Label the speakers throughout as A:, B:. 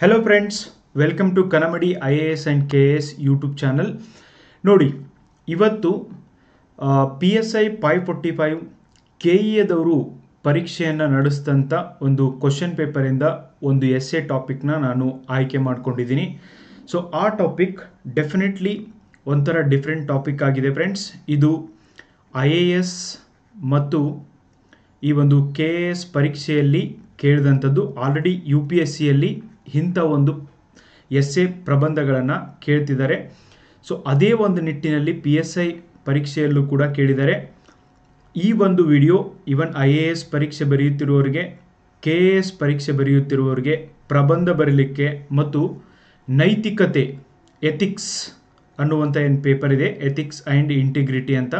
A: Hello friends, welcome to ಕನ್ನಮಡಿ IAS and KAS YouTube channel. ನೋಡಿ, ಇವತ್ತು PSI 545 KEಯದವರು ಪರೀಕ್ಷೆಯನ್ನು ನಡೆಸಿದಂಥ ಒಂದು ಕ್ವಶನ್ ಪೇಪರಿಂದ ಒಂದು ಎಸ್ಸೆ ಟಾಪಿಕ್ನ ನಾನು ಆಯ್ಕೆ ಮಾಡ್ಕೊಂಡಿದ್ದೀನಿ. ಸೊ ಆ ಟಾಪಿಕ್ ಡೆಫಿನೆಟ್ಲಿ ಒಂಥರ ಡಿಫ್ರೆಂಟ್ ಟಾಪಿಕ್ ಆಗಿದೆ ಫ್ರೆಂಡ್ಸ್. ಇದು IAS ಮತ್ತು ಈ ಒಂದು KAS ಪರೀಕ್ಷೆಯಲ್ಲಿ ಕೇಳಿದಂಥದ್ದು. ಆಲ್ರೆಡಿ UPSCಯಲ್ಲಿ ಇಂಥ ಒಂದು ಎಸ್ಸೆ ಪ್ರಬಂಧಗಳನ್ನು ಕೇಳ್ತಿದ್ದಾರೆ. ಸೊ ಅದೇ ಒಂದು ನಿಟ್ಟಿನಲ್ಲಿ PSI ಪರೀಕ್ಷೆಯಲ್ಲೂ ಕೂಡ ಕೇಳಿದ್ದಾರೆ. ಈ ಒಂದು ವಿಡಿಯೋ ಇವನ್ IAS ಪರೀಕ್ಷೆ ಬರೆಯುತ್ತಿರುವವರಿಗೆ, KAS ಪರೀಕ್ಷೆ ಬರೆಯುತ್ತಿರುವವರಿಗೆ ಪ್ರಬಂಧ ಬರೀಲಿಕ್ಕೆ ಮತ್ತು ನೈತಿಕತೆ ಎಥಿಕ್ಸ್ ಅನ್ನುವಂಥ ಏನು ಪೇಪರ್ ಇದೆ, ಎಥಿಕ್ಸ್ ಆ್ಯಂಡ್ ಇಂಟಿಗ್ರಿಟಿ ಅಂತ,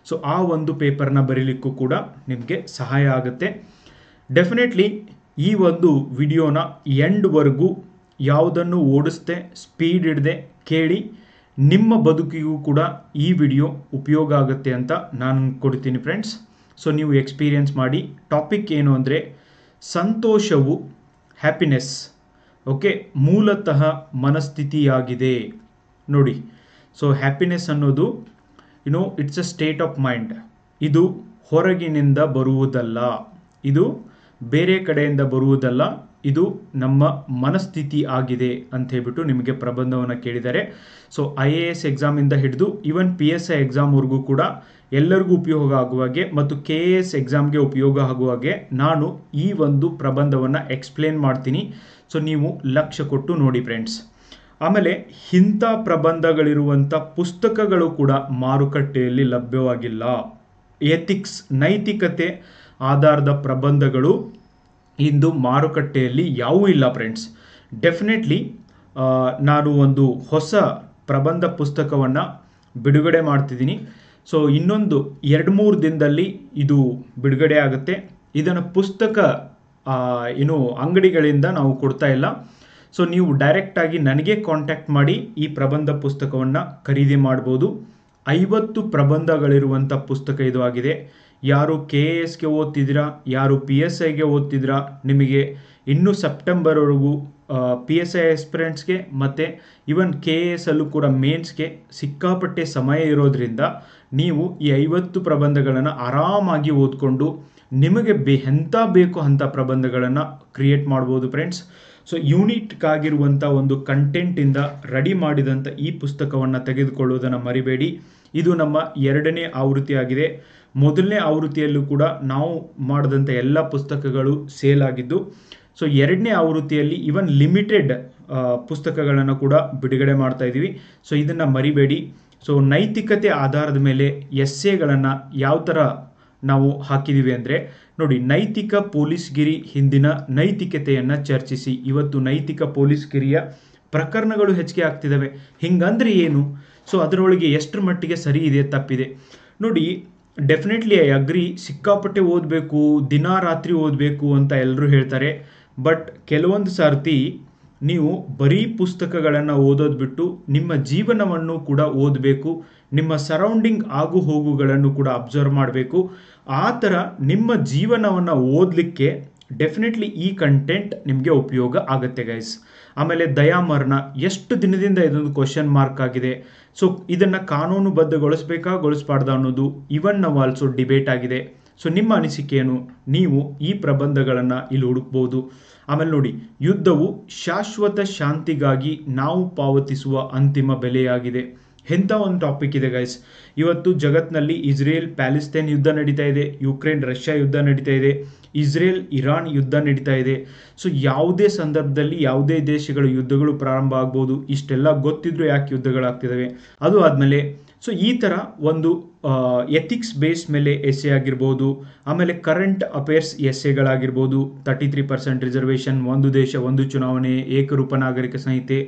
A: ಸೊ ಆ ಒಂದು ಪೇಪರ್ನ ಬರೀಲಿಕ್ಕೂ ಕೂಡ ನಿಮಗೆ ಸಹಾಯ ಆಗುತ್ತೆ. ಡೆಫಿನೆಟ್ಲಿ ಈ ಒಂದು ವಿಡಿಯೋನ ಎಂಡ್ವರೆಗೂ ಯಾವುದನ್ನು ಓಡಿಸ್ದೆ ಸ್ಪೀಡ್ ಹಿಡದೆ ಕೇಳಿ. ನಿಮ್ಮ ಬದುಕಿಗೂ ಕೂಡ ಈ ವಿಡಿಯೋ ಉಪಯೋಗ ಆಗುತ್ತೆ ಅಂತ ನಾನು ಕೊಡ್ತೀನಿ ಫ್ರೆಂಡ್ಸ್. ಸೊ ನೀವು ಎಕ್ಸ್ಪೀರಿಯನ್ಸ್ ಮಾಡಿ. ಟಾಪಿಕ್ ಏನು ಅಂದರೆ ಸಂತೋಷವು ಹ್ಯಾಪಿನೆಸ್, ಓಕೆ, ಮೂಲತಃ ಮನಸ್ಥಿತಿಯಾಗಿದೆ. ನೋಡಿ, ಸೊ ಹ್ಯಾಪಿನೆಸ್ ಅನ್ನೋದು it's a state of mind. ಇದು ಹೊರಗಿನಿಂದ ಬರುವುದಲ್ಲ, ಇದು ಬೇರೆ ಕಡೆಯಿಂದ ಬರುವುದಲ್ಲ, ಇದು ನಮ್ಮ ಮನಸ್ಥಿತಿ ಆಗಿದೆ ಅಂತ ಹೇಳ್ಬಿಟ್ಟು ನಿಮಗೆ ಪ್ರಬಂಧವನ್ನು ಕೇಳಿದ್ದಾರೆ. ಸೊ IAS ಎಕ್ಸಾಮಿಂದ ಹಿಡಿದು ಇವನ್ PSI ಎಕ್ಸಾಮ್ವರೆಗೂ ಕೂಡ ಎಲ್ಲರಿಗೂ ಉಪಯೋಗ ಆಗುವ ಹಾಗೆ ಮತ್ತು KAS ಎಕ್ಸಾಮ್ಗೆ ಉಪಯೋಗ ಆಗುವ ಹಾಗೆ ನಾನು ಈ ಒಂದು ಪ್ರಬಂಧವನ್ನು ಎಕ್ಸ್ಪ್ಲೇನ್ ಮಾಡ್ತೀನಿ. ಸೊ ನೀವು ಲಕ್ಷ್ಯ ಕೊಟ್ಟು ನೋಡಿ ಫ್ರೆಂಡ್ಸ್. ಆಮೇಲೆ ಇಂಥ ಪ್ರಬಂಧಗಳಿರುವಂಥ ಪುಸ್ತಕಗಳು ಕೂಡ ಮಾರುಕಟ್ಟೆಯಲ್ಲಿ ಲಭ್ಯವಾಗಿಲ್ಲ. ಎಥಿಕ್ಸ್, ನೈತಿಕತೆ ಆಧಾರದ ಪ್ರಬಂಧಗಳು ಇಂದು ಮಾರುಕಟ್ಟೆಯಲ್ಲಿ ಯಾವೂ ಇಲ್ಲ ಫ್ರೆಂಡ್ಸ್. ಡೆಫಿನೆಟ್ಲಿ ನಾನು ಒಂದು ಹೊಸ ಪ್ರಬಂಧ ಪುಸ್ತಕವನ್ನು ಬಿಡುಗಡೆ ಮಾಡ್ತಿದ್ದೀನಿ. ಸೊ ಇನ್ನೊಂದು 2-3 ದಿನದಲ್ಲಿ ಇದು ಬಿಡುಗಡೆ ಆಗುತ್ತೆ. ಇದನ್ನು ಪುಸ್ತಕ ಅಂಗಡಿಗಳಿಂದ ನಾವು ಕೊಡ್ತಾ ಇಲ್ಲ. ಸೊ ನೀವು ಡೈರೆಕ್ಟಾಗಿ ನನಗೆ ಕಾಂಟ್ಯಾಕ್ಟ್ ಮಾಡಿ ಈ ಪ್ರಬಂಧ ಪುಸ್ತಕವನ್ನು ಖರೀದಿ ಮಾಡ್ಬೋದು. 50 ಪ್ರಬಂಧಗಳಿರುವಂಥ ಪುಸ್ತಕ ಇದು ಆಗಿದೆ. ಯಾರು KASಗೆ ಓದ್ತಿದ್ದೀರಾ, ಯಾರು PSIಗೆ ಓದ್ತಿದ್ದೀರಾ, ನಿಮಗೆ ಇನ್ನೂ ಸೆಪ್ಟೆಂಬರ್ವರೆಗೂ PSI ಆಸ್ಪಿರೆಂಟ್ಸ್ಗೆ ಮತ್ತು ಇವನ್ KASಲ್ಲೂ ಕೂಡ ಮೇನ್ಸ್ಗೆ ಸಿಕ್ಕಾಪಟ್ಟೆ ಸಮಯ ಇರೋದ್ರಿಂದ ನೀವು ಈ 50 ಪ್ರಬಂಧಗಳನ್ನು ಆರಾಮಾಗಿ ಓದ್ಕೊಂಡು ನಿಮಗೆ ಎಂಥ ಬೇಕೋ ಅಂಥ ಪ್ರಬಂಧಗಳನ್ನು ಕ್ರಿಯೇಟ್ ಮಾಡ್ಬೋದು ಫ್ರೆಂಡ್ಸ್. ಸೊ ಯೂನಿಟ್ಗಾಗಿರುವಂಥ ಒಂದು ಕಂಟೆಂಟಿಂದ ರೆಡಿ ಮಾಡಿದಂಥ ಈ ಪುಸ್ತಕವನ್ನು ತೆಗೆದುಕೊಳ್ಳುವುದನ್ನು ಮರಿಬೇಡಿ. ಇದು ನಮ್ಮ 2ನೇ ಆವೃತ್ತಿ ಆಗಿದೆ. ಮೊದಲನೇ ಆವೃತ್ತಿಯಲ್ಲೂ ಕೂಡ ನಾವು ಮಾಡಿದಂಥ ಎಲ್ಲ ಪುಸ್ತಕಗಳು ಸೇಲ್ ಆಗಿದ್ದು. ಸೊ 2ನೇ ಆವೃತ್ತಿಯಲ್ಲಿ ಇವನ್ ಲಿಮಿಟೆಡ್ ಪುಸ್ತಕಗಳನ್ನು ಕೂಡ ಬಿಡುಗಡೆ ಮಾಡ್ತಾ ಇದ್ದೀವಿ. ಸೊ ಇದನ್ನು ಮರಿಬೇಡಿ. ಸೊ ನೈತಿಕತೆ ಆಧಾರದ ಮೇಲೆ ಎಸ್ಸೆಗಳನ್ನು ಯಾವ ಥರ ನಾವು ಹಾಕಿದ್ದೀವಿ ಅಂದರೆ, ನೋಡಿ, ನೈತಿಕ ಪೊಲೀಸ್ಗಿರಿ ಹಿಂದಿನ ನೈತಿಕತೆಯನ್ನು ಚರ್ಚಿಸಿ. ಇವತ್ತು ನೈತಿಕ ಪೊಲೀಸ್ಗಿರಿಯ ಪ್ರಕರಣಗಳು ಹೆಚ್ಚಿಗೆ ಆಗ್ತಿದ್ದಾವೆ. ಹಿಂಗಂದ್ರೆ ಏನು? ಸೊ ಅದರೊಳಗೆ ಎಷ್ಟರ ಮಟ್ಟಿಗೆ ಸರಿ ಇದೆ, ತಪ್ಪಿದೆ? ನೋಡಿ, ಡೆಫಿನೆಟ್ಲಿ ಐ ಅಗ್ರಿ, ಸಿಕ್ಕಾಪಟ್ಟೆ ಓದಬೇಕು, ದಿನ ರಾತ್ರಿ ಓದಬೇಕು ಅಂತ ಎಲ್ಲರೂ ಹೇಳ್ತಾರೆ. ಬಟ್ ಕೆಲವೊಂದು ಸಾರ್ತಿ ನೀವು ಬರೀ ಪುಸ್ತಕಗಳನ್ನು ಓದೋದು ಬಿಟ್ಟು ನಿಮ್ಮ ಜೀವನವನ್ನು ಕೂಡ ಓದಬೇಕು, ನಿಮ್ಮ ಸರೌಂಡಿಂಗ್ ಆಗು ಹೋಗುಗಳನ್ನು ಕೂಡ ಅಬ್ಸರ್ವ್ ಮಾಡಬೇಕು. ಆ ಥರ ನಿಮ್ಮ ಜೀವನವನ್ನು ಓದಲಿಕ್ಕೆ ಡೆಫಿನೆಟ್ಲಿ ಈ ಕಂಟೆಂಟ್ ನಿಮಗೆ ಉಪಯೋಗ ಆಗುತ್ತೆ ಗೈಸ್. ಆಮೇಲೆ ದಯಾಮರಣ ಎಷ್ಟು ದಿನದಿಂದ ಇದೊಂದು ಕ್ವಶನ್ ಮಾರ್ಕ್ ಆಗಿದೆ. ಸೊ ಇದನ್ನು ಕಾನೂನುಬದ್ಧಗೊಳಿಸಬೇಕಾ ಗೊಳಿಸಬಾರ್ದ ಅನ್ನೋದು ಇವನ್ ನಾವು ಆಲ್ಸೋ ಡಿಬೇಟ್ ಆಗಿದೆ. ಸೊ ನಿಮ್ಮ ಅನಿಸಿಕೆಯನ್ನು ನೀವು ಈ ಪ್ರಬಂಧಗಳನ್ನು ಇಲ್ಲಿ ಹುಡುಕ್ಬೋದು. ಆಮೇಲೆ ನೋಡಿ, ಯುದ್ಧವು ಶಾಶ್ವತ ಶಾಂತಿಗಾಗಿ ನಾವು ಪಾವತಿಸುವ ಅಂತಿಮ ಬೆಲೆಯಾಗಿದೆ. ಎಂಥ ಒಂದು ಟಾಪಿಕ್ ಇದೆ ಗೈಸ್. ಇವತ್ತು ಜಗತ್ತಿನಲ್ಲಿ ಇಸ್ರೇಲ್ ಪ್ಯಾಲೆಸ್ತೈನ್ ಯುದ್ಧ ನಡೀತಾ ಇದೆ, ಯುಕ್ರೇನ್ ರಷ್ಯಾ ಯುದ್ಧ ನಡೀತಾ ಇದೆ, ಇಸ್ರೇಲ್ ಇರಾನ್ ಯುದ್ಧ ನಡೀತಾ ಇದೆ. ಸೊ ಯಾವುದೇ ಸಂದರ್ಭದಲ್ಲಿ ಯಾವುದೇ ದೇಶಗಳ ಯುದ್ಧಗಳು ಪ್ರಾರಂಭ ಆಗ್ಬೋದು. ಇಷ್ಟೆಲ್ಲ ಗೊತ್ತಿದ್ರೂ ಯಾಕೆ ಯುದ್ಧಗಳಾಗ್ತಿದ್ದಾವೆ? ಅದು ಆದಮೇಲೆ ಸೊ ಈ ಥರ ಒಂದು ಎಥಿಕ್ಸ್ ಬೇಸ್ ಮೇಲೆ ಎಸ್ಸೆ ಆಗಿರ್ಬೋದು. ಆಮೇಲೆ ಕರೆಂಟ್ ಅಫೇರ್ಸ್ ಎಸ್ಸೆಗಳಾಗಿರ್ಬೋದು. 33% ರಿಸರ್ವೇಷನ್, ಒಂದು ದೇಶ ಒಂದು ಚುನಾವಣೆ, ಏಕರೂಪ ನಾಗರಿಕ ಸಂಹಿತೆ,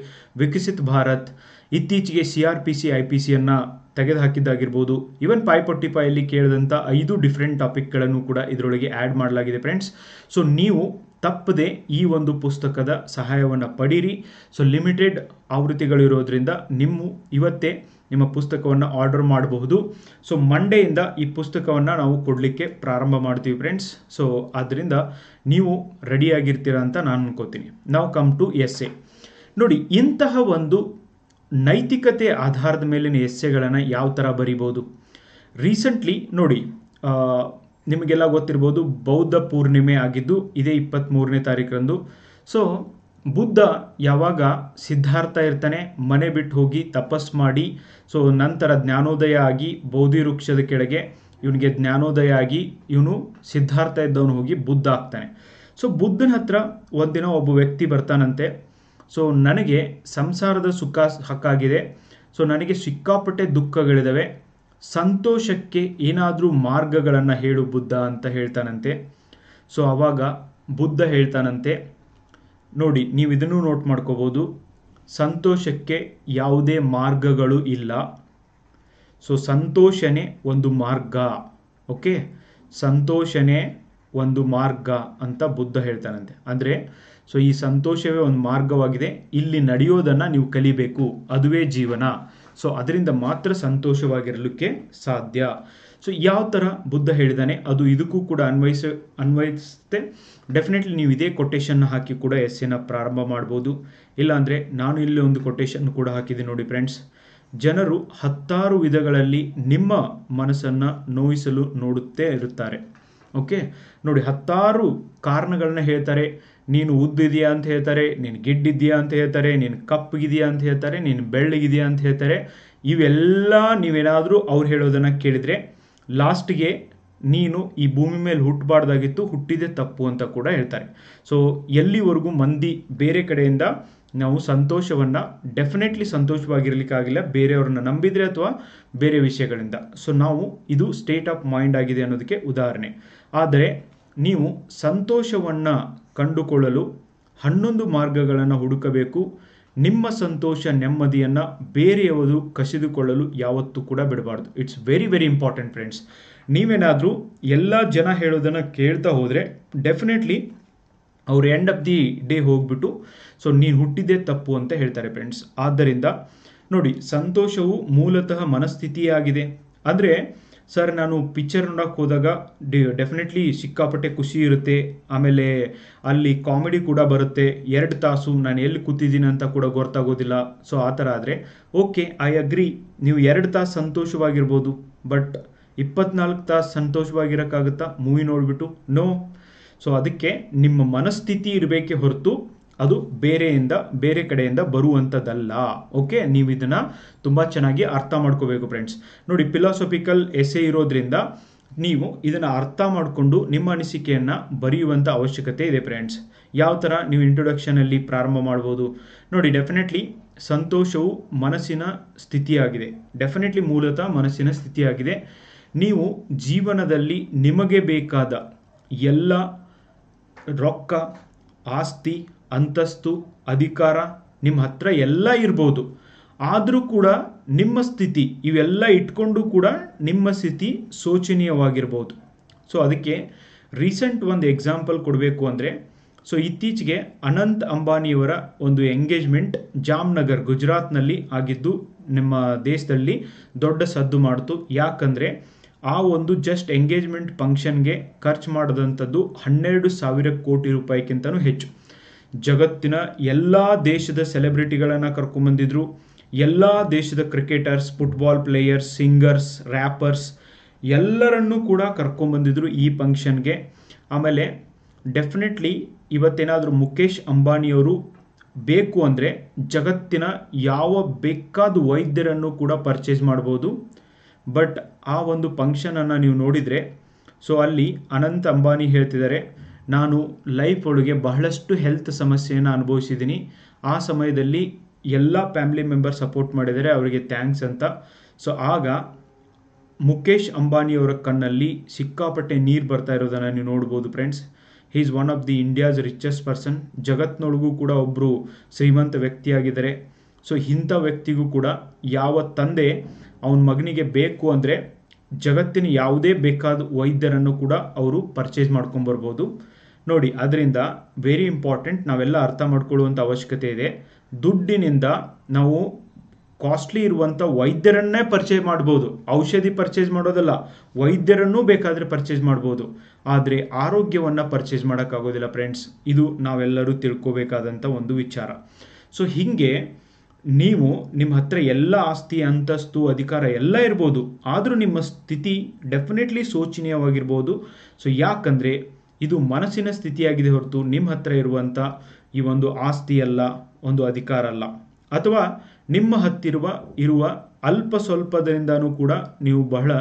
A: ವಿಕಸಿತ್ ಭಾರತ್, ಇತ್ತೀಚೆಗೆ CRPC IPCಯನ್ನು ತೆಗೆದುಹಾಕಿದ್ದಾಗಿರ್ಬೋದು. ಇವನ್ 545 ಕೇಳಿದಂಥ 5 ಡಿಫ್ರೆಂಟ್ ಟಾಪಿಕ್ಗಳನ್ನು ಕೂಡ ಇದರೊಳಗೆ ಆ್ಯಡ್ ಮಾಡಲಾಗಿದೆ ಫ್ರೆಂಡ್ಸ್. ಸೊ ನೀವು ತಪ್ಪದೆ ಈ ಒಂದು ಪುಸ್ತಕದ ಸಹಾಯವನ್ನು ಪಡೀರಿ. ಸೊ ಲಿಮಿಟೆಡ್ ಆವೃತ್ತಿಗಳಿರೋದ್ರಿಂದ ನಿಮ್ಮ ಇವತ್ತೇ ನಿಮ್ಮ ಪುಸ್ತಕವನ್ನು ಆರ್ಡರ್ ಮಾಡಬಹುದು. ಸೊ ಮಂಡೆಯಿಂದ ಈ ಪುಸ್ತಕವನ್ನು ನಾವು ಕೊಡಲಿಕ್ಕೆ ಪ್ರಾರಂಭ ಮಾಡ್ತೀವಿ ಫ್ರೆಂಡ್ಸ್. ಸೊ ಆದ್ದರಿಂದ ನೀವು ರೆಡಿಯಾಗಿರ್ತೀರ ಅಂತ ನಾನು ಅನ್ಕೋತೀನಿ. ನಾವು ಕಮ್ ಟು ಎಸ್ಸೆ. ನೋಡಿ, ಇಂತಹ ಒಂದು ನೈತಿಕತೆ ಆಧಾರದ ಮೇಲಿನ ಎಸ್ಸೆಗಳನ್ನು ಯಾವ ಥರ ಬರಿಬೋದು. ರೀಸೆಂಟ್ಲಿ ನೋಡಿ, ನಿಮಗೆಲ್ಲ ಗೊತ್ತಿರ್ಬೋದು, ಬೌದ್ಧ ಪೂರ್ಣಿಮೆ ಆಗಿದ್ದು ಇದೇ 23ನೇ ತಾರೀಕರಂದು. ಸೊ ಬುದ್ಧ ಯಾವಾಗ ಸಿದ್ಧಾರ್ಥ ಇರ್ತಾನೆ, ಮನೆ ಬಿಟ್ಟು ಹೋಗಿ ತಪಸ್ ಮಾಡಿ, ಸೊ ನಂತರ ಜ್ಞಾನೋದಯ ಆಗಿ ಬೋಧಿ ವೃಕ್ಷದ ಕೆಳಗೆ ಇವನಿಗೆ ಜ್ಞಾನೋದಯ ಆಗಿ ಇವನು ಸಿದ್ಧಾರ್ಥ ಇದ್ದವನು ಹೋಗಿ ಬುದ್ಧ ಆಗ್ತಾನೆ. ಸೊ ಬುದ್ಧನ ಹತ್ರ ಒಂದಿನ ಒಬ್ಬ ವ್ಯಕ್ತಿ ಬರ್ತಾನಂತೆ. ಸೊ ನನಗೆ ಸಂಸಾರದ ಸುಖ ಹಕ್ಕಾಗಿದೆ, ಸೊ ನನಗೆ ಸಿಕ್ಕಾಪಟ್ಟೆ ದುಃಖಗಳಿದ್ದಾವೆ, ಸಂತೋಷಕ್ಕೆ ಏನಾದರೂ ಮಾರ್ಗಗಳನ್ನು ಹೇಳು ಬುದ್ಧ ಅಂತ ಹೇಳ್ತಾನಂತೆ. ಸೊ ಆವಾಗ ಬುದ್ಧ ಹೇಳ್ತಾನಂತೆ, ನೋಡಿ ನೀವು ಇದನ್ನು ನೋಟ್ ಮಾಡ್ಕೋಬೋದು, ಸಂತೋಷಕ್ಕೆ ಯಾವುದೇ ಮಾರ್ಗಗಳು ಇಲ್ಲ. ಸೊ ಸಂತೋಷನೇ ಒಂದು ಮಾರ್ಗ. ಓಕೆ, ಸಂತೋಷನೇ ಒಂದು ಮಾರ್ಗ ಅಂತ ಬುದ್ಧ ಹೇಳ್ತಾನಂತೆ. ಅಂದರೆ ಸೊ ಈ ಸಂತೋಷವೇ ಒಂದು ಮಾರ್ಗವಾಗಿದೆ, ಇಲ್ಲಿ ನಡೆಯೋದನ್ನು ನೀವು ಕಲಿಬೇಕು, ಅದುವೇ ಜೀವನ. ಸೊ ಅದರಿಂದ ಮಾತ್ರ ಸಂತೋಷವಾಗಿರಲಿಕ್ಕೆ ಸಾಧ್ಯ. ಸೊ ಯಾವ ಥರ ಬುದ್ಧ ಹೇಳಿದಾನೆ ಅದು ಇದಕ್ಕೂ ಕೂಡ ಅನ್ವಯಿಸುತ್ತೆ. ಡೆಫಿನೆಟ್ಲಿ ನೀವು ಇದೇ ಕೊಟೇಶನ್ ಹಾಕಿ ಕೂಡ ಎಸ್ಸೆನ ಪ್ರಾರಂಭ ಮಾಡ್ಬೋದು. ಇಲ್ಲಾಂದರೆ ನಾನು ಇಲ್ಲಿ ಒಂದು ಕೊಟೇಶನ್ ಕೂಡ ಹಾಕಿದ್ದೀನಿ ನೋಡಿ ಫ್ರೆಂಡ್ಸ್. ಜನರು 10 ವಿಧಗಳಲ್ಲಿ ನಿಮ್ಮ ಮನಸ್ಸನ್ನು ನೋಯಿಸಲು ನೋಡುತ್ತೇ ಇರುತ್ತಾರೆ. ಓಕೆ ನೋಡಿ, 10 ಕಾರಣಗಳನ್ನ ಹೇಳ್ತಾರೆ. ನೀನು ಉದ್ದಿದೆಯಾ ಅಂತ ಹೇಳ್ತಾರೆ, ನೀನು ಗಿಡ್ಡಿದೆಯಾ ಅಂತ ಹೇಳ್ತಾರೆ, ನೀನು ಕಪ್ಪಗಿದೆಯಾ ಅಂತ ಹೇಳ್ತಾರೆ, ನೀನು ಬೆಳ್ಳಗಿದೆಯಾ ಅಂತ ಹೇಳ್ತಾರೆ. ಇವೆಲ್ಲ ನೀವೇನಾದರೂ ಅವ್ರು ಹೇಳೋದನ್ನು ಕೇಳಿದರೆ ಲಾಸ್ಟ್ಗೆ ನೀನು ಈ ಭೂಮಿ ಮೇಲೆ ಹುಟ್ಟಬಾರ್ದಾಗಿತ್ತು, ಹುಟ್ಟಿದೆ ತಪ್ಪು ಅಂತ ಕೂಡ ಹೇಳ್ತಾರೆ. ಸೊ ಎಲ್ಲಿವರೆಗೂ ಮಂದಿ ಬೇರೆ ಕಡೆಯಿಂದ ನಾವು ಸಂತೋಷವನ್ನು ಡೆಫಿನೆಟ್ಲಿ ಸಂತೋಷವಾಗಿರಲಿಕ್ಕಾಗಿಲ್ಲ, ಬೇರೆಯವ್ರನ್ನ ನಂಬಿದರೆ ಅಥವಾ ಬೇರೆ ವಿಷಯಗಳಿಂದ. ಸೊ ನಾವು ಇದು ಸ್ಟೇಟ್ ಆಫ್ ಮೈಂಡ್ ಆಗಿದೆ ಅನ್ನೋದಕ್ಕೆ ಉದಾಹರಣೆ. ಆದರೆ ನೀವು ಸಂತೋಷವನ್ನು ಕಂಡುಕೊಳ್ಳಲು 11 ಮಾರ್ಗಗಳನ್ನು ಹುಡುಕಬೇಕು. ನಿಮ್ಮ ಸಂತೋಷ ನೆಮ್ಮದಿಯನ್ನು ಬೇರೆಯವರು ಕಸಿದುಕೊಳ್ಳಲು ಯಾವತ್ತೂ ಕೂಡ ಬಿಡಬಾರ್ದು. It's very very important friends. ನೀವೇನಾದರೂ ಎಲ್ಲ ಜನ ಹೇಳೋದನ್ನು ಕೇಳ್ತಾ ಹೋದರೆ ಡೆಫಿನೆಟ್ಲಿ ಅವ್ರು ಎಂಡ್ ಆಫ್ ದಿ ಡೇ ಹೋಗ್ಬಿಟ್ಟು ಸೊ ನೀನು ಹುಟ್ಟಿದ್ದೇ ತಪ್ಪು ಅಂತ ಹೇಳ್ತಾರೆ ಫ್ರೆಂಡ್ಸ್. ಆದ್ದರಿಂದ ನೋಡಿ, ಸಂತೋಷವು ಮೂಲತಃ ಮನಸ್ಥಿತಿಯಾಗಿದೆ. ಅಂದರೆ ಸರ್ ನಾನು ಪಿಕ್ಚರ್ ನೋಡೋಕೆ ಹೋದಾಗ ಡೆಫಿನೆಟ್ಲಿ ಸಿಕ್ಕಾಪಟ್ಟೆ ಖುಷಿ ಇರುತ್ತೆ, ಆಮೇಲೆ ಅಲ್ಲಿ ಕಾಮಿಡಿ ಕೂಡ ಬರುತ್ತೆ, 2 ತಾಸು ನಾನು ಎಲ್ಲಿ ಕೂತಿದ್ದೀನಿ ಅಂತ ಕೂಡ ಗೊತ್ತಾಗೋದಿಲ್ಲ. ಸೊ ಆ ಥರ ಆದರೆ ಓಕೆ, ಐ ಅಗ್ರಿ, ನೀವು 2 ತಾಸು ಸಂತೋಷವಾಗಿರ್ಬೋದು, ಬಟ್ 24 ತಾಸು ಸಂತೋಷವಾಗಿರೋಕ್ಕಾಗುತ್ತಾ ಮೂವಿ ನೋಡಿಬಿಟ್ಟು? ನೋ. ಸೊ ಅದಕ್ಕೆ ನಿಮ್ಮ ಮನಸ್ಥಿತಿ ಇರಬೇಕೇ ಹೊರತು ಅದು ಬೇರೆ ಕಡೆಯಿಂದ ಬರುವಂಥದ್ದಲ್ಲ. ಓಕೆ, ನೀವು ಇದನ್ನು ತುಂಬ ಚೆನ್ನಾಗಿ ಅರ್ಥ ಮಾಡ್ಕೋಬೇಕು ಫ್ರೆಂಡ್ಸ್. ನೋಡಿ, ಫಿಲಾಸಫಿಕಲ್ ಎಸ್ಸೆ ಇರೋದ್ರಿಂದ ನೀವು ಇದನ್ನು ಅರ್ಥ ಮಾಡಿಕೊಂಡು ನಿಮ್ಮ ಅನಿಸಿಕೆಯನ್ನು ಬರೆಯುವಂಥ ಅವಶ್ಯಕತೆ ಇದೆ ಫ್ರೆಂಡ್ಸ್. ಯಾವ ಥರ ನೀವು ಇಂಟ್ರೊಡಕ್ಷನಲ್ಲಿ ಪ್ರಾರಂಭ ಮಾಡ್ಬೋದು ನೋಡಿ. ಡೆಫಿನೆಟ್ಲಿ ಸಂತೋಷವು ಮನಸ್ಸಿನ ಸ್ಥಿತಿಯಾಗಿದೆ. ಡೆಫಿನೆಟ್ಲಿ ಮೂಲತಃ ಮನಸ್ಸಿನ ಸ್ಥಿತಿಯಾಗಿದೆ. ನೀವು ಜೀವನದಲ್ಲಿ ನಿಮಗೆ ಬೇಕಾದ ಎಲ್ಲ ರೊಕ್ಕ, ಆಸ್ತಿ, ಅಂತಸ್ತು, ಅಧಿಕಾರ ನಿಮ್ಮ ಹತ್ರ ಎಲ್ಲ ಇರ್ಬೋದು, ಆದರೂ ಕೂಡ ನಿಮ್ಮ ಸ್ಥಿತಿ ಇವೆಲ್ಲ ಇಟ್ಕೊಂಡು ಕೂಡ ನಿಮ್ಮ ಸ್ಥಿತಿ ಶೋಚನೀಯವಾಗಿರ್ಬೋದು. ಸೊ ಅದಕ್ಕೆ ರೀಸೆಂಟ್ ಒಂದು ಎಕ್ಸಾಂಪಲ್ ಕೊಡಬೇಕು ಅಂದರೆ, ಸೊ ಇತ್ತೀಚೆಗೆ ಅನಂತ್ ಅಂಬಾನಿಯವರ ಒಂದು ಎಂಗೇಜ್ಮೆಂಟ್ ಜಾಮ್ನಗರ್ ಗುಜರಾತ್ನಲ್ಲಿ ಆಗಿದ್ದು ನಿಮ್ಮ ದೇಶದಲ್ಲಿ ದೊಡ್ಡ ಸದ್ದು ಮಾಡಿತು. ಯಾಕಂದರೆ ಆ ಒಂದು ಜಸ್ಟ್ ಎಂಗೇಜ್ಮೆಂಟ್ ಫಂಕ್ಷನ್ಗೆ ಖರ್ಚು ಮಾಡಿದಂಥದ್ದು 12,000 ಕೋಟಿ ರೂಪಾಯಿಗಿಂತನೂ ಹೆಚ್ಚು. ಜಗತ್ತಿನ ಎಲ್ಲ ದೇಶದ ಸೆಲೆಬ್ರಿಟಿಗಳನ್ನು ಕರ್ಕೊಂಬಂದಿದ್ರು, ಎಲ್ಲ ದೇಶದ cricketers, football players, singers, wrappers ಎಲ್ಲರನ್ನೂ ಕೂಡ ಕರ್ಕೊಂಬಂದಿದ್ರು ಈ ಫಂಕ್ಷನ್ಗೆ. ಆಮೇಲೆ ಡೆಫಿನೆಟ್ಲಿ ಇವತ್ತೇನಾದರೂ ಮುಖೇಶ್ ಅಂಬಾನಿಯವರು ಬೇಕು ಅಂದರೆ ಜಗತ್ತಿನ ಯಾವ ಬೇಕಾದ ವೈದ್ಯರನ್ನು ಕೂಡ ಪರ್ಚೇಸ್ ಮಾಡ್ಬೋದು. ಬಟ್ ಆ ಒಂದು ಫಂಕ್ಷನನ್ನು ನೀವು ನೋಡಿದರೆ, ಸೊ ಅಲ್ಲಿ ಅನಂತ್ ಅಂಬಾನಿ ಹೇಳ್ತಿದ್ದಾರೆ, ನಾನು ಲೈಫ್ ಒಳಗೆ ಬಹಳಷ್ಟು ಹೆಲ್ತ್ ಸಮಸ್ಯೆಯನ್ನು ಅನುಭವಿಸಿದ್ದೀನಿ, ಆ ಸಮಯದಲ್ಲಿ ಎಲ್ಲ ಫ್ಯಾಮಿಲಿ ಮೆಂಬರ್ ಸಪೋರ್ಟ್ ಮಾಡಿದ್ದಾರೆ, ಅವರಿಗೆ ಥ್ಯಾಂಕ್ಸ್ ಅಂತ. ಸೊ ಆಗ ಮುಖೇಶ್ ಅಂಬಾನಿಯವರ ಕಣ್ಣಲ್ಲಿ ಸಿಕ್ಕಾಪಟ್ಟೆ ನೀರು ಬರ್ತಾ ಇರೋದನ್ನು ನೀವು ನೋಡ್ಬೋದು friends. He is one of the India's richest person. ಜಗತ್ತಿನೊಳಗೂ ಕೂಡ ಒಬ್ಬರು ಶ್ರೀಮಂತ ವ್ಯಕ್ತಿಯಾಗಿದ್ದಾರೆ. ಸೊ ಇಂಥ ವ್ಯಕ್ತಿಗೂ ಕೂಡ ಯಾವ ತಂದೆ ಅವನ ಮಗನಿಗೆ ಬೇಕು ಅಂದರೆ ಜಗತ್ತಿನ ಯಾವುದೇ ಬೇಕಾದ ವೈದ್ಯರನ್ನು ಕೂಡ ಅವರು ಪರ್ಚೇಸ್ ಮಾಡ್ಕೊಂಬರ್ಬೋದು ನೋಡಿ. ಅದರಿಂದ ವೆರಿ ಇಂಪಾರ್ಟೆಂಟ್, ನಾವೆಲ್ಲ ಅರ್ಥ ಮಾಡ್ಕೊಳ್ಳುವಂಥ ಅವಶ್ಯಕತೆ ಇದೆ. ದುಡ್ಡಿನಿಂದ ನಾವು ಕಾಸ್ಟ್ಲಿ ಇರುವಂಥ ವೈದ್ಯರನ್ನೇ ಪರ್ಚೇಸ್ ಮಾಡ್ಬೋದು. ಔಷಧಿ ಪರ್ಚೇಸ್ ಮಾಡೋದಲ್ಲ, ವೈದ್ಯರನ್ನೂ ಬೇಕಾದರೆ ಪರ್ಚೇಸ್ ಮಾಡ್ಬೋದು. ಆದರೆ ಆರೋಗ್ಯವನ್ನು ಪರ್ಚೇಸ್ ಮಾಡೋಕ್ಕಾಗೋದಿಲ್ಲ ಫ್ರೆಂಡ್ಸ್. ಇದು ನಾವೆಲ್ಲರೂ ತಿಳ್ಕೋಬೇಕಾದಂಥ ಒಂದು ವಿಚಾರ. ಸೊ ಹೀಗೆ ನೀವು ನಿಮ್ಮ ಹತ್ರ ಎಲ್ಲ ಆಸ್ತಿ, ಅಂತಸ್ತು, ಅಧಿಕಾರ ಎಲ್ಲ ಇರ್ಬೋದು, ಆದರೂ ನಿಮ್ಮ ಸ್ಥಿತಿ ಡೆಫಿನೆಟ್ಲಿ ಶೋಚನೀಯವಾಗಿರ್ಬೋದು. ಸೊ ಯಾಕಂದರೆ ಇದು ಮನಸ್ಸಿನ ಸ್ಥಿತಿಯಾಗಿದೆ ಹೊರತು ನಿಮ್ಮ ಹತ್ರ ಇರುವಂಥ ಈ ಒಂದು ಆಸ್ತಿ ಅಲ್ಲ, ಒಂದು ಅಧಿಕಾರ ಅಲ್ಲ. ಅಥವಾ ನಿಮ್ಮ ಹತ್ತಿರ ಇರುವ ಅಲ್ಪ ಸ್ವಲ್ಪದಿಂದನೂ ಕೂಡ ನೀವು ಬಹಳ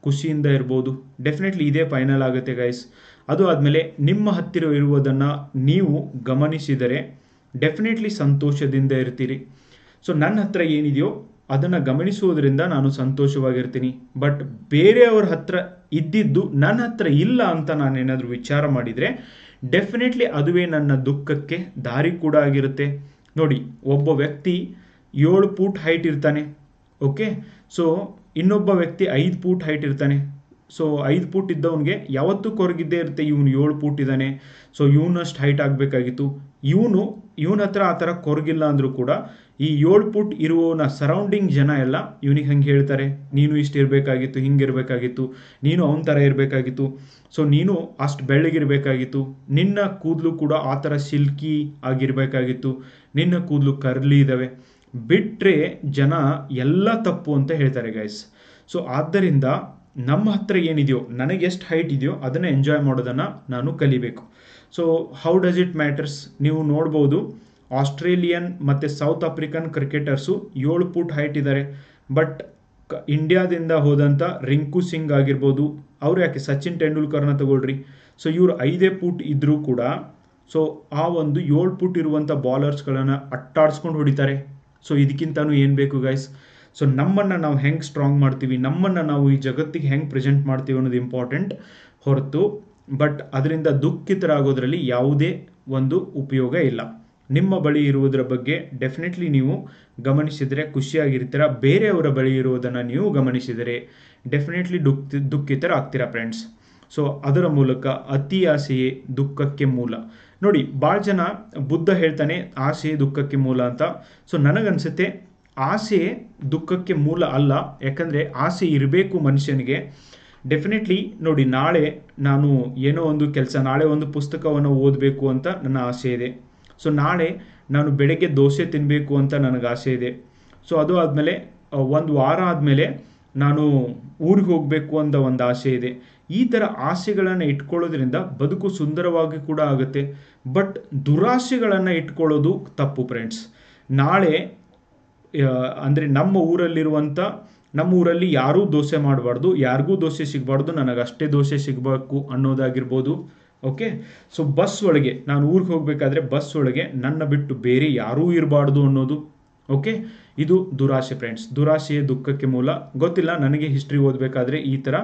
A: ಖುಷಿಯಿಂದ ಇರ್ಬೋದು. ಡೆಫಿನೆಟ್ಲಿ ಇದೇ ಫೈನಲ್ ಆಗುತ್ತೆ ಗೈಸ್. ಅದು ಆದಮೇಲೆ ನಿಮ್ಮ ಹತ್ತಿರ ಇರುವುದನ್ನು ನೀವು ಗಮನಿಸಿದರೆ ಡೆಫಿನೆಟ್ಲಿ ಸಂತೋಷದಿಂದ ಇರ್ತೀರಿ. ಸೊ ನನ್ನ ಹತ್ರ ಏನಿದೆಯೋ ಅದನ್ನು ಗಮನಿಸುವುದರಿಂದ ನಾನು ಸಂತೋಷವಾಗಿರ್ತೀನಿ. ಬಟ್ ಬೇರೆಯವ್ರ ಹತ್ರ ಇದ್ದಿದ್ದು ನನ್ನ ಹತ್ರ ಇಲ್ಲ ಅಂತ ನಾನೇನಾದರೂ ವಿಚಾರ ಮಾಡಿದರೆ ಡೆಫಿನೆಟ್ಲಿ ಅದುವೇ ನನ್ನ ದುಃಖಕ್ಕೆ ದಾರಿ ಕೂಡ ಆಗಿರುತ್ತೆ. ನೋಡಿ, ಒಬ್ಬ ವ್ಯಕ್ತಿ 7 ಫೂಟ್ ಹೈಟ್ ಇರ್ತಾನೆ, ಓಕೆ. ಸೊ ಇನ್ನೊಬ್ಬ ವ್ಯಕ್ತಿ 5 ಫೂಟ್ ಹೈಟ್ ಇರ್ತಾನೆ. ಸೊ 5 ಫೂಟ್ ಇದ್ದವನಿಗೆ ಯಾವತ್ತೂ ಕೊರಗಿದ್ದೇ ಇರುತ್ತೆ, ಇವನು 7 ಫೂಟ್ ಇದ್ದಾನೆ, ಸೊ ಇವನಷ್ಟು ಹೈಟ್ ಆಗಬೇಕಾಗಿತ್ತು. ಇವನ ಹತ್ರ ಆ ಥರ ಕೊರಗಿಲ್ಲ ಅಂದರೂ ಕೂಡ ಈ 7 ಫೂಟ್ ಇರುವವನ ಸರೌಂಡಿಂಗ್ ಜನ ಎಲ್ಲ ಇವನಿಗೆ ಹಂಗೆ ಹೇಳ್ತಾರೆ, ನೀನು ಇಷ್ಟು ಇರಬೇಕಾಗಿತ್ತು, ಹಿಂಗೆ ಇರಬೇಕಾಗಿತ್ತು, ನೀನು ಅವನ ಥರ ಇರಬೇಕಾಗಿತ್ತು, ಸೊ ನೀನು ಅಷ್ಟು ಬೆಳ್ಳಗಿರಬೇಕಾಗಿತ್ತು, ನಿನ್ನ ಕೂದಲು ಕೂಡ ಆ ಥರ ಸಿಲ್ಕಿ ಆಗಿರಬೇಕಾಗಿತ್ತು, ನಿನ್ನ ಕೂದಲು ಕರ್ಲಿ ಇದ್ದಾವೆ, ಬಿಟ್ಟರೆ ಜನ ಎಲ್ಲ ತಪ್ಪು ಅಂತ ಹೇಳ್ತಾರೆ ಗೈಸ್. ಸೊ ಆದ್ದರಿಂದ ನಮ್ಮ ಹತ್ರ ಏನಿದೆಯೋ, ನನಗೆ ಎಷ್ಟು ಹೈಟ್ ಇದೆಯೋ ಅದನ್ನು ಎಂಜಾಯ್ ಮಾಡೋದನ್ನು ನಾನು ಕಲಿಬೇಕು. So how does it matters? ನೀವು ನೋಡ್ಬೋದು, ಆಸ್ಟ್ರೇಲಿಯನ್ ಮತ್ತು south African cricketers 7 foot height ಇದ್ದಾರೆ. ಬಟ್ ಇಂಡಿಯಾದಿಂದ ಹೋದಂಥ ರಿಂಕು ಸಿಂಗ್ ಆಗಿರ್ಬೋದು, ಅವರು ಯಾಕೆ ಸಚಿನ್ ತೆಂಡೂಲ್ಕರ್ನ ತಗೊಳ್ರಿ, ಸೊ ಇವರು 5 ಫೂಟ್ ಇದ್ದರೂ ಕೂಡ ಸೊ ಆ ಒಂದು 7 ಫೂಟ್ ಇರುವಂಥ ಬಾಲರ್ಸ್ಗಳನ್ನು ಅಟ್ಟಾಡಿಸ್ಕೊಂಡು ಹೊಡಿತಾರೆ. ಸೊ ಇದಕ್ಕಿಂತನೂ ಏನು ಬೇಕು ಗೈಸ್? ಸೊ ನಮ್ಮನ್ನು ನಾವು ಹೆಂಗೆ ಸ್ಟ್ರಾಂಗ್ ಮಾಡ್ತೀವಿ, ನಮ್ಮನ್ನು ನಾವು ಈ ಜಗತ್ತಿಗೆ ಹೆಂಗೆ ಪ್ರೆಸೆಂಟ್ ಮಾಡ್ತೀವಿ ಅನ್ನೋದು ಇಂಪಾರ್ಟೆಂಟ್ ಹೊರತು ಬಟ್ ಅದರಿಂದ ದುಃಖಿತರಾಗೋದ್ರಲ್ಲಿ ಯಾವುದೇ ಒಂದು ಉಪಯೋಗ ಇಲ್ಲ. ನಿಮ್ಮ ಬಳಿ ಇರುವುದರ ಬಗ್ಗೆ ಡೆಫಿನೆಟ್ಲಿ ನೀವು ಗಮನಿಸಿದರೆ ಖುಷಿಯಾಗಿರ್ತೀರ. ಬೇರೆಯವರ ಬಳಿ ಇರುವುದನ್ನು ನೀವು ಗಮನಿಸಿದರೆ ಡೆಫಿನೆಟ್ಲಿ ದುಃಖಿತರಾಗ್ತೀರಾ ಫ್ರೆಂಡ್ಸ್. ಸೊ ಅದರ ಮೂಲಕ ಅತಿ ಆಸೆಯೇ ದುಃಖಕ್ಕೆ ಮೂಲ. ನೋಡಿ, ಭಾಳ ಜನ ಬುದ್ಧ ಹೇಳ್ತಾನೆ ಆಸೆ ದುಃಖಕ್ಕೆ ಮೂಲ ಅಂತ. ಸೊ ನನಗನ್ಸುತ್ತೆ ಆಸೆ ದುಃಖಕ್ಕೆ ಮೂಲ ಅಲ್ಲ. ಯಾಕಂದರೆ ಆಸೆ ಇರಬೇಕು ಮನುಷ್ಯನಿಗೆ. ಡೆಫಿನೆಟ್ಲಿ ನೋಡಿ, ನಾಳೆ ನಾನು ಏನೋ ಒಂದು ಕೆಲಸ, ನಾಳೆ ಒಂದು ಪುಸ್ತಕವನ್ನು ಓದಬೇಕು ಅಂತ ನನ್ನ ಆಸೆ ಇದೆ. ಸೊ ನಾಳೆ ನಾನು ಬೆಳಗ್ಗೆ ದೋಸೆ ತಿನ್ನಬೇಕು ಅಂತ ನನಗೆ ಆಸೆ ಇದೆ. ಸೊ ಅದು ಆದಮೇಲೆ ಒಂದು ವಾರ ಆದಮೇಲೆ ನಾನು ಊರಿಗೆ ಹೋಗಬೇಕು ಅಂತ ಒಂದು ಆಸೆ ಇದೆ. ಈ ಥರ ಆಸೆಗಳನ್ನು ಇಟ್ಕೊಳ್ಳೋದ್ರಿಂದ ಬದುಕು ಸುಂದರವಾಗಿ ಕೂಡ ಆಗುತ್ತೆ. ಬಟ್ ದುರಾಸೆಗಳನ್ನು ಇಟ್ಕೊಳ್ಳೋದು ತಪ್ಪು ಫ್ರೆಂಡ್ಸ್. ನಾಳೆ ಅಂದರೆ ನಮ್ಮ ಊರಲ್ಲಿ ಯಾರೂ ದೋಸೆ ಮಾಡಬಾರ್ದು, ಯಾರಿಗೂ ದೋಸೆ ಸಿಗಬಾರ್ದು, ನನಗಷ್ಟೇ ದೋಸೆ ಸಿಗಬೇಕು ಅನ್ನೋದಾಗಿರ್ಬೋದು. ಓಕೆ. ಸೊ ಬಸ್ ಒಳಗೆ ನಾನು ಊರಿಗೆ ಹೋಗಬೇಕಾದ್ರೆ ಬಸ್ ಒಳಗೆ ನನ್ನ ಬಿಟ್ಟು ಬೇರೆ ಯಾರೂ ಇರಬಾರ್ದು ಅನ್ನೋದು. ಓಕೆ, ಇದು ದುರಾಸೆ ಫ್ರೆಂಡ್ಸ್. ದುರಾಸೆಯೇ ದುಃಖಕ್ಕೆ ಮೂಲ. ಗೊತ್ತಿಲ್ಲ, ನನಗೆ ಹಿಸ್ಟ್ರಿ ಓದಬೇಕಾದ್ರೆ ಈ ಥರ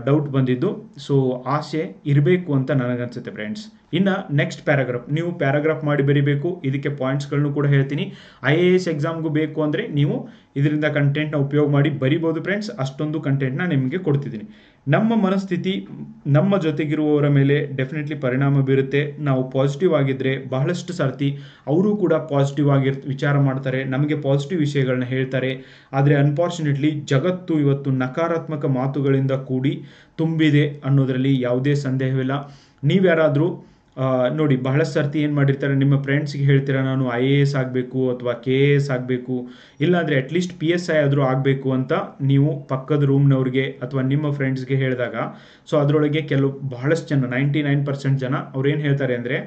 A: ಡೌಟ್ ಬಂದಿದ್ದು. ಸೊ ಆಸೆ ಇರಬೇಕು ಅಂತ ನನಗನ್ಸುತ್ತೆ ಫ್ರೆಂಡ್ಸ್. ಇನ್ನು ನೆಕ್ಸ್ಟ್ ಪ್ಯಾರಾಗ್ರಾಫ್, ನೀವು ಪ್ಯಾರಾಗ್ರಾಫ್ ಮಾಡಿ ಬರೀಬೇಕು. ಇದಕ್ಕೆ ಪಾಯಿಂಟ್ಸ್ಗಳನ್ನು ಕೂಡ ಹೇಳ್ತೀನಿ. IAS ಎಕ್ಸಾಮ್ಗೂ ಬೇಕು ಅಂದರೆ ನೀವು ಇದರಿಂದ ಕಂಟೆಂಟ್ನ ಉಪಯೋಗ ಮಾಡಿ ಬರಿಬೋದು ಫ್ರೆಂಡ್ಸ್. ಅಷ್ಟೊಂದು ಕಂಟೆಂಟ್ನ ನಿಮಗೆ ಕೊಡ್ತಿದ್ದೀನಿ. ನಮ್ಮ ಮನಸ್ಥಿತಿ ನಮ್ಮ ಜೊತೆಗಿರುವವರ ಮೇಲೆ ಡೆಫಿನೆಟ್ಲಿ ಪರಿಣಾಮ ಬೀರುತ್ತೆ. ನಾವು ಪಾಸಿಟಿವ್ ಆಗಿದ್ದರೆ ಬಹಳಷ್ಟು ಸರ್ತಿ ಅವರು ಕೂಡ ಪಾಸಿಟಿವ್ ಆಗಿ ವಿಚಾರ ಮಾಡ್ತಾರೆ, ನಮಗೆ ಪಾಸಿಟಿವ್ ವಿಷಯಗಳನ್ನ ಹೇಳ್ತಾರೆ. ಆದರೆ ಅನ್ಫಾರ್ಚುನೇಟ್ಲಿ ಜಗತ್ತು ಇವತ್ತು ನಕಾರಾತ್ಮಕ ಮಾತುಗಳಿಂದ ಕೂಡಿ ತುಂಬಿದೆ ಅನ್ನೋದರಲ್ಲಿ ಯಾವುದೇ ಸಂದೇಹವಿಲ್ಲ. ನೀವ್ಯಾರಾದರೂ ನೋಡಿ, ಬಹಳಷ್ಟು ಸರ್ತಿ ಏನು ಮಾಡಿರ್ತಾರೆ, ನಿಮ್ಮ ಫ್ರೆಂಡ್ಸ್ಗೆ ಹೇಳ್ತೀರಾ ನಾನು IAS ಆಗಬೇಕು ಅಥವಾ KAS ಆಗಬೇಕು, ಇಲ್ಲಾಂದರೆ ಅಟ್ಲೀಸ್ಟ್ PSI ಆದರೂ ಆಗಬೇಕು ಅಂತ ನೀವು ಪಕ್ಕದ ರೂಮ್ನವ್ರಿಗೆ ಅಥವಾ ನಿಮ್ಮ ಫ್ರೆಂಡ್ಸ್ಗೆ ಹೇಳಿದಾಗ ಸೊ ಅದರೊಳಗೆ ಬಹಳಷ್ಟು ಜನ 99% ಜನ ಅವ್ರೇನು ಹೇಳ್ತಾರೆ ಅಂದರೆ,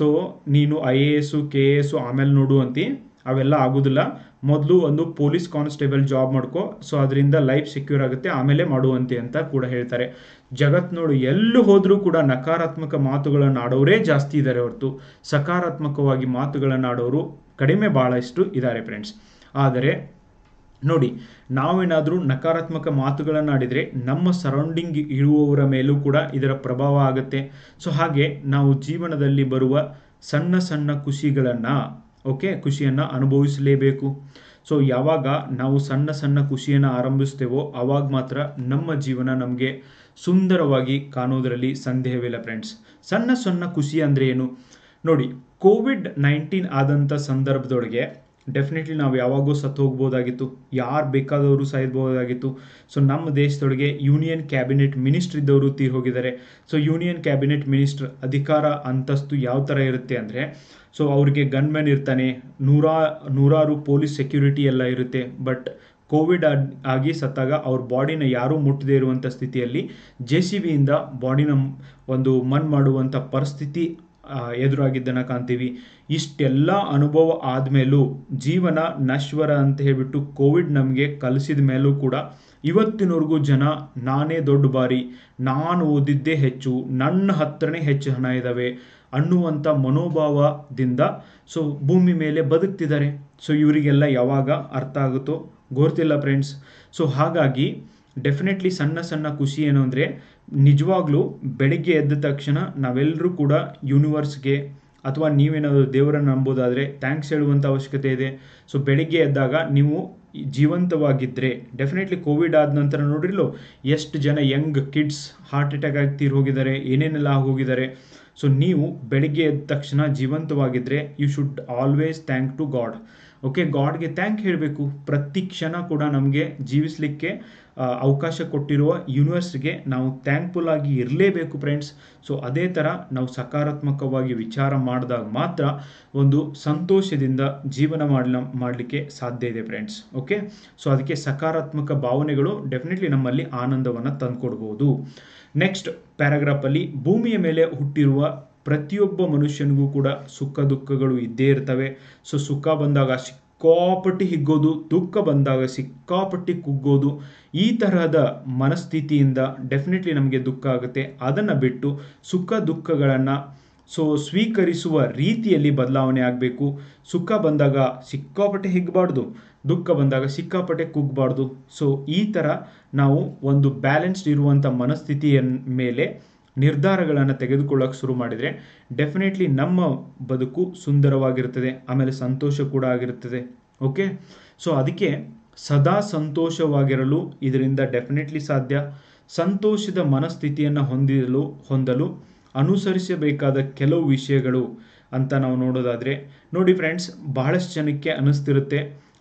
A: ಸೊ ನೀನು IAS KAS ಆಮೇಲೆ ನೋಡು ಅಂತಿ, ಅವೆಲ್ಲ ಆಗೋದಿಲ್ಲ, ಮೊದಲು ಒಂದು ಪೊಲೀಸ್ ಕಾನ್ಸ್ಟೇಬಲ್ ಜಾಬ್ ಮಾಡ್ಕೋ, ಸೊ ಅದರಿಂದ ಲೈಫ್ ಸೆಕ್ಯೂರ್ ಆಗುತ್ತೆ, ಆಮೇಲೆ ಮಾಡುವಂತೆ ಅಂತ ಕೂಡ ಹೇಳ್ತಾರೆ. ಜಗತ್ತಿನೋಡು ಎಲ್ಲೂ ಹೋದರೂ ಕೂಡ ನಕಾರಾತ್ಮಕ ಮಾತುಗಳನ್ನು ಆಡೋರೇ ಜಾಸ್ತಿ ಇದ್ದಾರೆ ಹೊರತು ಸಕಾರಾತ್ಮಕವಾಗಿ ಮಾತುಗಳನ್ನು ಆಡೋರು ಕಡಿಮೆ ಭಾಳಷ್ಟು ಇದ್ದಾರೆ ಫ್ರೆಂಡ್ಸ್. ಆದರೆ ನೋಡಿ, ನಾವೇನಾದರೂ ನಕಾರಾತ್ಮಕ ಮಾತುಗಳನ್ನು ಆಡಿದರೆ ನಮ್ಮ ಸರೌಂಡಿಂಗ್ ಇರುವವರ ಮೇಲೂ ಕೂಡ ಇದರ ಪ್ರಭಾವ ಆಗುತ್ತೆ. ಸೊ ಹಾಗೆ ನಾವು ಜೀವನದಲ್ಲಿ ಬರುವ ಸಣ್ಣ ಸಣ್ಣ ಖುಷಿಯನ್ನು ಅನುಭವಿಸಲೇಬೇಕು. ಸೊ ಯಾವಾಗ ನಾವು ಸಣ್ಣ ಸಣ್ಣ ಖುಷಿಯನ್ನು ಆರಂಭಿಸ್ತೇವೋ ಆವಾಗ ಮಾತ್ರ ನಮ್ಮ ಜೀವನ ನಮಗೆ ಸುಂದರವಾಗಿ ಕಾಣೋದರಲ್ಲಿ ಸಂದೇಹವಿಲ್ಲ ಫ್ರೆಂಡ್ಸ್. ಸಣ್ಣ ಸಣ್ಣ ಖುಷಿ ಅಂದರೆ ಏನು ನೋಡಿ, COVID-19 ಆದಂಥ ಸಂದರ್ಭದೊಳಗೆ ಡೆಫಿನೆಟ್ಲಿ ನಾವು ಯಾವಾಗೋ ಸತ್ತು ಹೋಗ್ಬೋದಾಗಿತ್ತು, ಯಾರು ಬೇಕಾದವರು ಸಾಯ್ಬೋದಾಗಿತ್ತು. ಸೊ ನಮ್ಮ ದೇಶದೊಳಗೆ ಯೂನಿಯನ್ ಕ್ಯಾಬಿನೆಟ್ ಮಿನಿಸ್ಟರ್ ಇದ್ದವರು ತೀರ್ ಹೋಗಿದ್ದಾರೆ. ಸೊ ಯೂನಿಯನ್ ಕ್ಯಾಬಿನೆಟ್ ಮಿನಿಸ್ಟರ್ ಅಧಿಕಾರ ಅಂತಸ್ತು ಯಾವ ಥರ ಇರುತ್ತೆ ಅಂದರೆ, ಸೊ ಅವ್ರಿಗೆ ಗನ್ಮ್ಯಾನ್ ಇರ್ತಾನೆ, ನೂರಾರು ಪೊಲೀಸ್ ಸೆಕ್ಯೂರಿಟಿ ಎಲ್ಲ ಇರುತ್ತೆ. ಬಟ್ ಕೋವಿಡ್ ಆಗಿ ಸತ್ತಾಗ ಅವ್ರ ಬಾಡಿನ ಯಾರೂ ಮುಟ್ಟದೇ ಇರುವಂಥ ಸ್ಥಿತಿಯಲ್ಲಿ JCBಯಿಂದ ಬಾಡಿನ ಒಂದು ಮಾಡುವಂಥ ಪರಿಸ್ಥಿತಿ ಎದುರಾಗಿದ್ದನ್ನು ಕಾಣ್ತೀವಿ. ಇಷ್ಟೆಲ್ಲ ಅನುಭವ ಆದಮೇಲೂ ಜೀವನ ನಶ್ವರ ಅಂತ ಹೇಳ್ಬಿಟ್ಟು ಕೋವಿಡ್ ನಮಗೆ ಕಲಿಸಿದ ಮೇಲೂ ಕೂಡ ಇವತ್ತಿನವರೆಗೂ ಜನ ನಾನೇ ದೊಡ್ಡ ಬಾರಿ, ನಾನು ಓದಿದ್ದೇ ಹೆಚ್ಚು, ನನ್ನ ಹತ್ರನೇ ಹೆಚ್ಚು ಹಣ ಇದ್ದಾವೆ ಅನ್ನುವಂಥ ಮನೋಭಾವದಿಂದ ಸೊ ಭೂಮಿ ಮೇಲೆ ಬದುಕ್ತಿದ್ದಾರೆ. ಸೊ ಇವರಿಗೆಲ್ಲ ಯಾವಾಗ ಅರ್ಥ ಆಗುತ್ತೋ ಗೊತ್ತಿಲ್ಲ ಫ್ರೆಂಡ್ಸ್. ಸೊ ಹಾಗಾಗಿ ಡೆಫಿನೆಟ್ಲಿ ಸಣ್ಣ ಖುಷಿ ಏನು ಅಂದರೆ, ನಿಜವಾಗ್ಲೂ ಬೆಳಿಗ್ಗೆ ಎದ್ದ ತಕ್ಷಣ ನಾವೆಲ್ಲರೂ ಕೂಡ ಯೂನಿವರ್ಸ್ಗೆ ಅಥವಾ ನೀವೇನಾದರೂ ದೇವರನ್ನು ನಂಬೋದಾದರೆ ಥ್ಯಾಂಕ್ಸ್ ಹೇಳುವಂಥ ಅವಶ್ಯಕತೆ ಇದೆ. ಸೊ ಬೆಳಿಗ್ಗೆ ಎದ್ದಾಗ ನೀವು ಜೀವಂತವಾಗಿದ್ದರೆ, ಡೆಫಿನೆಟ್ಲಿ ಕೋವಿಡ್ ಆದ ನಂತರ ನೋಡಿರಲು ಎಷ್ಟು ಜನ ಯಂಗ್ ಕಿಡ್ಸ್ ಹಾರ್ಟ್ ಅಟ್ಯಾಕ್ ಆಗಿ ತೀರ್ ಹೋಗಿದ್ದಾರೆ, ಏನೇನೆಲ್ಲ ಹೋಗಿದ್ದಾರೆ. ಸೊ ನೀವು ಬೆಳಿಗ್ಗೆ ಎದ್ದ ತಕ್ಷಣ ಜೀವಂತವಾಗಿದ್ದರೆ you should always thank to god. Okay, ಗಾಡ್ಗೆ ಥ್ಯಾಂಕ್ ಹೇಳಬೇಕು. ಪ್ರತಿ ಕ್ಷಣ ಕೂಡ ನಮಗೆ ಜೀವಿಸಲಿಕ್ಕೆ ಅವಕಾಶ ಕೊಟ್ಟಿರುವ ಯೂನಿವರ್ಸ್ಗೆ ನಾವು ಥ್ಯಾಂಕ್ಫುಲ್ ಆಗಿ ಇರಲೇಬೇಕು ಫ್ರೆಂಡ್ಸ್. ಸೊ ಅದೇ ಥರ ನಾವು ಸಕಾರಾತ್ಮಕವಾಗಿ ವಿಚಾರ ಮಾಡಿದಾಗ ಮಾತ್ರ ಒಂದು ಸಂತೋಷದಿಂದ ಜೀವನ ಮಾಡಲಿಕ್ಕೆ ಸಾಧ್ಯ ಇದೆ ಫ್ರೆಂಡ್ಸ್. ಓಕೆ, ಸೊ ಅದಕ್ಕೆ ಸಕಾರಾತ್ಮಕ ಭಾವನೆಗಳು ಡೆಫಿನೆಟ್ಲಿ ನಮ್ಮಲ್ಲಿ ಆನಂದವನ್ನು ತಂದುಕೊಡ್ಬೋದು. ನೆಕ್ಸ್ಟ್ ಪ್ಯಾರಾಗ್ರಾಫಲ್ಲಿ, ಭೂಮಿಯ ಮೇಲೆ ಹುಟ್ಟಿರುವ ಪ್ರತಿಯೊಬ್ಬ ಮನುಷ್ಯನಿಗೂ ಕೂಡ ಸುಖ ದುಃಖಗಳು ಇದ್ದೇ ಇರ್ತವೆ. ಸೊ ಸುಖ ಬಂದಾಗ ಸಿಕ್ಕಾಪಟ್ಟಿ ಹಿಗ್ಗೋದು, ದುಃಖ ಬಂದಾಗ ಸಿಕ್ಕಾಪಟ್ಟಿ ಕುಗ್ಗೋದು, ಈ ತರಹದ ಮನಸ್ಥಿತಿಯಿಂದ ಡೆಫಿನೆಟ್ಲಿ ನಮಗೆ ದುಃಖ ಆಗುತ್ತೆ. ಅದನ್ನು ಬಿಟ್ಟು ಸುಖ ದುಃಖಗಳನ್ನು ಸ್ವೀಕರಿಸುವ ರೀತಿಯಲ್ಲಿ ಬದಲಾವಣೆ ಆಗಬೇಕು. ಸುಖ ಬಂದಾಗ ಸಿಕ್ಕಾಪಟ್ಟೆ ಹಿಗ್ಬಾರ್ದು, ದುಃಖ ಬಂದಾಗ ಸಿಕ್ಕಾಪಟ್ಟೆ ಕುಗ್ಬಾರ್ದು. ಸೊ ಈ ಥರ ನಾವು ಒಂದು ಬ್ಯಾಲೆನ್ಸ್ಡ್ ಇರುವಂಥ ಮನಸ್ಥಿತಿಯ ಮೇಲೆ ನಿರ್ಧಾರಗಳನ್ನು ತೆಗೆದುಕೊಳ್ಳೋಕೆ ಶುರು ಮಾಡಿದರೆ ಡೆಫಿನೆಟ್ಲಿ ನಮ್ಮ ಬದುಕು ಸುಂದರವಾಗಿರ್ತದೆ, ಆಮೇಲೆ ಸಂತೋಷ ಕೂಡ ಆಗಿರುತ್ತದೆ. ಓಕೆ, ಸೊ ಅದಕ್ಕೆ ಸದಾ ಸಂತೋಷವಾಗಿರಲು ಇದರಿಂದ ಡೆಫಿನೆಟ್ಲಿ ಸಾಧ್ಯ. ಸಂತೋಷದ ಮನಸ್ಥಿತಿಯನ್ನು ಹೊಂದಲು ಅನುಸರಿಸಬೇಕಾದ ಕೆಲವು ವಿಷಯಗಳು ಅಂತ ನಾವು ನೋಡೋದಾದರೆ, ನೋಡಿ ಫ್ರೆಂಡ್ಸ್, ಬಹಳಷ್ಟು ಜನಕ್ಕೆ ಅನ್ನಿಸ್ತಿರುತ್ತೆ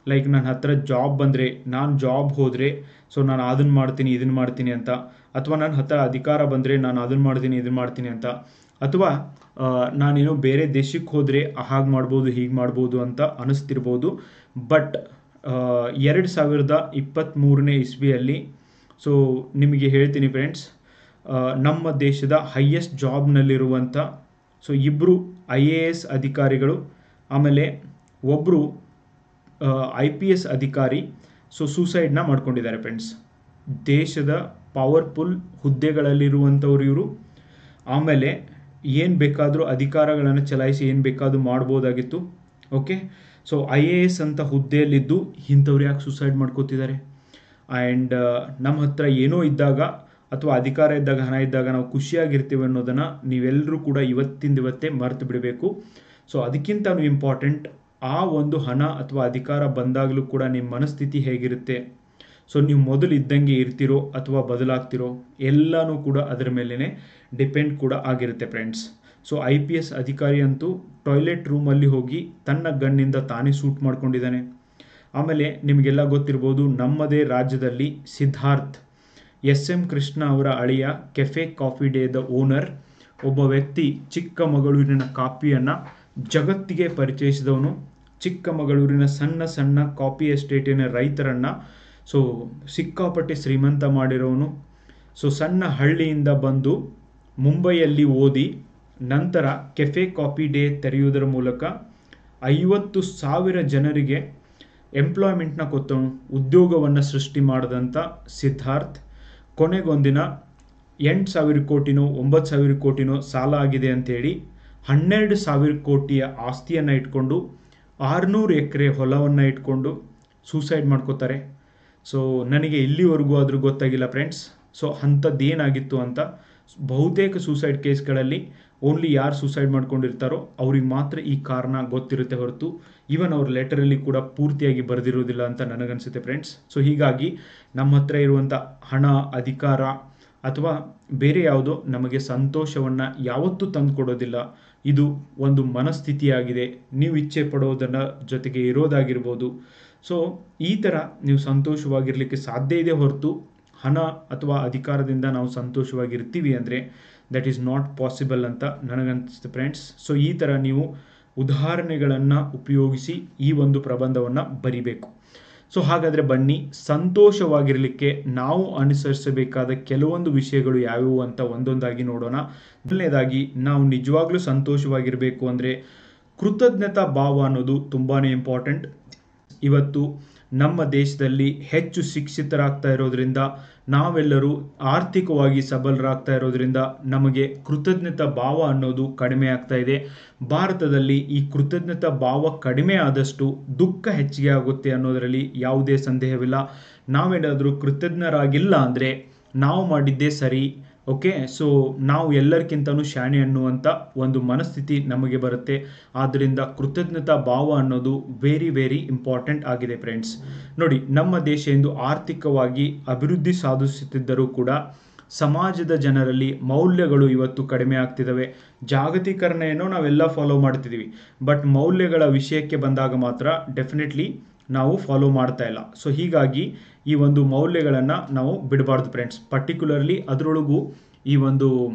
A: ಲೈಕ್ ನನ್ನ ಹತ್ರ ಜಾಬ್ ಬಂದರೆ, ನಾನು ಜಾಬ್ ಹೋದರೆ ಸೊ ನಾನು ಅದನ್ನು ಮಾಡ್ತೀನಿ ಇದನ್ನು ಮಾಡ್ತೀನಿ ಅಂತ, ಅಥವಾ ನನ್ನ ಹತ್ರ ಅಧಿಕಾರ ಬಂದರೆ ನಾನು ಅದನ್ನು ಮಾಡ್ತೀನಿ ಇದನ್ನು ಮಾಡ್ತೀನಿ ಅಂತ, ಅಥವಾ ನಾನೇನೋ ಬೇರೆ ದೇಶಕ್ಕೆ ಹೋದರೆ ಹಾಗೆ ಮಾಡ್ಬೋದು ಹೀಗೆ ಮಾಡ್ಬೋದು ಅಂತ ಅನ್ನಿಸ್ತಿರ್ಬೋದು. ಬಟ್ 2023ನೇ ಇಸ್ವಿಯಲ್ಲಿ ಸೊ ನಿಮಗೆ ಹೇಳ್ತೀನಿ ಫ್ರೆಂಡ್ಸ್, ನಮ್ಮ ದೇಶದ ಹೈಯೆಸ್ಟ್ ಜಾಬ್ನಲ್ಲಿರುವಂಥ ಸೊ ಇಬ್ಬರು IAS ಅಧಿಕಾರಿಗಳು, ಆಮೇಲೆ ಒಬ್ಬರು IPS ಅಧಿಕಾರಿ ಸೊ ಸೂಸೈಡ್ನ ಮಾಡ್ಕೊಂಡಿದ್ದಾರೆ ಫ್ರೆಂಡ್ಸ್. ದೇಶದ ಪವರ್ಫುಲ್ ಹುದ್ದೆಗಳಲ್ಲಿರುವಂಥವ್ರು ಇವರು. ಆಮೇಲೆ ಏನು ಬೇಕಾದರೂ ಅಧಿಕಾರಗಳನ್ನು ಚಲಾಯಿಸಿ ಏನು ಬೇಕಾದರೂ ಮಾಡ್ಬೋದಾಗಿತ್ತು. ಓಕೆ, ಸೊ IAS ಅಂತ ಹುದ್ದೆಯಲ್ಲಿದ್ದು ಇಂಥವ್ರು ಯಾಕೆ ಸೂಸೈಡ್ ಮಾಡ್ಕೋತಿದ್ದಾರೆ? ಆ್ಯಂಡ್ ನಮ್ಮ ಹತ್ರ ಏನೋ ಇದ್ದಾಗ ಅಥವಾ ಅಧಿಕಾರ ಇದ್ದಾಗ ಹಣ ಇದ್ದಾಗ ನಾವು ಖುಷಿಯಾಗಿರ್ತೀವಿ ಅನ್ನೋದನ್ನು ನೀವೆಲ್ಲರೂ ಕೂಡ ಇವತ್ತೇ ಮರೆತು ಬಿಡಬೇಕು. ಸೊ ಅದಕ್ಕಿಂತಲೂ ಇಂಪಾರ್ಟೆಂಟ್, ಆ ಒಂದು ಹಣ ಅಥವಾ ಅಧಿಕಾರ ಬಂದಾಗಲೂ ಕೂಡ ನಿಮ್ಮ ಮನಸ್ಥಿತಿ ಹೇಗಿರುತ್ತೆ, ಸೊ ನೀವು ಮೊದಲು ಇದ್ದಂಗೆ ಇರ್ತಿರೋ ಅಥವಾ ಬದಲಾಗ್ತಿರೋ ಎಲ್ಲನೂ ಕೂಡ ಅದರ ಮೇಲೇ ಡಿಪೆಂಡ್ ಕೂಡ ಆಗಿರುತ್ತೆ ಫ್ರೆಂಡ್ಸ್. ಸೊ IPS ಅಧಿಕಾರಿ ಅಂತೂ ಟಾಯ್ಲೆಟ್ ರೂಮಲ್ಲಿ ಹೋಗಿ ತನ್ನ ಗನ್ನಿಂದ ತಾನೇ ಶೂಟ್ ಮಾಡ್ಕೊಂಡಿದ್ದಾನೆ. ಆಮೇಲೆ ನಿಮಗೆಲ್ಲ ಗೊತ್ತಿರ್ಬೋದು, ನಮ್ಮದೇ ರಾಜ್ಯದಲ್ಲಿ ಸಿದ್ಧಾರ್ಥ್ SM ಕೃಷ್ಣ ಅವರ ಅಳಿಯ ಕೆಫೆ ಕಾಫಿ ಡೇದ ಓನರ್ ಒಬ್ಬ ವ್ಯಕ್ತಿ ಚಿಕ್ಕಮಗಳೂರಿನ ಕಾಫಿಯನ್ನು ಜಗತ್ತಿಗೆ ಪರಿಚಯಿಸಿದವನು. ಚಿಕ್ಕಮಗಳೂರಿನ ಸಣ್ಣ ಕಾಫಿ ಎಸ್ಟೇಟಿನ ರೈತರನ್ನು ಸೊ ಸಿಕ್ಕಾಪಟ್ಟೆ ಶ್ರೀಮಂತ ಮಾಡಿರೋನು. ಸೊ ಸಣ್ಣ ಹಳ್ಳಿಯಿಂದ ಬಂದು ಮುಂಬೈಯಲ್ಲಿ ಓದಿ ನಂತರ ಕೆಫೆ ಕಾಫಿ ಡೇ ತೆರೆಯುವುದರ ಮೂಲಕ 50,000 ಜನರಿಗೆ ಎಂಪ್ಲಾಯ್ಮೆಂಟ್ನ ಕೊಟ್ಟವನು, ಉದ್ಯೋಗವನ್ನು ಸೃಷ್ಟಿ ಮಾಡಿದಂಥ ಸಿದ್ಧಾರ್ಥ್ ಕೊನೆಗೊಂದಿನ 8,000 ಕೋಟಿನೋ 9,000 ಕೋಟಿನೋ ಸಾಲ ಆಗಿದೆ ಅಂಥೇಳಿ 12,000 ಕೋಟಿಯ ಆಸ್ತಿಯನ್ನು ಇಟ್ಕೊಂಡು 600 ಎಕರೆ ಹೊಲವನ್ನು ಇಟ್ಕೊಂಡು ಸೂಸೈಡ್ ಮಾಡ್ಕೋತಾರೆ. ಸೊ ನನಗೆ ಇಲ್ಲಿವರೆಗೂ ಆದರೂ ಗೊತ್ತಾಗಿಲ್ಲ ಫ್ರೆಂಡ್ಸ್, ಸೊ ಅಂಥದ್ದೇನಾಗಿತ್ತು ಅಂತ. ಬಹುತೇಕ ಸೂಸೈಡ್ ಕೇಸ್ಗಳಲ್ಲಿ ಓನ್ಲಿ ಯಾರು ಸೂಸೈಡ್ ಮಾಡ್ಕೊಂಡಿರ್ತಾರೋ ಅವ್ರಿಗೆ ಮಾತ್ರ ಈ ಕಾರಣ ಗೊತ್ತಿರುತ್ತೆ ಹೊರತು ಈವನ್ ಅವ್ರ ಲೆಟರಲ್ಲಿ ಕೂಡ ಪೂರ್ತಿಯಾಗಿ ಬರೆದಿರೋದಿಲ್ಲ ಅಂತ ನನಗನ್ಸುತ್ತೆ ಫ್ರೆಂಡ್ಸ್. ಸೊ ಹೀಗಾಗಿ ನಮ್ಮ ಹತ್ರ ಇರುವಂಥ ಹಣ, ಅಧಿಕಾರ ಅಥವಾ ಬೇರೆ ಯಾವುದೋ ನಮಗೆ ಸಂತೋಷವನ್ನು ಯಾವತ್ತೂ ತಂದು ಕೊಡೋದಿಲ್ಲ. ಇದು ಒಂದು ಮನಸ್ಥಿತಿಯಾಗಿದೆ. ನೀವು ಇಚ್ಛೆ ಪಡೋದನ್ನ ಜೊತೆಗೆ ಇರೋದಾಗಿರ್ಬೋದು. ಸೊ ಈ ಥರ ನೀವು ಸಂತೋಷವಾಗಿರಲಿಕ್ಕೆ ಸಾಧ್ಯ ಇದೆ ಹೊರತು ಹಣ ಅಥವಾ ಅಧಿಕಾರದಿಂದ ನಾವು ಸಂತೋಷವಾಗಿರ್ತೀವಿ ಅಂದರೆ ದಟ್ ಈಸ್ ನಾಟ್ ಪಾಸಿಬಲ್ ಅಂತ ನನಗನ್ನಿಸುತ್ತೆ ಫ್ರೆಂಡ್ಸ್. ಸೊ ಈ ಥರ ನೀವು ಉದಾಹರಣೆಗಳನ್ನು ಉಪಯೋಗಿಸಿ ಈ ಒಂದು ಪ್ರಬಂಧವನ್ನು ಬರಿಬೇಕು. ಸೊ ಹಾಗಾದರೆ ಬನ್ನಿ, ಸಂತೋಷವಾಗಿರಲಿಕ್ಕೆ ನಾವು ಅನುಸರಿಸಬೇಕಾದ ಕೆಲವೊಂದು ವಿಷಯಗಳು ಯಾವುವು ಅಂತ ಒಂದೊಂದಾಗಿ ನೋಡೋಣ. ಮೊದಲನೇದಾಗಿ, ನಾವು ನಿಜವಾಗ್ಲೂ ಸಂತೋಷವಾಗಿರಬೇಕು ಅಂದರೆ ಕೃತಜ್ಞತಾ ಭಾವ ಅನ್ನೋದು ತುಂಬಾ ಇಂಪಾರ್ಟೆಂಟ್. ಇವತ್ತು ನಮ್ಮ ದೇಶದಲ್ಲಿ ಹೆಚ್ಚು ಶಿಕ್ಷಿತರಾಗ್ತಾ ಇರೋದ್ರಿಂದ, ನಾವೆಲ್ಲರೂ ಆರ್ಥಿಕವಾಗಿ ಸಬಲರಾಗ್ತಾ ಇರೋದ್ರಿಂದ ನಮಗೆ ಕೃತಜ್ಞತಾ ಭಾವ ಅನ್ನೋದು ಕಡಿಮೆ ಆಗ್ತಾ ಇದೆ. ಭಾರತದಲ್ಲಿ ಈ ಕೃತಜ್ಞತಾ ಭಾವ ಕಡಿಮೆ ಆದಷ್ಟು ದುಃಖ ಹೆಚ್ಚಿಗೆ ಆಗುತ್ತೆ ಅನ್ನೋದರಲ್ಲಿ ಯಾವುದೇ ಸಂದೇಹವಿಲ್ಲ. ನಾವೇನಾದರೂ ಕೃತಜ್ಞರಾಗಿಲ್ಲ ಅಂದರೆ ನಾವು ಮಾಡಿದ್ದೇ ಸರಿ, ಓಕೆ, ಸೊ ನಾವು ಎಲ್ಲರಿಗಿಂತನೂ ಶಾಣೆ ಅನ್ನುವಂಥ ಒಂದು ಮನಸ್ಥಿತಿ ನಮಗೆ ಬರುತ್ತೆ. ಆದ್ದರಿಂದ ಕೃತಜ್ಞತಾ ಭಾವ ಅನ್ನೋದು ವೆರಿ ವೆರಿ ಇಂಪಾರ್ಟೆಂಟ್ ಆಗಿದೆ ಫ್ರೆಂಡ್ಸ್. ನೋಡಿ, ನಮ್ಮ ದೇಶ ಇಂದು ಆರ್ಥಿಕವಾಗಿ ಅಭಿವೃದ್ಧಿ ಸಾಧಿಸುತ್ತಿದ್ದರೂ ಕೂಡ ಸಮಾಜದ ಜನರಲ್ಲಿ ಮೌಲ್ಯಗಳು ಇವತ್ತು ಕಡಿಮೆ ಆಗ್ತಿದ್ದಾವೆ. ಜಾಗತೀಕರಣ ಏನೋ ನಾವೆಲ್ಲ ಫಾಲೋ ಮಾಡ್ತಿದ್ದೀವಿ, ಬಟ್ ಮೌಲ್ಯಗಳ ವಿಷಯಕ್ಕೆ ಬಂದಾಗ ಮಾತ್ರ ಡೆಫಿನೆಟ್ಲಿ ನಾವು ಫಾಲೋ ಮಾಡ್ತಾ ಇಲ್ಲ. ಸೊ ಹೀಗಾಗಿ ಈ ಒಂದು ಮೌಲ್ಯಗಳನ್ನು ನಾವು ಬಿಡಬಾರ್ದು ಫ್ರೆಂಡ್ಸ್. ಪರ್ಟಿಕ್ಯುಲರ್ಲಿ ಅದರೊಳಗೂ ಈ ಒಂದು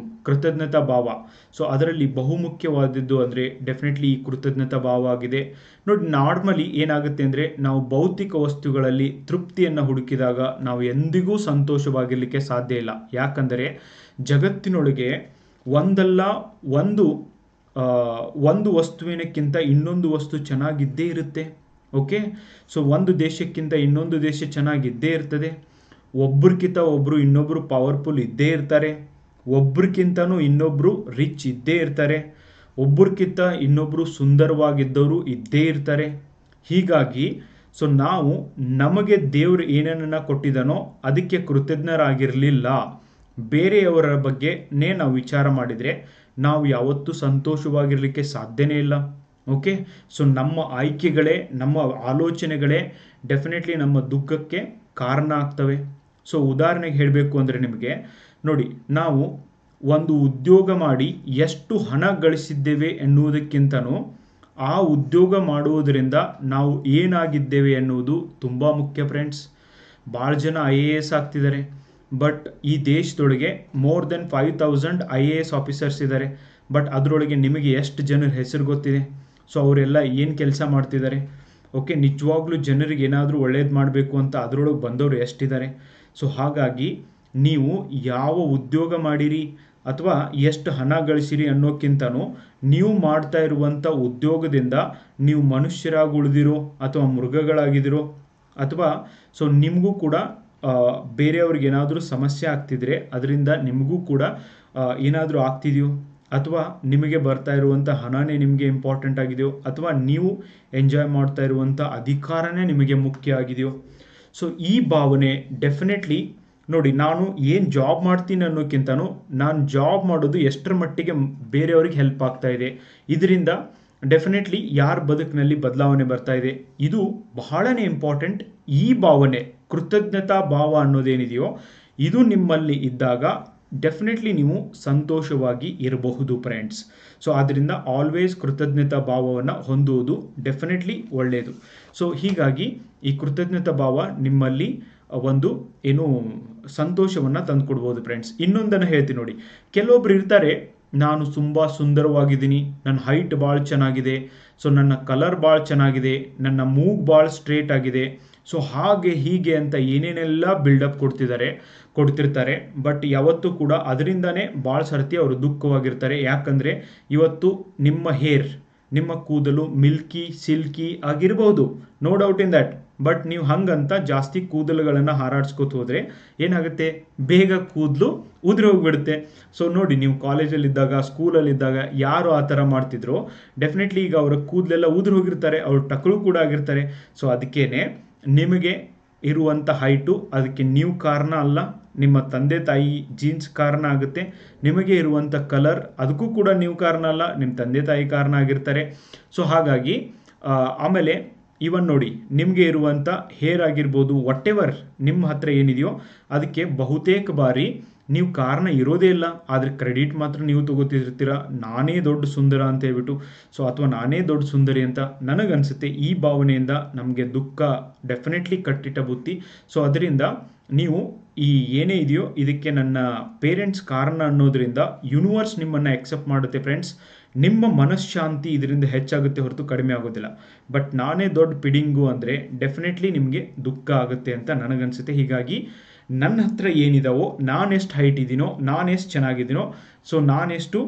A: ಕೃತಜ್ಞತಾ ಭಾವ, ಸೊ ಅದರಲ್ಲಿ ಬಹುಮುಖ್ಯವಾದದ್ದು ಅಂದರೆ ಡೆಫಿನೆಟ್ಲಿ ಈ ಕೃತಜ್ಞತಾ ಭಾವ ಆಗಿದೆ. ನೋಡಿ, ನಾರ್ಮಲಿ ಏನಾಗುತ್ತೆ ಅಂದರೆ ನಾವು ಭೌತಿಕ ವಸ್ತುಗಳಲ್ಲಿ ತೃಪ್ತಿಯನ್ನು ಹುಡುಕಿದಾಗ ನಾವು ಎಂದಿಗೂ ಸಂತೋಷವಾಗಿರಲಿಕ್ಕೆ ಸಾಧ್ಯ ಇಲ್ಲ. ಯಾಕಂದರೆ ಜಗತ್ತಿನೊಳಗೆ ಒಂದಲ್ಲ ಒಂದು ವಸ್ತುವಿನಕ್ಕಿಂತ ಇನ್ನೊಂದು ವಸ್ತು ಚೆನ್ನಾಗಿದ್ದೇ ಇರುತ್ತೆ. ಓಕೆ, ಸೊ ಒಂದು ದೇಶಕ್ಕಿಂತ ಇನ್ನೊಂದು ದೇಶ ಚೆನ್ನಾಗಿದ್ದೇ ಇರ್ತದೆ. ಒಬ್ರಿಗಿಂತ ಒಬ್ಬರು ಇನ್ನೊಬ್ಬರು ಪವರ್ಫುಲ್ ಇದ್ದೇ ಇರ್ತಾರೆ. ಒಬ್ರಿಗಿಂತನೂ ಇನ್ನೊಬ್ಬರು ರಿಚ್ ಇದ್ದೇ ಇರ್ತಾರೆ. ಒಬ್ರಿಗಿಂತ ಇನ್ನೊಬ್ಬರು ಸುಂದರವಾಗಿದ್ದವರು ಇದ್ದೇ ಇರ್ತಾರೆ. ಹೀಗಾಗಿ ಸೊ ನಾವು ನಮಗೆ ದೇವರು ಏನನ್ನ ಕೊಟ್ಟಿದ್ದಾನೋ ಅದಕ್ಕೆ ಕೃತಜ್ಞರಾಗಿರಲಿಲ್ಲ. ಬೇರೆಯವರ ಬಗ್ಗೆನೇ ನಾವು ವಿಚಾರ ಮಾಡಿದರೆ ನಾವು ಯಾವತ್ತೂ ಸಂತೋಷವಾಗಿರಲಿಕ್ಕೆ ಸಾಧ್ಯನೇ ಇಲ್ಲ. ಓಕೆ, ಸೊ ನಮ್ಮ ಆಯ್ಕೆಗಳೇ, ನಮ್ಮ ಆಲೋಚನೆಗಳೇ ಡೆಫಿನೆಟ್ಲಿ ನಮ್ಮ ದುಃಖಕ್ಕೆ ಕಾರಣ ಆಗ್ತವೆ. ಸೊ ಉದಾಹರಣೆಗೆ ಹೇಳಬೇಕು ಅಂದರೆ ನಿಮಗೆ ನೋಡಿ, ನಾವು ಒಂದು ಉದ್ಯೋಗ ಮಾಡಿ ಎಷ್ಟು ಹಣ ಗಳಿಸಿದ್ದೇವೆ ಎನ್ನುವುದಕ್ಕಿಂತನೂ ಆ ಉದ್ಯೋಗ ಮಾಡುವುದರಿಂದ ನಾವು ಏನಾಗಿದ್ದೇವೆ ಎನ್ನುವುದು ತುಂಬ ಮುಖ್ಯ ಫ್ರೆಂಡ್ಸ್. ಭಾಳ ಜನ IAS ಆಗ್ತಿದ್ದಾರೆ, ಬಟ್ ಈ ದೇಶದೊಳಗೆ ಮೋರ್ ದೆನ್ 5000 IAS ಆಫೀಸರ್ಸ್ ಇದ್ದಾರೆ. ಬಟ್ ಅದರೊಳಗೆ ನಿಮಗೆ ಎಷ್ಟು ಜನರ ಹೆಸರು ಗೊತ್ತಿದೆ? ಸೊ ಅವರೆಲ್ಲ ಏನು ಕೆಲಸ ಮಾಡ್ತಿದ್ದಾರೆ? ಓಕೆ, ನಿಜವಾಗ್ಲೂ ಜನರಿಗೆ ಏನಾದರೂ ಒಳ್ಳೇದು ಮಾಡಬೇಕು ಅಂತ ಅದರೊಳಗೆ ಬಂದವರು ಎಷ್ಟಿದ್ದಾರೆ? ಸೊ ಹಾಗಾಗಿ ನೀವು ಯಾವ ಉದ್ಯೋಗ ಮಾಡಿರಿ ಅಥವಾ ಎಷ್ಟು ಹಣ ಗಳಿಸಿರಿ ಅನ್ನೋಕ್ಕಿಂತನೂ ನೀವು ಮಾಡ್ತಾ ಇರುವಂಥ ಉದ್ಯೋಗದಿಂದ ನೀವು ಮನುಷ್ಯರಾಗಿ ಉಳಿದಿರೋ ಅಥವಾ ಮೃಗಗಳಾಗಿದ್ದೀರೋ ಅಥವಾ ಸೊ ನಿಮಗೂ ಕೂಡ ಬೇರೆಯವ್ರಿಗೆ ಏನಾದರೂ ಸಮಸ್ಯೆ ಆಗ್ತಿದ್ರೆ ಅದರಿಂದ ನಿಮಗೂ ಕೂಡ ಏನಾದರೂ ಆಗ್ತಿದೆಯೋ, ಅಥವಾ ನಿಮಗೆ ಬರ್ತಾ ಇರುವಂಥ ಹಣನೇ ನಿಮಗೆ ಇಂಪಾರ್ಟೆಂಟ್ ಆಗಿದೆಯೋ, ಅಥವಾ ನೀವು ಎಂಜಾಯ್ ಮಾಡ್ತಾ ಇರುವಂಥ ಅಧಿಕಾರನೇ ನಿಮಗೆ ಮುಖ್ಯ ಆಗಿದೆಯೋ? ಸೊ ಈ ಭಾವನೆ ಡೆಫಿನೆಟ್ಲಿ ನೋಡಿ, ನಾನು ಏನು ಜಾಬ್ ಮಾಡ್ತೀನಿ ಅನ್ನೋಕ್ಕಿಂತನೂ ನಾನು ಜಾಬ್ ಮಾಡೋದು ಎಷ್ಟರ ಮಟ್ಟಿಗೆ ಬೇರೆಯವ್ರಿಗೆ ಹೆಲ್ಪ್ ಆಗ್ತಾ ಇದೆ, ಇದರಿಂದ ಡೆಫಿನೆಟ್ಲಿ ಯಾರ ಬದುಕಿನಲ್ಲಿ ಬದಲಾವಣೆ ಬರ್ತಾ ಇದೆ, ಇದು ಬಹಳನೇ ಇಂಪಾರ್ಟೆಂಟ್. ಈ ಭಾವನೆ, ಕೃತಜ್ಞತಾ ಭಾವ ಅನ್ನೋದೇನಿದೆಯೋ ಇದು ನಿಮ್ಮಲ್ಲಿ ಇದ್ದಾಗ ಡೆಫಿನೆಟ್ಲಿ ನೀವು ಸಂತೋಷವಾಗಿ ಇರಬಹುದು ಫ್ರೆಂಡ್ಸ್. ಸೊ ಆದ್ದರಿಂದ ಆಲ್ವೇಸ್ ಕೃತಜ್ಞತಾ ಭಾವವನ್ನು ಹೊಂದುವುದು ಡೆಫಿನೆಟ್ಲಿ ಒಳ್ಳೆಯದು. ಸೊ ಹೀಗಾಗಿ ಈ ಕೃತಜ್ಞತಾ ಭಾವ ನಿಮ್ಮಲ್ಲಿ ಒಂದು ಏನು ಸಂತೋಷವನ್ನು ತಂದುಕೊಡ್ಬೋದು ಫ್ರೆಂಡ್ಸ್. ಇನ್ನೊಂದನ್ನು ಹೇಳ್ತೀನಿ ನೋಡಿ, ಕೆಲವೊಬ್ರು ಇರ್ತಾರೆ, ನಾನು ತುಂಬ ಸುಂದರವಾಗಿದ್ದೀನಿ, ನನ್ನ ಹೈಟ್ ಭಾಳ ಚೆನ್ನಾಗಿದೆ, ಸೊ ನನ್ನ ಕಲರ್ ಭಾಳ ಚೆನ್ನಾಗಿದೆ, ನನ್ನ ಮೂಗು ಭಾಳ ಸ್ಟ್ರೇಟ್ ಆಗಿದೆ, ಸೊ ಹಾಗೆ ಹೀಗೆ ಅಂತ ಏನೇನೆಲ್ಲ ಬಿಲ್ಡಪ್ ಕೊಡ್ತಿರ್ತಾರೆ. ಬಟ್ ಯಾವತ್ತೂ ಕೂಡ ಅದರಿಂದನೇ ಭಾಳ ಸರ್ತಿ ಅವರು ದುಃಖವಾಗಿರ್ತಾರೆ. ಯಾಕಂದರೆ ಇವತ್ತು ನಿಮ್ಮ ಕೂದಲು ಮಿಲ್ಕಿ ಸಿಲ್ಕಿ ಆಗಿರ್ಬೋದು, no doubt in that. But ನೀವು ಹಂಗಂತ ಜಾಸ್ತಿ ಕೂದಲುಗಳನ್ನು ಹಾರಾಡ್ಸ್ಕೊತ ಹೋದರೆ ಏನಾಗುತ್ತೆ, ಬೇಗ ಕೂದಲು ಉದುರಿ ಹೋಗ್ಬಿಡುತ್ತೆ. ಸೊ ನೋಡಿ, ನೀವು ಕಾಲೇಜಲ್ಲಿದ್ದಾಗ ಸ್ಕೂಲಲ್ಲಿದ್ದಾಗ ಯಾರು ಆ ಥರ ಮಾಡ್ತಿದ್ರು, ಡೆಫಿನೆಟ್ಲಿ ಈಗ ಅವರ ಕೂದಲೆಲ್ಲ ಉದುರಿ ಹೋಗಿರ್ತಾರೆ, ಅವ್ರ ಟಕಳು ಕೂಡ ಆಗಿರ್ತಾರೆ. ಸೊ ಅದಕ್ಕೇನೆ ನಿಮಗೆ ಇರುವಂಥ ಹೈಟು ಅದಕ್ಕೆ ನೀವು ಕಾರಣ ಅಲ್ಲ, ನಿಮ್ಮ ತಂದೆ ತಾಯಿ ಜೀನ್ಸ್ ಕಾರಣ ಆಗುತ್ತೆ. ನಿಮಗೆ ಇರುವಂಥ ಕಲರ್ ಅದಕ್ಕೂ ಕೂಡ ನೀವು ಕಾರಣ ಅಲ್ಲ, ನಿಮ್ಮ ತಂದೆ ತಾಯಿ ಕಾರಣ ಆಗಿರ್ತಾರೆ. ಸೊ ಹಾಗಾಗಿ ಆಮೇಲೆ ಇವನ್ ನೋಡಿ, ನಿಮಗೆ ಇರುವಂಥ ಹೇರ್ ಆಗಿರ್ಬೋದು, ವಾಟ್ ಎವರ್ ನಿಮ್ಮ ಹತ್ರ ಏನಿದೆಯೋ ಅದಕ್ಕೆ ಬಹುತೇಕ ಬಾರಿ ನೀವು ಕಾರಣ ಇರೋದೇ ಇಲ್ಲ, ಆದರೆ ಕ್ರೆಡಿಟ್ ಮಾತ್ರ ನೀವು ತಗೋತಿರ್ತೀರ, ನಾನೇ ದೊಡ್ಡ ಸುಂದರ ಅಂತ ಹೇಳ್ಬಿಟ್ಟು. ಸೊ ಅಥವಾ ನಾನೇ ದೊಡ್ಡ ಸುಂದರಿ ಅಂತ ನನಗನ್ಸುತ್ತೆ. ಈ ಭಾವನೆಯಿಂದ ನಮಗೆ ದುಃಖ ಡೆಫಿನೆಟ್ಲಿ ಕಟ್ಟಿಟ್ಟ ಬುತ್ತಿ. ಸೊ ಅದರಿಂದ ನೀವು ಈ ಏನೇ ಇದೆಯೋ ಇದಕ್ಕೆ ನನ್ನ ಪೇರೆಂಟ್ಸ್ ಕಾರಣ ಅನ್ನೋದ್ರಿಂದ ಯೂನಿವರ್ಸ್ ನಿಮ್ಮನ್ನು ಎಕ್ಸೆಪ್ಟ್ ಮಾಡುತ್ತೆ ಫ್ರೆಂಡ್ಸ್. ನಿಮ್ಮ ಮನಃಶಾಂತಿ ಇದರಿಂದ ಹೆಚ್ಚಾಗುತ್ತೆ ಹೊರತು ಕಡಿಮೆ ಆಗೋದಿಲ್ಲ. ಬಟ್ ನಾನೇ ದೊಡ್ಡ ಪಿಡಿಂಗು ಅಂದರೆ ಡೆಫಿನೆಟ್ಲಿ ನಿಮಗೆ ದುಃಖ ಆಗುತ್ತೆ ಅಂತ ನನಗನ್ಸುತ್ತೆ. ಹೀಗಾಗಿ ನನ್ನ ಹತ್ರ ಏನಿದಾವೋ, ನಾನೆಷ್ಟು ಹೈಟ್ ಇದ್ದೀನೋ, ನಾನೆಷ್ಟು ಚೆನ್ನಾಗಿದ್ದೀನೋ, ಸೊ ನಾನೆಷ್ಟು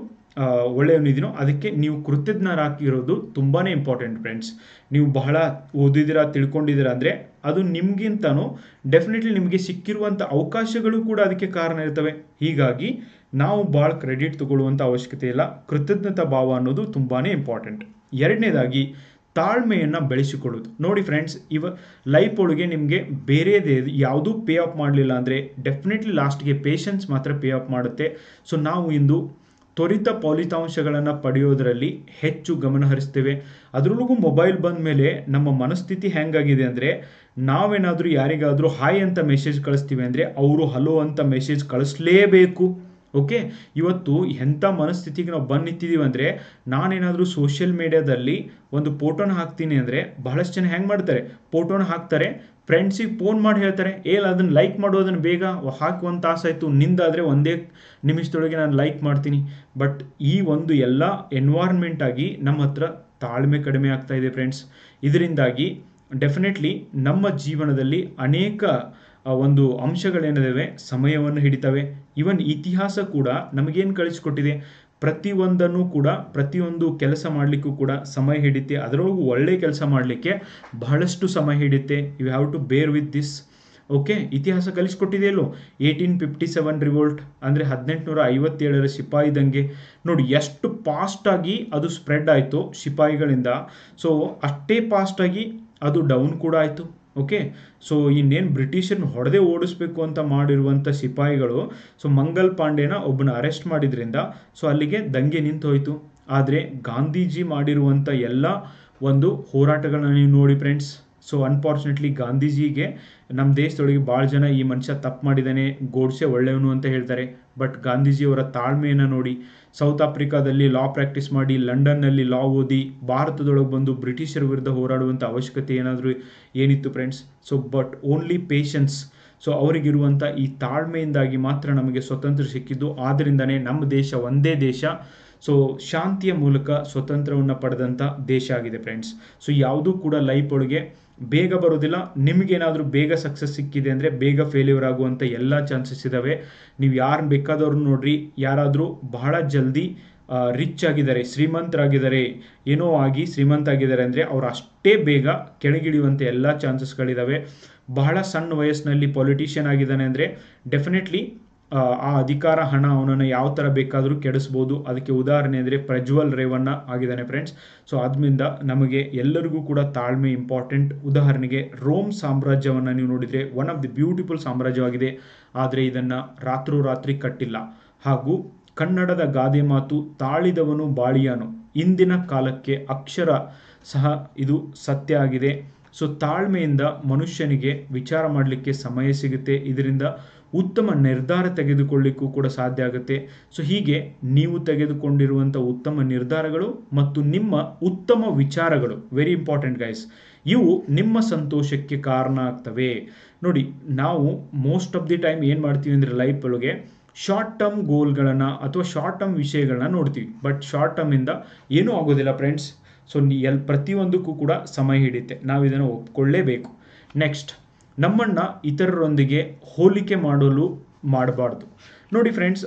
A: ಒಳ್ಳೆಯವನಿದ್ದೀನೋ ಅದಕ್ಕೆ ನೀವು ಕೃತಜ್ಞರಾಗಿರೋದು ತುಂಬಾ ಇಂಪಾರ್ಟೆಂಟ್ ಫ್ರೆಂಡ್ಸ್. ನೀವು ಬಹಳ ಓದಿದ್ದೀರಾ, ತಿಳ್ಕೊಂಡಿದ್ದೀರಾ ಅಂದರೆ ಅದು ನಿಮಗಿಂತನೂ ಡೆಫಿನೆಟ್ಲಿ ನಿಮಗೆ ಸಿಕ್ಕಿರುವಂಥ ಅವಕಾಶಗಳು ಕೂಡ ಅದಕ್ಕೆ ಕಾರಣ ಇರ್ತವೆ. ಹೀಗಾಗಿ ನಾವು ಭಾಳ ಕ್ರೆಡಿಟ್ ತಗೊಳ್ಳುವಂಥ ಅವಶ್ಯಕತೆ ಇಲ್ಲ. ಕೃತಜ್ಞತಾ ಭಾವ ಅನ್ನೋದು ತುಂಬಾ ಇಂಪಾರ್ಟೆಂಟ್. ಎರಡನೇದಾಗಿ ತಾಳ್ಮೆಯನ್ನು ಬೆಳೆಸಿಕೊಳ್ಳೋದು. ನೋಡಿ ಫ್ರೆಂಡ್ಸ್, ಲೈಫ್ ಒಳಗೆ ನಿಮಗೆ ಬೇರೆದೇ ಯಾವುದೂ ಪೇ ಆಫ್ ಮಾಡಲಿಲ್ಲ ಅಂದರೆ ಡೆಫಿನೆಟ್ಲಿ ಲಾಸ್ಟ್ಗೆ ಪೇಷನ್ಸ್ ಮಾತ್ರ ಪೇ ಆಫ್ ಮಾಡುತ್ತೆ. ಸೊ ನಾವು ಇಂದು ತ್ವರಿತ ಫಲಿತಾಂಶಗಳನ್ನು ಪಡೆಯೋದರಲ್ಲಿ ಹೆಚ್ಚು ಗಮನ ಹರಿಸ್ತೇವೆ. ಅದರೊಳಗೂ ಮೊಬೈಲ್ ಬಂದ ಮೇಲೆ ನಮ್ಮ ಮನಸ್ಥಿತಿ ಹೆಂಗಾಗಿದೆ ಅಂದರೆ, ನಾವೇನಾದರೂ ಯಾರಿಗಾದರೂ ಹಾಯ್ ಅಂತ ಮೆಸೇಜ್ ಕಳಿಸ್ತೀವಿ ಅಂದರೆ ಅವರು ಹಲೋ ಅಂತ ಮೆಸೇಜ್ ಕಳಿಸ್ಲೇಬೇಕು. ಓಕೆ, ಇವತ್ತು ಎಂಥ ಮನಸ್ಥಿತಿಗೆ ನಾವು ಬಂದು ನಿಂತಿದ್ದೀವಿ ಅಂದರೆ, ನಾನೇನಾದರೂ ಸೋಷಿಯಲ್ ಮೀಡಿಯಾದಲ್ಲಿ ಒಂದು ಫೋಟೋನ ಹಾಕ್ತೀನಿ ಅಂದರೆ ಬಹಳಷ್ಟು ಜನ ಹೆಂಗೆ ಮಾಡ್ತಾರೆ, ಫೋಟೋನ ಹಾಕ್ತಾರೆ, ಫ್ರೆಂಡ್ಸಿಗೆ ಫೋನ್ ಮಾಡಿ ಹೇಳ್ತಾರೆ, ಅದನ್ನು ಲೈಕ್ ಮಾಡೋದನ್ನು ಬೇಗ ಹಾಕಿ 1 ತಾಸಾಯಿತು, ನಿಂದಾದರೆ ಒಂದೇ ನಿಮಿಷದೊಳಗೆ ನಾನು ಲೈಕ್ ಮಾಡ್ತೀನಿ. ಬಟ್ ಈ ಒಂದು ಎಲ್ಲ ಎನ್ವೈರನ್ಮೆಂಟ್ ಆಗಿ ನಮ್ಮ ಹತ್ರ ತಾಳ್ಮೆ ಕಡಿಮೆ ಆಗ್ತಾ ಇದೆ ಫ್ರೆಂಡ್ಸ್. ಇದರಿಂದಾಗಿ ಡೆಫಿನೆಟ್ಲಿ ನಮ್ಮ ಜೀವನದಲ್ಲಿ ಅನೇಕ ಒಂದು ಅಂಶಗಳೇನಿದಾವೆ ಸಮಯವನ್ನು ಹಿಡಿತವೆ. ಇವನ್ ಇತಿಹಾಸ ಕೂಡ ನಮಗೇನು ಕಳಿಸ್ಕೊಟ್ಟಿದೆ, ಪ್ರತಿಯೊಂದನ್ನು ಕೂಡ ಪ್ರತಿಯೊಂದು ಕೆಲಸ ಮಾಡಲಿಕ್ಕೂ ಕೂಡ ಸಮಯ ಹಿಡಿತೆ. ಅದರೊಳಗೂ ಒಳ್ಳೆ ಕೆಲಸ ಮಾಡಲಿಕ್ಕೆ ಬಹಳಷ್ಟು ಸಮಯ ಹಿಡಿತೆ. You have to bear with this. Okay, ಇತಿಹಾಸ ಕಲಿಸ್ಕೊಟ್ಟಿದೆಯಲ್ಲೋ 1857 ರಿವೋಲ್ಟ್ ಅಂದರೆ 1857 ಸಿಪಾಯಿ ದಂಗೆ. ನೋಡಿ ಎಷ್ಟು ಫಾಸ್ಟಾಗಿ ಅದು ಸ್ಪ್ರೆಡ್ ಆಯಿತು ಸಿಪಾಯಿಗಳಿಂದ. ಸೊ ಅಷ್ಟೇ ಫಾಸ್ಟಾಗಿ ಅದು ಡೌನ್ ಕೂಡ ಆಯಿತು. ಓಕೆ, ಸೊ ಇನ್ನೇನು ಬ್ರಿಟಿಷರ್ನ ಹೊಡೆದೇ ಓಡಿಸ್ಬೇಕು ಅಂತ ಮಾಡಿರುವಂಥ ಸಿಪಾಯಿಗಳು ಸೊ ಮಂಗಲ್ ಪಾಂಡೆನ ಒಬ್ಬನ ಅರೆಸ್ಟ್ ಮಾಡಿದ್ರಿಂದ ಸೊ ಅಲ್ಲಿಗೆ ದಂಗೆ ನಿಂತು ಹೋಯಿತು. ಆದರೆ ಗಾಂಧೀಜಿ ಮಾಡಿರುವಂಥ ಎಲ್ಲ ಒಂದು ಹೋರಾಟಗಳನ್ನ ನೀವು ನೋಡಿ ಫ್ರೆಂಡ್ಸ್. ಸೊ ಅನ್ಫಾರ್ಚುನೇಟ್ಲಿ ಗಾಂಧೀಜಿಗೆ ನಮ್ಮ ದೇಶದೊಳಗೆ ಭಾಳ ಜನ ಈ ಮನುಷ್ಯ ತಪ್ಪು ಮಾಡಿದ್ದಾನೆ, ಗೋಡ್ಸೆ ಒಳ್ಳೆಯವನು ಅಂತ ಹೇಳ್ತಾರೆ. ಬಟ್ ಗಾಂಧೀಜಿಯವರ ತಾಳ್ಮೆಯನ್ನು ನೋಡಿ, ಸೌತ್ ಆಫ್ರಿಕಾದಲ್ಲಿ ಲಾ ಪ್ರಾಕ್ಟೀಸ್ ಮಾಡಿ, ಲಂಡನ್ನಲ್ಲಿ ಲಾ ಓದಿ, ಭಾರತದೊಳಗೆ ಬಂದು ಬ್ರಿಟಿಷರ ವಿರುದ್ಧ ಹೋರಾಡುವಂಥ ಅವಶ್ಯಕತೆ ಏನಿತ್ತು friends? So but only patience. So ಅವರಿಗಿರುವಂಥ ಈ ತಾಳ್ಮೆಯಿಂದಾಗಿ ಮಾತ್ರ ನಮಗೆ ಸ್ವತಂತ್ರ ಸಿಕ್ಕಿದ್ದು. ಆದ್ದರಿಂದನೇ ನಮ್ಮ ದೇಶ ಒಂದೇ ದೇಶ ಸೊ ಶಾಂತಿಯ ಮೂಲಕ ಸ್ವತಂತ್ರವನ್ನು ಪಡೆದಂಥ ದೇಶ ಆಗಿದೆ ಫ್ರೆಂಡ್ಸ್. ಸೊ ಯಾವುದೂ ಕೂಡ ಲೈಫ್ ಒಳಗೆ ಬೇಗ ಬರೋದಿಲ್ಲ. ನಿಮಗೇನಾದರೂ ಬೇಗ ಸಕ್ಸಸ್ ಸಿಕ್ಕಿದೆ ಅಂದರೆ ಬೇಗ ಫೇಲ್ಯೂರ್ ಆಗುವಂಥ ಎಲ್ಲ ಚಾನ್ಸಸ್ ಇದ್ದಾವೆ. ನೀವು ಯಾರು ಬೇಕಾದವ್ರು ನೋಡ್ರಿ, ಯಾರಾದರೂ ಬಹಳ ಜಲ್ದಿ ರಿಚ್ ಆಗಿದ್ದಾರೆ, ಶ್ರೀಮಂತರಾಗಿದ್ದಾರೆ, ಏನೋ ಆಗಿ ಶ್ರೀಮಂತ ಆಗಿದ್ದಾರೆ ಅಂದರೆ ಅವ್ರು ಅಷ್ಟೇ ಬೇಗ ಕೆಳಗಿಳಿಯುವಂಥ ಎಲ್ಲ ಚಾನ್ಸಸ್ಗಳಿದ್ದಾವೆ. ಬಹಳ ಸಣ್ಣ ವಯಸ್ಸಿನಲ್ಲಿ ಪೊಲಿಟಿಷಿಯನ್ ಆಗಿದ್ದಾನೆ ಅಂದರೆ ಡೆಫಿನೆಟ್ಲಿ ಆ ಅಧಿಕಾರ ಹಣ ಅವನನ್ನು ಯಾವ ಥರ ಬೇಕಾದರೂ ಕೆಡಿಸ್ಬೋದು. ಅದಕ್ಕೆ ಉದಾಹರಣೆ ಅಂದರೆ ಪ್ರಜ್ವಲ್ ರೇವಣ್ಣ ಆಗಿದ್ದಾನೆ ಫ್ರೆಂಡ್ಸ್. ಸೊ ಅದರಿಂದ ನಮಗೆ ಎಲ್ಲರಿಗೂ ಕೂಡ ತಾಳ್ಮೆ ಇಂಪಾರ್ಟೆಂಟ್. ಉದಾಹರಣೆಗೆ ರೋಮ್ ಸಾಮ್ರಾಜ್ಯವನ್ನು ನೀವು ನೋಡಿದರೆ ಒನ್ ಆಫ್ ದಿ ಬ್ಯೂಟಿಫುಲ್ ಸಾಮ್ರಾಜ್ಯವಾಗಿದೆ. ಆದರೆ ಇದನ್ನು ರಾತ್ರೋರಾತ್ರಿ ಕಟ್ಟಿಲ್ಲ. ಹಾಗೂ ಕನ್ನಡದ ಗಾದೆ ಮಾತು ತಾಳಿದವನು ಬಾಳಿಯಾನು ಇಂದಿನ ಕಾಲಕ್ಕೆ ಅಕ್ಷರ ಸಹ ಇದು ಸತ್ಯ ಆಗಿದೆ. ಸೊ ತಾಳ್ಮೆಯಿಂದ ಮನುಷ್ಯನಿಗೆ ವಿಚಾರ ಮಾಡಲಿಕ್ಕೆ ಸಮಯ ಸಿಗುತ್ತೆ. ಇದರಿಂದ ಉತ್ತಮ ನಿರ್ಧಾರ ತೆಗೆದುಕೊಳ್ಳಿಕ್ಕೂ ಕೂಡ ಸಾಧ್ಯ ಆಗುತ್ತೆ. ಸೊ ಹೀಗೆ ನೀವು ತೆಗೆದುಕೊಂಡಿರುವಂಥ ಉತ್ತಮ ನಿರ್ಧಾರಗಳು ಮತ್ತು ನಿಮ್ಮ ಉತ್ತಮ ವಿಚಾರಗಳು ವೆರಿ ಇಂಪಾರ್ಟೆಂಟ್ ಗೈಸ್. ಇವು ನಿಮ್ಮ ಸಂತೋಷಕ್ಕೆ ಕಾರಣ ಆಗ್ತವೆ. ನೋಡಿ, ನಾವು ಮೋಸ್ಟ್ ಆಫ್ ದಿ ಟೈಮ್ ಏನು ಮಾಡ್ತೀವಿ ಅಂದರೆ ಲೈಫ್ ಒಳಗೆ ಶಾರ್ಟ್ ಟರ್ಮ್ ಗೋಲ್ಗಳನ್ನು ಅಥವಾ ಶಾರ್ಟ್ ಟರ್ಮ್ ವಿಷಯಗಳನ್ನ ನೋಡ್ತೀವಿ. ಬಟ್ ಶಾರ್ಟ್ ಟರ್ಮಿಂದ ಏನೂ ಆಗೋದಿಲ್ಲ ಫ್ರೆಂಡ್ಸ್. ಸೊ ಪ್ರತಿಯೊಂದಕ್ಕೂ ಕೂಡ ಸಮಯ ಹಿಡಿಯುತ್ತೆ, ನಾವು ಇದನ್ನು ಒಪ್ಕೊಳ್ಳೇಬೇಕು. ನೆಕ್ಸ್ಟ್, ನಮ್ಮನ್ನು ಇತರರೊಂದಿಗೆ ಹೋಲಿಕೆ ಮಾಡಬಾರ್ದು. ನೋಡಿ ಫ್ರೆಂಡ್ಸ್,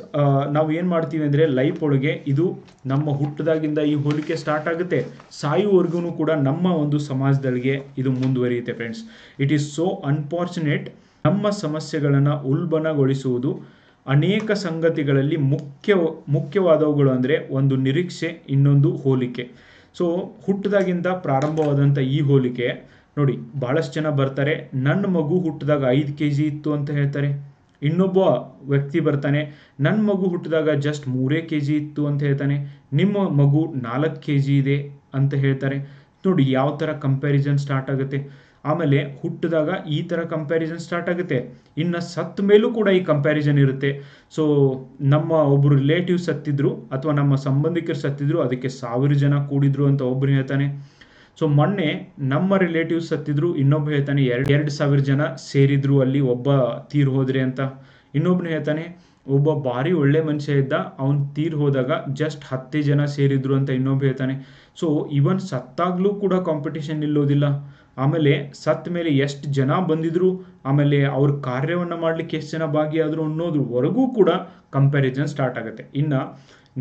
A: ನಾವು ಏನು ಮಾಡ್ತೀವಿ ಅಂದರೆ ಲೈಫ್ ಒಳಗೆ ಇದು ನಮ್ಮ ಹುಟ್ಟದಾಗಿಂದ ಈ ಹೋಲಿಕೆ ಸ್ಟಾರ್ಟ್ ಆಗುತ್ತೆ. ಸಾಯುವವರೆಗೂ ಕೂಡ ನಮ್ಮ ಒಂದು ಸಮಾಜದೊಳಗೆ ಇದು ಮುಂದುವರಿಯುತ್ತೆ friends. It is so unfortunate. ನಮ್ಮ ಸಮಸ್ಯೆಗಳನ್ನು ಉಲ್ಬಣಗೊಳಿಸುವುದು ಅನೇಕ ಸಂಗತಿಗಳಲ್ಲಿ ಮುಖ್ಯವಾದವುಗಳು ಅಂದರೆ ಒಂದು ನಿರೀಕ್ಷೆ, ಇನ್ನೊಂದು ಹೋಲಿಕೆ. ಸೊ ಹುಟ್ಟದಾಗಿಂದ ಪ್ರಾರಂಭವಾದಂಥ ಈ ಹೋಲಿಕೆ ನೋಡಿ, ಭಾಳಷ್ಟು ಜನ ಬರ್ತಾರೆ, ನನ್ನ ಮಗು ಹುಟ್ಟಿದಾಗ 5 kg ಇತ್ತು ಅಂತ ಹೇಳ್ತಾರೆ. ಇನ್ನೊಬ್ಬ ವ್ಯಕ್ತಿ ಬರ್ತಾನೆ, ನನ್ನ ಮಗು ಹುಟ್ಟಿದಾಗ ಜಸ್ಟ್ 3 kg ಇತ್ತು ಅಂತ ಹೇಳ್ತಾನೆ. ನಿಮ್ಮ ಮಗು 4 kg ಇದೆ ಅಂತ ಹೇಳ್ತಾರೆ. ನೋಡಿ ಯಾವ ಥರ ಕಂಪ್ಯಾರಿಸನ್ ಸ್ಟಾರ್ಟ್ ಆಗುತ್ತೆ. ಆಮೇಲೆ ಹುಟ್ಟಿದಾಗ ಈ ಥರ ಕಂಪ್ಯಾರಿಸನ್ ಸ್ಟಾರ್ಟ್ ಆಗುತ್ತೆ. ಇನ್ನು ಸತ್ತ ಮೇಲೂ ಕೂಡ ಈ ಕಂಪ್ಯಾರಿಸನ್ ಇರುತ್ತೆ. ಸೊ ನಮ್ಮ ಒಬ್ಬರು ರಿಲೇಟಿವ್ಸ್ ಸತ್ತಿದ್ರು ಅಥವಾ ನಮ್ಮ ಸಂಬಂಧಿಕರು ಸತ್ತಿದ್ರು, ಅದಕ್ಕೆ 1000 ಜನ ಕೂಡಿದ್ರು ಅಂತ ಒಬ್ಬರು ಹೇಳ್ತಾನೆ. ಸೊ ಮೊನ್ನೆ ನಮ್ಮ ರಿಲೇಟಿವ್ಸ್ ಸತ್ತಿದ್ರು, ಇನ್ನೊಬ್ಬ ಹೇಳ್ತಾನೆ 2,000 ಜನ ಸೇರಿದ್ರು ಅಲ್ಲಿ ಒಬ್ಬ ತೀರ್ ಹೋದ್ರೆ ಅಂತ. ಇನ್ನೊಬ್ಬನು ಹೇಳ್ತಾನೆ ಒಬ್ಬ ಭಾರಿ ಒಳ್ಳೆ ಮನುಷ್ಯ ಇದ್ದ, ಅವನು ತೀರ್ ಹೋದಾಗ ಜಸ್ಟ್ 10 ಜನ ಸೇರಿದ್ರು ಅಂತ ಇನ್ನೊಬ್ಬ ಹೇಳ್ತಾನೆ. ಸೊ ಇವನ್ ಸತ್ತಾಗ್ಲೂ ಕೂಡ ಕಾಂಪಿಟೇಷನ್ ನಿಲ್ಲೋದಿಲ್ಲ. ಆಮೇಲೆ ಸತ್ತ ಮೇಲೆ ಎಷ್ಟು ಜನ ಬಂದಿದ್ರು, ಆಮೇಲೆ ಅವ್ರ ಕಾರ್ಯವನ್ನು ಮಾಡ್ಲಿಕ್ಕೆ ಎಷ್ಟು ಜನ ಭಾಗಿಯಾದ್ರು ಅನ್ನೋದ್ರವರೆಗೂ ಕೂಡ ಕಂಪ್ಯಾರಿಸನ್ ಸ್ಟಾರ್ಟ್ ಆಗುತ್ತೆ. ಇನ್ನು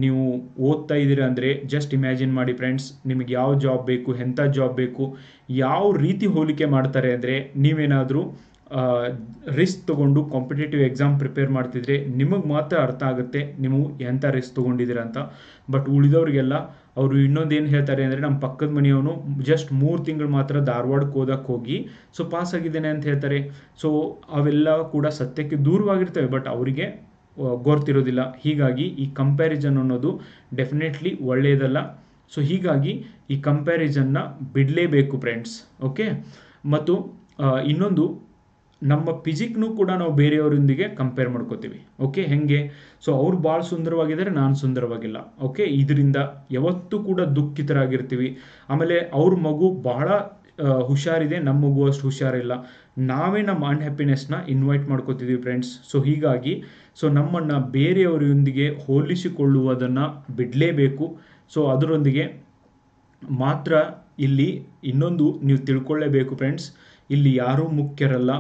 A: ನೀವು ಓದ್ತಾ ಇದ್ದೀರಾ ಅಂದರೆ ಜಸ್ಟ್ ಇಮ್ಯಾಜಿನ್ ಮಾಡಿ ಫ್ರೆಂಡ್ಸ್, ನಿಮಗೆ ಯಾವ ಜಾಬ್ ಬೇಕು, ಎಂಥ ಜಾಬ್ ಬೇಕು, ಯಾವ ರೀತಿ ಹೋಲಿಕೆ ಮಾಡ್ತಾರೆ ಅಂದರೆ, ನೀವೇನಾದರೂ ರಿಸ್ಕ್ ತೊಗೊಂಡು ಕಾಂಪಿಟೇಟಿವ್ ಎಕ್ಸಾಮ್ ಪ್ರಿಪೇರ್ ಮಾಡ್ತಿದ್ರೆ ನಿಮಗೆ ಮಾತ್ರ ಅರ್ಥ ಆಗುತ್ತೆ ನೀವು ಎಂಥ ರಿಸ್ಕ್ ತೊಗೊಂಡಿದ್ದೀರಾ ಅಂತ. ಬಟ್ ಉಳಿದವ್ರಿಗೆಲ್ಲ ಅವರು ಇನ್ನೊಂದೇನು ಹೇಳ್ತಾರೆ ಅಂದರೆ, ನಮ್ಮ ಪಕ್ಕದ ಮನೆಯವನು ಜಸ್ಟ್ 3 ತಿಂಗಳು ಮಾತ್ರ ಧಾರವಾಡಕ್ಕೆ ಓದಕ್ಕೆ ಹೋಗಿ ಸೊ ಪಾಸ್ ಆಗಿದ್ದೇನೆ ಅಂತ ಹೇಳ್ತಾರೆ. ಸೊ ಅವೆಲ್ಲ ಕೂಡ ಸತ್ಯಕ್ಕೆ ದೂರವಾಗಿರ್ತವೆ, ಬಟ್ ಅವರಿಗೆ ಗೊತ್ತಿರೋದಿಲ್ಲ. ಹೀಗಾಗಿ ಈ ಕಂಪ್ಯಾರಿಸನ್ ಅನ್ನೋದು ಡೆಫಿನೆಟ್ಲಿ ಒಳ್ಳೆಯದಲ್ಲ. ಸೊ ಹೀಗಾಗಿ ಈ ಕಂಪ್ಯಾರಿಸನ್ನ ಬಿಡಲೇಬೇಕು ಫ್ರೆಂಡ್ಸ್. ಓಕೆ, ಮತ್ತು ಇನ್ನೊಂದು, ನಮ್ಮ ಫಿಸಿಕ್ನೂ ಕೂಡ ನಾವು ಬೇರೆಯವರೊಂದಿಗೆ ಕಂಪೇರ್ ಮಾಡ್ಕೋತೀವಿ. ಓಕೆ, ಹೆಂಗೆ? ಸೊ ಅವ್ರು ಭಾಳ ಸುಂದರವಾಗಿದ್ದಾರೆ, ನಾನು ಸುಂದರವಾಗಿಲ್ಲ. ಓಕೆ, ಇದರಿಂದ ಯಾವತ್ತೂ ಕೂಡ ದುಃಖಿತರಾಗಿರ್ತೀವಿ. ಆಮೇಲೆ ಅವ್ರ ಮಗು ಬಹಳ ಹುಷಾರಿದೆ, ನಮ್ಮ ಮಗು ಅಷ್ಟು ಹುಷಾರಿಲ್ಲ. ನಾವೇ ನಮ್ಮ ಅನ್ಹ್ಯಾಪಿನೆಸ್ನ ಇನ್ವೈಟ್ ಮಾಡ್ಕೋತಿದ್ದೀವಿ ಫ್ರೆಂಡ್ಸ್. ಸೊ ಹೀಗಾಗಿ ನಮ್ಮನ್ನು ಬೇರೆಯವರೊಂದಿಗೆ ಹೋಲಿಸಿಕೊಳ್ಳುವುದನ್ನು ಬಿಡಲೇಬೇಕು. ಸೊ ಅದರೊಂದಿಗೆ ಮಾತ್ರ ಇಲ್ಲಿ ಇನ್ನೊಂದು ನೀವು ತಿಳ್ಕೊಳ್ಳೇಬೇಕು ಫ್ರೆಂಡ್ಸ್, ಇಲ್ಲಿ ಯಾರೂ ಮುಖ್ಯರಲ್ಲ,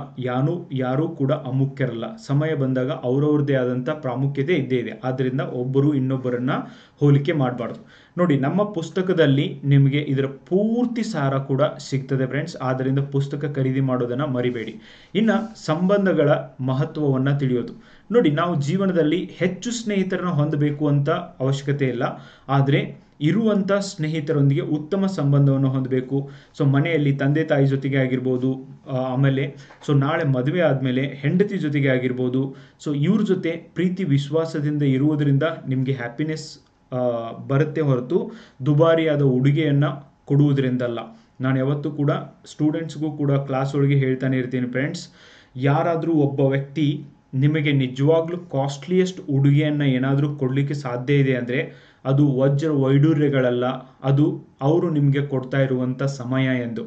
A: ಯಾರೂ ಕೂಡ ಅಮುಖ್ಯರಲ್ಲ. ಸಮಯ ಬಂದಾಗ ಅವರವ್ರದ್ದೇ ಆದಂಥ ಪ್ರಾಮುಖ್ಯತೆ ಇದ್ದೇ ಇದೆ. ಆದ್ದರಿಂದ ಒಬ್ಬರು ಇನ್ನೊಬ್ಬರನ್ನ ಹೋಲಿಕೆ ಮಾಡಬಾರ್ದು. ನೋಡಿ, ನಮ್ಮ ಪುಸ್ತಕದಲ್ಲಿ ನಿಮಗೆ ಇದರ ಪೂರ್ತಿ ಸಾರ ಕೂಡ ಸಿಗ್ತದೆ ಫ್ರೆಂಡ್ಸ್. ಆದ್ದರಿಂದ ಪುಸ್ತಕ ಖರೀದಿ ಮಾಡೋದನ್ನು ಮರಿಬೇಡಿ. ಇನ್ನು ಸಂಬಂಧಗಳ ಮಹತ್ವವನ್ನು ತಿಳಿಯೋದು. ನೋಡಿ, ನಾವು ಜೀವನದಲ್ಲಿ ಹೆಚ್ಚು ಸ್ನೇಹಿತರನ್ನ ಹೊಂದಬೇಕು ಅಂತ ಅವಶ್ಯಕತೆ ಇಲ್ಲ, ಆದರೆ ಇರುವಂಥ ಸ್ನೇಹಿತರೊಂದಿಗೆ ಉತ್ತಮ ಸಂಬಂಧವನ್ನು ಹೊಂದಬೇಕು. ಸೊ ಮನೆಯಲ್ಲಿ ತಂದೆ ತಾಯಿ ಜೊತೆಗೆ ಆಗಿರ್ಬೋದು, ಆಮೇಲೆ ನಾಳೆ ಮದುವೆ ಆದಮೇಲೆ ಹೆಂಡತಿ ಜೊತೆಗೆ ಆಗಿರ್ಬೋದು. ಸೊ ಇವ್ರ ಜೊತೆ ಪ್ರೀತಿ ವಿಶ್ವಾಸದಿಂದ ಇರುವುದರಿಂದ ನಿಮಗೆ ಹ್ಯಾಪಿನೆಸ್ ಬರುತ್ತೆ ಹೊರತು ದುಬಾರಿಯಾದ ಉಡುಗೆಯನ್ನು ಕೊಡುವುದರಿಂದಲ್ಲ. ನಾನು ಯಾವತ್ತೂ ಕೂಡ ಸ್ಟೂಡೆಂಟ್ಸ್ಗೂ ಕೂಡ ಕ್ಲಾಸ್ ಒಳಗೆ ಹೇಳ್ತಾನೆ ಇರ್ತೀನಿ ಫ್ರೆಂಡ್ಸ್, ಯಾರಾದರೂ ಒಬ್ಬ ವ್ಯಕ್ತಿ ನಿಮಗೆ ನಿಜವಾಗ್ಲೂ ಕಾಸ್ಟ್ಲಿಯೆಸ್ಟ್ ಉಡುಗೆಯನ್ನು ಏನಾದರೂ ಕೊಡಲಿಕ್ಕೆ ಸಾಧ್ಯ ಇದೆ ಅಂದರೆ ಅದು ವಜ್ರ ವೈಡೂರ್ಯಗಳಲ್ಲ, ಅದು ಅವರು ನಿಮಗೆ ಕೊಡ್ತಾ ಇರುವಂಥ ಸಮಯ ಎಂದು.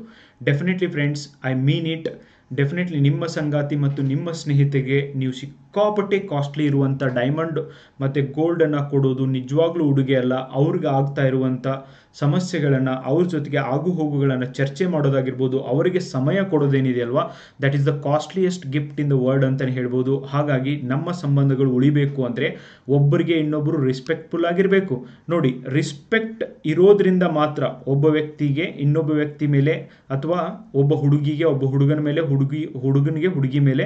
A: Definitely friends, I mean it. Definitely ನಿಮ್ಮ ಸಂಗಾತಿ ಮತ್ತು ನಿಮ್ಮ ಸ್ನೇಹಿತೆಗೆ ನೀವು ಸಿಕ್ಕಾಪಟ್ಟೆ ಕಾಸ್ಟ್ಲಿ ಇರುವಂಥ ಡೈಮಂಡ್ ಮತ್ತು ಗೋಲ್ಡನ್ನು ಕೊಡೋದು ನಿಜವಾಗ್ಲೂ ಉಡುಗೆ ಅಲ್ಲ. ಅವ್ರಿಗೆ ಆಗ್ತಾ ಇರುವಂಥ ಸಮಸ್ಯೆಗಳನ್ನು, ಅವ್ರ ಜೊತೆಗೆ ಆಗು ಹೋಗುಗಳನ್ನು ಚರ್ಚೆ ಮಾಡೋದಾಗಿರ್ಬೋದು, ಅವರಿಗೆ ಸಮಯ ಕೊಡೋದೇನಿದೆ ಅಲ್ವಾ, that is the costliest gift in the world ಅಂತಲೇ ಹೇಳ್ಬೋದು. ಹಾಗಾಗಿ ನಮ್ಮ ಸಂಬಂಧಗಳು ಉಳಿಬೇಕು ಅಂದರೆ ಒಬ್ಬರಿಗೆ ಇನ್ನೊಬ್ಬರು ರೆಸ್ಪೆಕ್ಟ್ಫುಲ್ ಆಗಿರಬೇಕು. ನೋಡಿ, ರೆಸ್ಪೆಕ್ಟ್ ಇರೋದ್ರಿಂದ ಮಾತ್ರ ಒಬ್ಬ ವ್ಯಕ್ತಿಗೆ ಇನ್ನೊಬ್ಬ ವ್ಯಕ್ತಿ ಮೇಲೆ, ಅಥವಾ ಒಬ್ಬ ಹುಡುಗಿಗೆ ಒಬ್ಬ ಹುಡುಗನ ಮೇಲೆ, ಹುಡುಗನಿಗೆ ಹುಡುಗಿ ಮೇಲೆ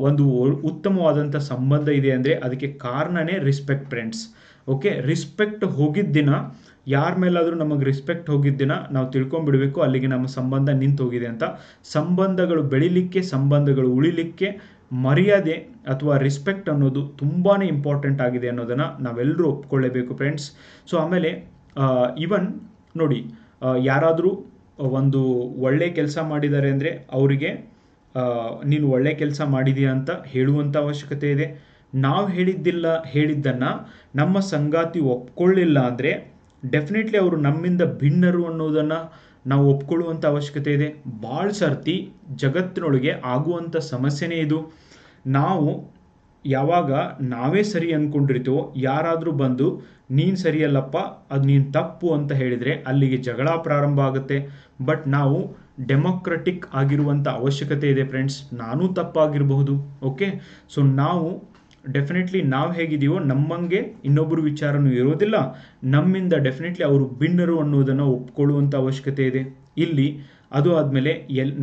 A: ಒಂದು ಉತ್ತಮವಾದಂಥ ಸಂಬಂಧ ಇದೆ ಅಂದರೆ ಅದಕ್ಕೆ ಕಾರಣನೇ ರೆಸ್ಪೆಕ್ಟ್ ಫ್ರೆಂಡ್ಸ್. ಓಕೆ, ರೆಸ್ಪೆಕ್ಟ್ ಹೋಗಿದ್ದ ದಿನ, ಯಾರ ಮೇಲಾದರೂ ನಮಗೆ ರೆಸ್ಪೆಕ್ಟ್ ಹೋಗಿದ್ದ ದಿನ ನಾವು ತಿಳ್ಕೊಂಡ್ಬಿಡ್ಬೇಕು ಅಲ್ಲಿಗೆ ನಮ್ಮ ಸಂಬಂಧ ನಿಂತು ಹೋಗಿದೆ ಅಂತ. ಸಂಬಂಧಗಳು ಬೆಳಿಲಿಕ್ಕೆ, ಸಂಬಂಧಗಳು ಉಳಿಲಿಕ್ಕೆ ಮರ್ಯಾದೆ ಅಥವಾ ರೆಸ್ಪೆಕ್ಟ್ ಅನ್ನೋದು ತುಂಬಾ ಇಂಪಾರ್ಟೆಂಟ್ ಆಗಿದೆ ಅನ್ನೋದನ್ನು ನಾವೆಲ್ಲರೂ ಒಪ್ಕೊಳ್ಳೇಬೇಕು ಫ್ರೆಂಡ್ಸ್. ಸೊ ಆಮೇಲೆ ಇವನ್ ನೋಡಿ, ಯಾರಾದರೂ ಒಂದು ಒಳ್ಳೆ ಕೆಲಸ ಮಾಡಿದ್ದಾರೆ ಅಂದರೆ ಅವರಿಗೆ ನೀನು ಒಳ್ಳೆ ಕೆಲಸ ಮಾಡಿದೀಯ ಅಂತ ಹೇಳುವಂಥ ಅವಶ್ಯಕತೆ ಇದೆ. ನಾವು ಹೇಳಿದ್ದನ್ನು ನಮ್ಮ ಸಂಗಾತಿ ಒಪ್ಕೊಳ್ಳಿಲ್ಲ ಅಂದರೆ ಡೆಫಿನೆಟ್ಲಿ ಅವರು ನಮ್ಮಿಂದ ಭಿನ್ನರು ಅನ್ನೋದನ್ನು ನಾವು ಒಪ್ಕೊಳ್ಳುವಂಥ ಅವಶ್ಯಕತೆ ಇದೆ. ಭಾಳ ಸರ್ತಿ ಜಗತ್ತಿನೊಳಗೆ ಆಗುವಂಥ ಸಮಸ್ಯೆನೇ ಇದು. ನಾವು ಯಾವಾಗ ನಾವೇ ಸರಿ ಅಂದ್ಕೊಂಡಿರ್ತೀವೋ, ಯಾರಾದರೂ ಬಂದು ನೀನು ಸರಿಯಲ್ಲಪ್ಪ, ಅದು ನೀನು ತಪ್ಪು ಅಂತ ಹೇಳಿದರೆ ಅಲ್ಲಿಗೆ ಜಗಳ ಪ್ರಾರಂಭ ಆಗುತ್ತೆ. ಬಟ್ ನಾವು ಡೆಮೊಕ್ರೆಟಿಕ್ ಆಗಿರುವಂಥ ಅವಶ್ಯಕತೆ ಇದೆ ಫ್ರೆಂಡ್ಸ್. ನಾನೂ ತಪ್ಪಾಗಿರಬಹುದು. ಓಕೆ, ಸೊ ನಾವು ಡೆಫಿನೆಟ್ಲಿ ನಾವು ಹೇಗಿದ್ದೀವೋ ನಮ್ಮಂಗೆ ಇನ್ನೊಬ್ಬರು ವಿಚಾರನೂ ಇರೋದಿಲ್ಲ. ನಮ್ಮಿಂದ ಡೆಫಿನೆಟ್ಲಿ ಅವರು ಭಿನ್ನರು ಅನ್ನೋದನ್ನು ಒಪ್ಕೊಳ್ಳುವಂಥ ಅವಶ್ಯಕತೆ ಇದೆ ಇಲ್ಲಿ. ಅದು ಆದಮೇಲೆ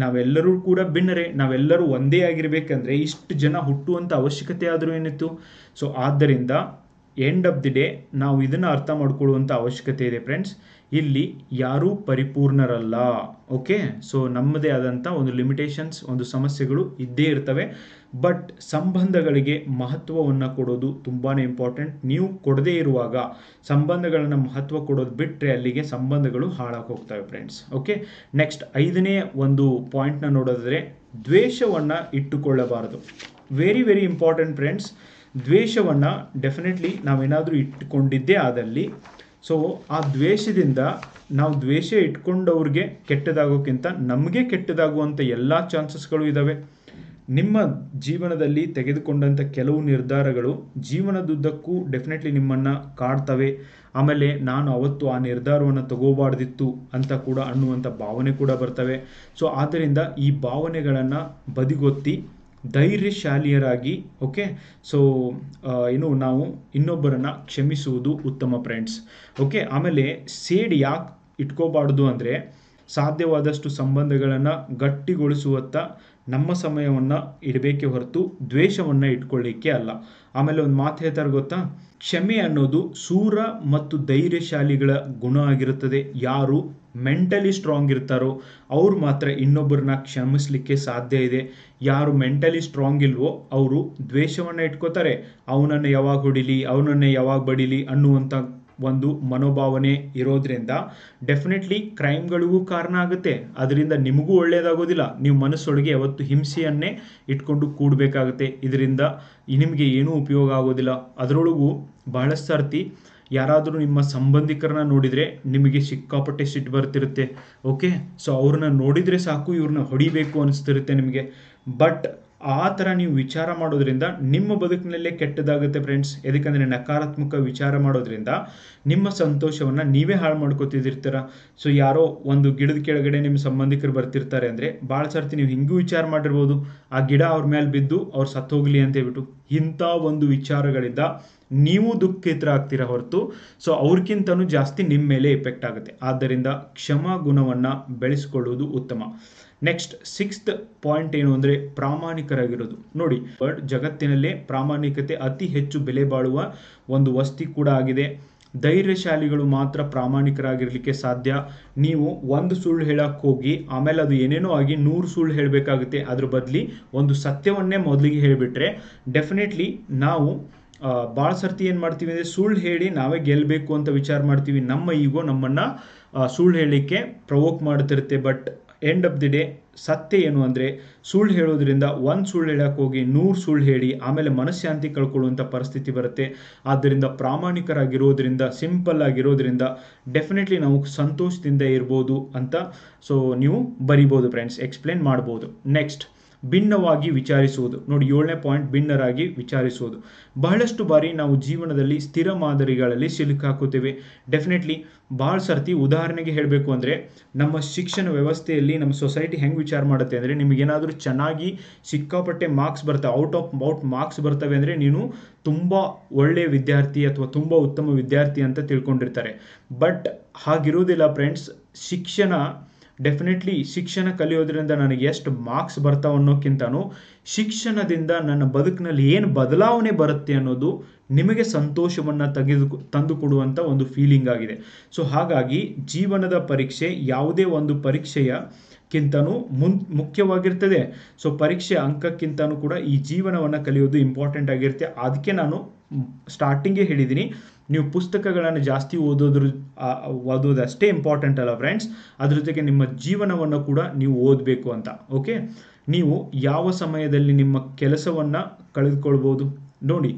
A: ನಾವೆಲ್ಲರೂ ಕೂಡ ಭಿನ್ನರೇ, ನಾವೆಲ್ಲರೂ ಒಂದೇ ಆಗಿರಬೇಕಂದ್ರೆ ಇಷ್ಟು ಜನ ಹುಟ್ಟುವಂಥ ಅವಶ್ಯಕತೆ ಆದರೂ ಏನಿತ್ತು? ಸೊ ಆದ್ದರಿಂದ ಎಂಡ್ ಆಫ್ ದಿ ಡೇ ನಾವು ಇದನ್ನು ಅರ್ಥ ಮಾಡ್ಕೊಳ್ಳುವಂಥ ಅವಶ್ಯಕತೆ ಇದೆ ಫ್ರೆಂಡ್ಸ್. ಇಲ್ಲಿ ಯಾರೂ ಪರಿಪೂರ್ಣರಲ್ಲ. ಓಕೆ, ಸೊ ನಮ್ಮದೇ ಆದಂಥ ಒಂದು ಲಿಮಿಟೇಷನ್ಸ್, ಒಂದು ಸಮಸ್ಯೆಗಳು ಇದ್ದೇ ಇರ್ತವೆ. ಬಟ್ ಸಂಬಂಧಗಳಿಗೆ ಮಹತ್ವವನ್ನು ಕೊಡೋದು ತುಂಬಾ ಇಂಪಾರ್ಟೆಂಟ್. ನೀವು ಕೊಡದೇ ಇರುವಾಗ ಸಂಬಂಧಗಳನ್ನು ಮಹತ್ವ ಕೊಡೋದು ಬಿಟ್ಟರೆ ಅಲ್ಲಿಗೆ ಸಂಬಂಧಗಳು ಹಾಳಾಗಿ ಹೋಗ್ತವೆ ಫ್ರೆಂಡ್ಸ್. ಓಕೆ, ನೆಕ್ಸ್ಟ್ 5ನೇ ಒಂದು ಪಾಯಿಂಟ್ನ ನೋಡೋದಾದರೆ ದ್ವೇಷವನ್ನು ಇಟ್ಟುಕೊಳ್ಳಬಾರದು. Very very important friends. ದ್ವೇಷವನ್ನು ಡೆಫಿನೆಟ್ಲಿ ನಾವೇನಾದರೂ ಇಟ್ಟುಕೊಂಡಿದ್ದೇ ಆದಲ್ಲಿ, ಸೊ ಆ ದ್ವೇಷದಿಂದ ನಾವು ದ್ವೇಷ ಇಟ್ಕೊಂಡವ್ರಿಗೆ ಕೆಟ್ಟದಾಗೋಕ್ಕಿಂತ ನಮಗೆ ಕೆಟ್ಟದಾಗುವಂಥ ಎಲ್ಲ ಚಾನ್ಸಸ್ಗಳು ಇದ್ದಾವೆ. ನಿಮ್ಮ ಜೀವನದಲ್ಲಿ ತೆಗೆದುಕೊಂಡಂಥ ಕೆಲವು ನಿರ್ಧಾರಗಳು ಜೀವನದುದ್ದಕ್ಕೂ ಡೆಫಿನೆಟ್ಲಿ ನಿಮ್ಮನ್ನು ಕಾಡ್ತವೆ. ಆಮೇಲೆ ನಾನು ಅವತ್ತು ಆ ನಿರ್ಧಾರವನ್ನು ತಗೋಬಾರ್ದಿತ್ತು ಅಂತ ಕೂಡ ಅನ್ನುವಂಥ ಭಾವನೆ ಕೂಡ ಬರ್ತವೆ. ಸೊ ಆದ್ದರಿಂದ ಈ ಭಾವನೆಗಳನ್ನು ಬದಿಗೊತ್ತಿ ಧೈರ್ಯಶಾಲಿಯರಾಗಿ, ಓಕೆ, ಸೊ ನಾವು ಇನ್ನೊಬ್ಬರನ್ನು ಕ್ಷಮಿಸುವುದು ಉತ್ತಮ ಫ್ರೆಂಡ್ಸ್. ಓಕೆ, ಆಮೇಲೆ ಸೇಡ್ ಯಾಕೆ ಇಟ್ಕೋಬಾರ್ದು ಅಂದರೆ ಸಾಧ್ಯವಾದಷ್ಟು ಸಂಬಂಧಗಳನ್ನು ಗಟ್ಟಿಗೊಳಿಸುವತ್ತ ನಮ್ಮ ಸಮಯವನ್ನು ಇಡಬೇಕೇ ಹೊರತು ದ್ವೇಷವನ್ನು ಇಟ್ಕೊಳ್ಳಿಕ್ಕೆ ಅಲ್ಲ. ಆಮೇಲೆ ಒಂದು ಮಾತು ಹೇಳ್ತಾರೆ ಗೊತ್ತಾ, ಕ್ಷಮೆ ಅನ್ನೋದು ಶೂರ ಮತ್ತು ಧೈರ್ಯಶಾಲಿಗಳ ಗುಣ ಆಗಿರುತ್ತದೆ. ಯಾರು ಮೆಂಟಲಿ ಸ್ಟ್ರಾಂಗ್ ಇರ್ತಾರೋ ಅವ್ರು ಮಾತ್ರ ಇನ್ನೊಬ್ಬರನ್ನ ಕ್ಷಮಿಸಲಿಕ್ಕೆ ಸಾಧ್ಯ ಇದೆ. ಯಾರು ಮೆಂಟಲಿ ಸ್ಟ್ರಾಂಗ್ ಇಲ್ವೋ ಅವರು ದ್ವೇಷವನ್ನು ಇಟ್ಕೋತಾರೆ. ಅವನನ್ನು ಯಾವಾಗ ಹೊಡಿಲಿ, ಅವನನ್ನೇ ಯಾವಾಗ ಬಡಿಲಿ ಅನ್ನುವಂಥ ಒಂದು ಮನೋಭಾವನೆ ಇರೋದ್ರಿಂದ ಡೆಫಿನೆಟ್ಲಿ ಕ್ರೈಮ್ಗಳಿಗೂ ಕಾರಣ ಆಗುತ್ತೆ. ಅದರಿಂದ ನಿಮಗೂ ಒಳ್ಳೆಯದಾಗೋದಿಲ್ಲ. ನೀವು ಮನಸ್ಸೊಳಗೆ ಯಾವತ್ತು ಹಿಂಸೆಯನ್ನೇ ಇಟ್ಕೊಂಡು ಕೂಡಬೇಕಾಗುತ್ತೆ. ಇದರಿಂದ ನಿಮಗೆ ಏನೂ ಉಪಯೋಗ ಆಗೋದಿಲ್ಲ. ಅದರೊಳಗೂ ಬಹಳಷ್ಟು ಸರ್ತಿ ಯಾರಾದರೂ ನಿಮ್ಮ ಸಂಬಂಧಿಕರನ್ನ ನೋಡಿದರೆ ನಿಮಗೆ ಸಿಕ್ಕಾಪಟ್ಟೆ ಸಿಟ್ಟು ಬರ್ತಿರುತ್ತೆ. ಓಕೆ, ಸೊ ಅವ್ರನ್ನ ನೋಡಿದರೆ ಸಾಕು ಇವ್ರನ್ನ ಹೊಡಿಬೇಕು ಅನಿಸ್ತಿರುತ್ತೆ ನಿಮಗೆ. ಬಟ್ ಆ ಥರ ನೀವು ವಿಚಾರ ಮಾಡೋದ್ರಿಂದ ನಿಮ್ಮ ಬದುಕಿನಲ್ಲೇ ಕೆಟ್ಟದಾಗುತ್ತೆ ಫ್ರೆಂಡ್ಸ್. ಎದಕ್ಕಂದರೆ ನಕಾರಾತ್ಮಕ ವಿಚಾರ ಮಾಡೋದ್ರಿಂದ ನಿಮ್ಮ ಸಂತೋಷವನ್ನು ನೀವೇ ಹಾಳು ಮಾಡ್ಕೋತಿರ್ತೀರ. ಸೊ ಯಾರೋ ಒಂದು ಗಿಡದ ಕೆಳಗಡೆ ನಿಮ್ಮ ಸಂಬಂಧಿಕರು ಬರ್ತಿರ್ತಾರೆ ಅಂದರೆ ಭಾಳ ಸರ್ತಿ ನೀವು ಹಿಂಗೂ ವಿಚಾರ ಮಾಡಿರ್ಬೋದು, ಆ ಗಿಡ ಅವ್ರ ಮೇಲೆ ಬಿದ್ದು ಅವ್ರು ಸತ್ತೋಗ್ಲಿ ಅಂತ ಹೇಳ್ಬಿಟ್ಟು. ಇಂಥ ಒಂದು ವಿಚಾರಗಳಿಂದ ನೀವು ದುಃಖಿತರಾಗ್ತೀರ ಹೊರತು ಸೊ ಅವ್ರಿಗಿಂತನೂ ಜಾಸ್ತಿ ನಿಮ್ಮ ಮೇಲೆ ಎಫೆಕ್ಟ್ ಆಗುತ್ತೆ. ಆದ್ದರಿಂದ ಕ್ಷಮಾ ಗುಣವನ್ನು ಬೆಳೆಸ್ಕೊಳ್ಳೋದು ಉತ್ತಮ. ನೆಕ್ಸ್ಟ್ 6th ಪಾಯಿಂಟ್ ಏನು ಅಂದರೆ ಪ್ರಾಮಾಣಿಕರಾಗಿರೋದು. ನೋಡಿ, ಜಗತ್ತಿನಲ್ಲೇ ಪ್ರಾಮಾಣಿಕತೆ ಅತಿ ಹೆಚ್ಚು ಬೆಲೆ ಬಾಳುವ ಒಂದು ವಸ್ತು ಕೂಡ ಆಗಿದೆ. ಧೈರ್ಯಶಾಲಿಗಳು ಮಾತ್ರ ಪ್ರಾಮಾಣಿಕರಾಗಿರಲಿಕ್ಕೆ ಸಾಧ್ಯ. ನೀವು ಒಂದು ಸುಳ್ಳು ಹೇಳಕ್ಕೆ ಹೋಗಿ ಆಮೇಲೆ ಅದು ಏನೇನೋ ಆಗಿ 100 ಸುಳ್ಳು ಹೇಳಬೇಕಾಗುತ್ತೆ. ಅದ್ರ ಬದಲಿ ಒಂದು ಸತ್ಯವನ್ನೇ ಮೊದಲಿಗೆ ಹೇಳಿಬಿಟ್ರೆ ಡೆಫಿನೆಟ್ಲಿ ನಾವು ಭಾಳ ಸರ್ತಿ ಏನು ಮಾಡ್ತೀವಿ ಅಂದರೆ ಸುಳ್ಳು ಹೇಳಿ ನಾವೇ ಗೆಲ್ಲಬೇಕು ಅಂತ ವಿಚಾರ ಮಾಡ್ತೀವಿ. ನಮ್ಮ ಈಗೋ ನಮ್ಮನ್ನು ಸುಳ್ಳು ಹೇಳಲಿಕ್ಕೆ ಪ್ರವೋಕ್ ಮಾಡ್ತಿರುತ್ತೆ. But end of the day ಸತ್ಯ ಏನು ಅಂದರೆ ಸುಳ್ಳು ಹೇಳೋದ್ರಿಂದ ಒಂದು ಸುಳ್ಳು ಹೇಳಕ್ಕೆ ಹೋಗಿ 100 ಸುಳ್ಳು ಹೇಳಿ ಆಮೇಲೆ ಮನಃಶಾಂತಿ ಕಳ್ಕೊಳ್ಳುವಂಥ ಪರಿಸ್ಥಿತಿ ಬರುತ್ತೆ. ಆದ್ದರಿಂದ ಪ್ರಾಮಾಣಿಕರಾಗಿರೋದ್ರಿಂದ, ಸಿಂಪಲ್ ಆಗಿರೋದ್ರಿಂದ ಡೆಫಿನೆಟ್ಲಿ ನಾವು ಸಂತೋಷದಿಂದ ಇರ್ಬೋದು ಅಂತ ಸೊ ನೀವು ಬರಿಬೋದು ಫ್ರೆಂಡ್ಸ್, ಎಕ್ಸ್ಪ್ಲೇನ್ ಮಾಡ್ಬೋದು. ನೆಕ್ಸ್ಟ್ ಭಿನ್ನವಾಗಿ ವಿಚಾರಿಸುವುದು. ನೋಡಿ, 7ನೇ ಪಾಯಿಂಟ್ ಭಿನ್ನರಾಗಿ ವಿಚಾರಿಸುವುದು. ಬಹಳಷ್ಟು ಬಾರಿ ನಾವು ಜೀವನದಲ್ಲಿ ಸ್ಥಿರ ಮಾದರಿಗಳಲ್ಲಿ ಸಿಲುಕಾಕುತ್ತೇವೆ. ಡೆಫಿನೆಟ್ಲಿ ಭಾಳ ಸರ್ತಿ ಉದಾಹರಣೆಗೆ ಹೇಳಬೇಕು ಅಂದರೆ ನಮ್ಮ ಶಿಕ್ಷಣ ವ್ಯವಸ್ಥೆಯಲ್ಲಿ ನಮ್ಮ ಸೊಸೈಟಿ ಹೆಂಗೆ ವಿಚಾರ ಮಾಡುತ್ತೆ ಅಂದರೆ ನಿಮಗೇನಾದರೂ ಚೆನ್ನಾಗಿ ಸಿಕ್ಕಾಪಟ್ಟೆ ಮಾರ್ಕ್ಸ್ ಬರ್ತವೆ, ಔಟ್ ಮಾರ್ಕ್ಸ್ ಬರ್ತವೆ ಅಂದರೆ ನೀನು ತುಂಬ ಒಳ್ಳೆಯ ವಿದ್ಯಾರ್ಥಿ ಅಥವಾ ತುಂಬ ಉತ್ತಮ ವಿದ್ಯಾರ್ಥಿ ಅಂತ ತಿಳ್ಕೊಂಡಿರ್ತಾರೆ. ಬಟ್ ಹಾಗಿರೋದಿಲ್ಲ ಫ್ರೆಂಡ್ಸ್. ಡೆಫಿನೆಟ್ಲಿ ಶಿಕ್ಷಣ ಕಲಿಯೋದ್ರಿಂದ ನನಗೆ ಎಷ್ಟು ಮಾರ್ಕ್ಸ್ ಬರ್ತಾವೆ ಅನ್ನೋಕ್ಕಿಂತನೂ ಶಿಕ್ಷಣದಿಂದ ನನ್ನ ಬದುಕಿನಲ್ಲಿ ಏನು ಬದಲಾವಣೆ ಬರುತ್ತೆ ಅನ್ನೋದು ನಿಮಗೆ ಸಂತೋಷವನ್ನು ತಂದುಕೊಡುವಂಥ ಒಂದು ಫೀಲಿಂಗ್ ಆಗಿದೆ. ಸೊ ಹಾಗಾಗಿ ಜೀವನದ ಪರೀಕ್ಷೆ ಯಾವುದೇ ಒಂದು ಪರೀಕ್ಷೆಯಕ್ಕಿಂತನೂ ಮುಖ್ಯವಾಗಿರ್ತದೆ. ಸೊ ಪರೀಕ್ಷೆ ಅಂಕಕ್ಕಿಂತನೂ ಕೂಡ ಈ ಜೀವನವನ್ನು ಕಲಿಯೋದು ಇಂಪಾರ್ಟೆಂಟ್ ಆಗಿರುತ್ತೆ. ಅದಕ್ಕೆ ನಾನು ಸ್ಟಾರ್ಟಿಂಗೇ ಹೇಳಿದ್ದೀನಿ, ನೀವು ಪುಸ್ತಕಗಳನ್ನು ಜಾಸ್ತಿ ಓದೋದಷ್ಟೇ ಇಂಪಾರ್ಟೆಂಟ್ ಅಲ್ಲ ಫ್ರೆಂಡ್ಸ್, ಅದ್ರ ಜೊತೆಗೆ ನಿಮ್ಮ ಜೀವನವನ್ನು ಕೂಡ ನೀವು ಓದಬೇಕು ಅಂತ. ಓಕೆ, ನೀವು ಯಾವ ಸಮಯದಲ್ಲಿ ನಿಮ್ಮ ಕೆಲಸವನ್ನು ಕಳೆದುಕೊಳ್ಬೋದು. ನೋಡಿ,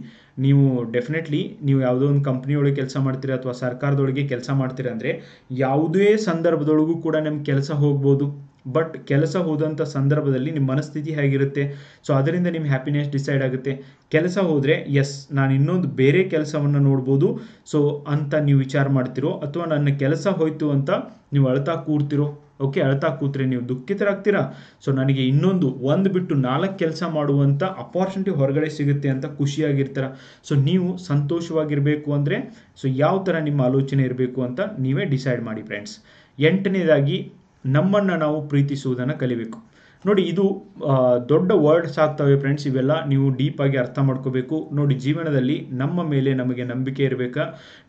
A: ನೀವು ಡೆಫಿನೆಟ್ಲಿ ನೀವು ಯಾವುದೋ ಒಂದು ಕಂಪ್ನಿಯೊಳಗೆ ಕೆಲಸ ಮಾಡ್ತೀರಾ ಅಥವಾ ಸರ್ಕಾರದೊಳಗೆ ಕೆಲಸ ಮಾಡ್ತೀರಾ ಅಂದರೆ ಯಾವುದೇ ಸಂದರ್ಭದೊಳಗೂ ಕೂಡ ನಿಮ್ಮ ಕೆಲಸ ಹೋಗ್ಬೋದು. ಬಟ್ ಕೆಲಸ ಹೋದಂಥ ಸಂದರ್ಭದಲ್ಲಿ ನಿಮ್ಮ ಮನಸ್ಥಿತಿ ಹೇಗಿರುತ್ತೆ, ಸೊ ಅದರಿಂದ ನಿಮ್ಮ ಹ್ಯಾಪಿನೆಸ್ ಡಿಸೈಡ್ ಆಗುತ್ತೆ. ಕೆಲಸ ಹೋದರೆ ಎಸ್ ನಾನು ಇನ್ನೊಂದು ಬೇರೆ ಕೆಲಸವನ್ನು ನೋಡ್ಬೋದು ಸೊ ಅಂತ ನೀವು ವಿಚಾರ ಮಾಡ್ತಿರೋ, ಅಥವಾ ನನ್ನ ಕೆಲಸ ಹೋಯ್ತು ಅಂತ ನೀವು ಅಳ್ತಾ ಕೂರ್ತಿರೋ. ಓಕೆ, ಅಳ್ತಾ ಕೂತ್ರೆ ನೀವು ದುಃಖಿತರಾಗ್ತೀರಾ. ಸೊ ನನಗೆ ಒಂದು ಬಿಟ್ಟು 4 ಕೆಲಸ ಮಾಡುವಂಥ ಅಪಾರ್ಚುನಿಟಿ ಹೊರಗಡೆ ಸಿಗುತ್ತೆ ಅಂತ ಖುಷಿಯಾಗಿರ್ತೀರ. ಸೊ ನೀವು ಸಂತೋಷವಾಗಿರಬೇಕು ಅಂದರೆ ಸೊ ಯಾವ ಥರ ನಿಮ್ಮ ಆಲೋಚನೆ ಇರಬೇಕು ಅಂತ ನೀವೇ ಡಿಸೈಡ್ ಮಾಡಿ ಫ್ರೆಂಡ್ಸ್. 8ನೇದಾಗಿ ನಮ್ಮನ್ನು ನಾವು ಪ್ರೀತಿಸುವುದನ್ನು ಕಲಿಬೇಕು. ನೋಡಿ ಇದು ದೊಡ್ಡ ವರ್ಡ್ಸ್ ಆಗ್ತವೆ ಫ್ರೆಂಡ್ಸ್, ಇವೆಲ್ಲ ನೀವು ಡೀಪ್ ಆಗಿ ಅರ್ಥ ಮಾಡ್ಕೋಬೇಕು. ನೋಡಿ ಜೀವನದಲ್ಲಿ ನಮ್ಮ ಮೇಲೆ ನಮಗೆ ನಂಬಿಕೆ ಇರಬೇಕಾ,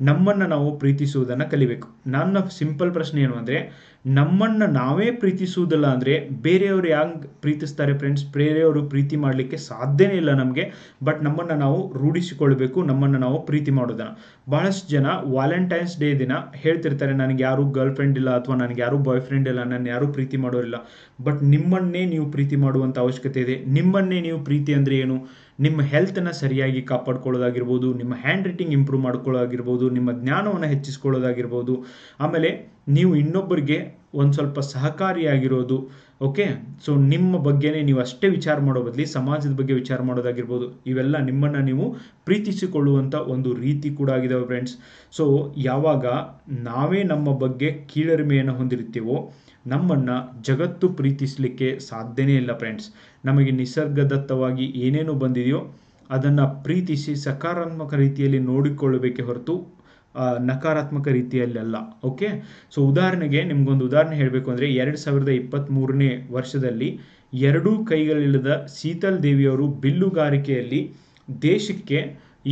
A: ನಮ್ಮನ್ನು ನಾವು ಪ್ರೀತಿಸುವುದನ್ನು ಕಲಿಬೇಕು. ನನ್ನ ಸಿಂಪಲ್ ಪ್ರಶ್ನೆ ಏನು ಅಂದರೆ, ನಮ್ಮನ್ನು ನಾವೇ ಪ್ರೀತಿಸುವುದಿಲ್ಲ ಅಂದರೆ ಬೇರೆಯವರು ಹ್ಯಾಂಗೆ ಪ್ರೀತಿಸ್ತಾರೆ ಫ್ರೆಂಡ್ಸ್? ಬೇರೆಯವರು ಪ್ರೀತಿ ಮಾಡಲಿಕ್ಕೆ ಸಾಧ್ಯನೇ ಇಲ್ಲ ನಮಗೆ. ಬಟ್ ನಮ್ಮನ್ನು ನಾವು ರೂಢಿಸಿಕೊಳ್ಬೇಕು, ನಮ್ಮನ್ನು ನಾವು ಪ್ರೀತಿ ಮಾಡೋದನ್ನು. ಬಹಳಷ್ಟು ಜನ ವ್ಯಾಲೆಂಟೈನ್ಸ್ ಡೇ ದಿನ ಹೇಳ್ತಿರ್ತಾರೆ, ನನಗೆ ಯಾರೂ ಗರ್ಲ್ ಫ್ರೆಂಡ್ ಇಲ್ಲ, ಅಥವಾ ನನಗೆ ಯಾರೂ ಬಾಯ್ ಫ್ರೆಂಡ್ ಇಲ್ಲ, ನನ್ನ ಯಾರೂ ಪ್ರೀತಿ ಮಾಡೋರಿಲ್ಲ. ಬಟ್ ನಿಮ್ಮನ್ನೇ ನೀವು ಪ್ರೀತಿ ಮಾಡುವಂಥ ಅವಶ್ಯಕತೆ ಇದೆ. ನಿಮ್ಮನ್ನೇ ನೀವು ಪ್ರೀತಿ ಅಂದರೆ ಏನು? ನಿಮ್ಮ ಹೆಲ್ತನ್ನು ಸರಿಯಾಗಿ ಕಾಪಾಡ್ಕೊಳ್ಳೋದಾಗಿರ್ಬೋದು, ನಿಮ್ಮ ಹ್ಯಾಂಡ್ ರೈಟಿಂಗ್ ಇಂಪ್ರೂವ್ ಮಾಡ್ಕೊಳ್ಳೋದಾಗಿರ್ಬೋದು, ನಿಮ್ಮ ಜ್ಞಾನವನ್ನು ಹೆಚ್ಚಿಸ್ಕೊಳ್ಳೋದಾಗಿರ್ಬೋದು, ಆಮೇಲೆ ನೀವು ಇನ್ನೊಬ್ಬರಿಗೆ ಒಂದು ಸ್ವಲ್ಪ ಸಹಕಾರಿಯಾಗಿರೋದು. ಓಕೆ, ಸೊ ನಿಮ್ಮ ಬಗ್ಗೆನೇ ನೀವು ಅಷ್ಟೇ ವಿಚಾರ ಮಾಡೋ ಬದಲಿ ಸಮಾಜದ ಬಗ್ಗೆ ವಿಚಾರ ಮಾಡೋದಾಗಿರ್ಬೋದು. ಇವೆಲ್ಲ ನಿಮ್ಮನ್ನು ನೀವು ಪ್ರೀತಿಸಿಕೊಳ್ಳುವಂಥ ಒಂದು ರೀತಿ ಕೂಡ ಆಗಿದಾವೆ ಫ್ರೆಂಡ್ಸ್. ಸೊ ಯಾವಾಗ ನಾವೇ ನಮ್ಮ ಬಗ್ಗೆ ಕೀಳರಿಮೆಯನ್ನು ಹೊಂದಿರ್ತೀವೋ ನಮ್ಮನ್ನು ಜಗತ್ತು ಪ್ರೀತಿಸಲಿಕ್ಕೆ ಸಾಧ್ಯನೇ ಇಲ್ಲ ಫ್ರೆಂಡ್ಸ್. ನಮಗೆ ನಿಸರ್ಗದತ್ತವಾಗಿ ಏನೇನು ಬಂದಿದೆಯೋ ಅದನ್ನು ಪ್ರೀತಿಸಿ ಸಕಾರಾತ್ಮಕ ರೀತಿಯಲ್ಲಿ ನೋಡಿಕೊಳ್ಳಬೇಕೇ ಹೊರತು ನಕಾರಾತ್ಮಕ ರೀತಿಯಲ್ಲೆಲ್ಲ. ಓಕೆ, ಸೊ ಉದಾಹರಣೆಗೆ ನಿಮ್ಗೊಂದು ಉದಾಹರಣೆ ಹೇಳಬೇಕು ಅಂದರೆ 2023ನೇ ವರ್ಷದಲ್ಲಿ 2 ಕೈಗಳಿಲ್ಲದ ಶೀತಲ್ ದೇವಿಯವರು ಬಿಲ್ಲುಗಾರಿಕೆಯಲ್ಲಿ ದೇಶಕ್ಕೆ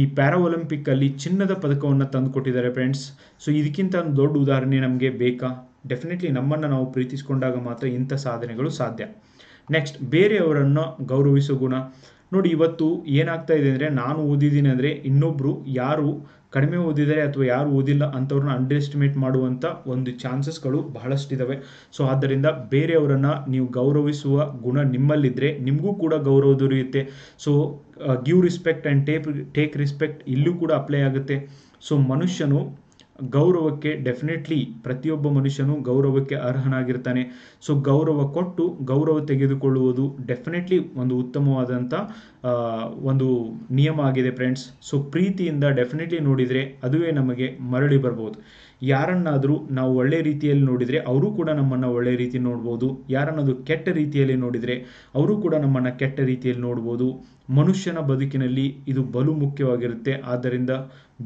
A: ಈ ಪ್ಯಾರಾ ಒಲಿಂಪಿಕ್ಕಲ್ಲಿ ಚಿನ್ನದ ಪದಕವನ್ನು ತಂದು ಕೊಟ್ಟಿದ್ದಾರೆ ಫ್ರೆಂಡ್ಸ್. ಸೊ ಇದಕ್ಕಿಂತ ಒಂದು ದೊಡ್ಡ ಉದಾಹರಣೆ ನಮಗೆ ಬೇಕಾ? ಡೆಫಿನೆಟ್ಲಿ ನಮ್ಮನ್ನು ನಾವು ಪ್ರೀತಿಸಿಕೊಂಡಾಗ ಮಾತ್ರ ಇಂಥ ಸಾಧನೆಗಳು ಸಾಧ್ಯ. ನೆಕ್ಸ್ಟ್, ಬೇರೆಯವರನ್ನು ಗೌರವಿಸೋ ಗುಣ. ನೋಡಿ ಇವತ್ತು ಏನಾಗ್ತಾ ಇದೆ ಅಂದರೆ, ನಾನು ಓದಿದ್ದೀನಿ ಅಂದರೆ ಇನ್ನೊಬ್ಬರು ಯಾರು ಕಡಿಮೆ ಓದಿದ್ದಾರೆ ಅಥವಾ ಯಾರು ಓದಿಲ್ಲ ಅಂಥವ್ರನ್ನ ಅಂಡರ್ ಎಸ್ಟಿಮೇಟ್ ಮಾಡುವಂಥ ಒಂದು ಚಾನ್ಸಸ್ಗಳು ಬಹಳಷ್ಟಿದ್ದಾವೆ. ಸೊ ಆದ್ದರಿಂದ ಬೇರೆಯವರನ್ನು ನೀವು ಗೌರವಿಸುವ ಗುಣ ನಿಮ್ಮಲ್ಲಿದ್ದರೆ ನಿಮಗೂ ಕೂಡ ಗೌರವ ದೊರೆಯುತ್ತೆ. So give respect and take respect ಇಲ್ಲೂ ಕೂಡ ಅಪ್ಲೈ ಆಗುತ್ತೆ. ಸೊ ಮನುಷ್ಯನು ಗೌರವಕ್ಕೆ ಡೆಫಿನೆಟ್ಲಿ ಪ್ರತಿಯೊಬ್ಬ ಮನುಷ್ಯನು ಗೌರವಕ್ಕೆ ಅರ್ಹನಾಗಿರ್ತಾನೆ. ಸೊ ಗೌರವ ಕೊಟ್ಟು ಗೌರವ ತೆಗೆದುಕೊಳ್ಳುವುದು ಡೆಫಿನೆಟ್ಲಿ ಒಂದು ಉತ್ತಮವಾದಂಥ ಒಂದು ನಿಯಮ ಆಗಿದೆ ಫ್ರೆಂಡ್ಸ್. ಸೊ ಪ್ರೀತಿಯಿಂದ ಡೆಫಿನೆಟ್ಲಿ ನೋಡಿದರೆ ಅದುವೇ ನಮಗೆ ಮರಳಿ ಬರ್ಬೋದು. ಯಾರನ್ನಾದರೂ ನಾವು ಒಳ್ಳೆ ರೀತಿಯಲ್ಲಿ ನೋಡಿದರೆ ಅವರು ಕೂಡ ನಮ್ಮನ್ನು ಒಳ್ಳೆ ರೀತಿ ನೋಡ್ಬೋದು. ಯಾರನ್ನದು ಕೆಟ್ಟ ರೀತಿಯಲ್ಲಿ ನೋಡಿದರೆ ಅವರು ಕೂಡ ನಮ್ಮನ್ನು ಕೆಟ್ಟ ರೀತಿಯಲ್ಲಿ ನೋಡ್ಬೋದು. ಮನುಷ್ಯನ ಬದುಕಿನಲ್ಲಿ ಇದು ಬಲು ಮುಖ್ಯವಾಗಿರುತ್ತೆ. ಆದ್ದರಿಂದ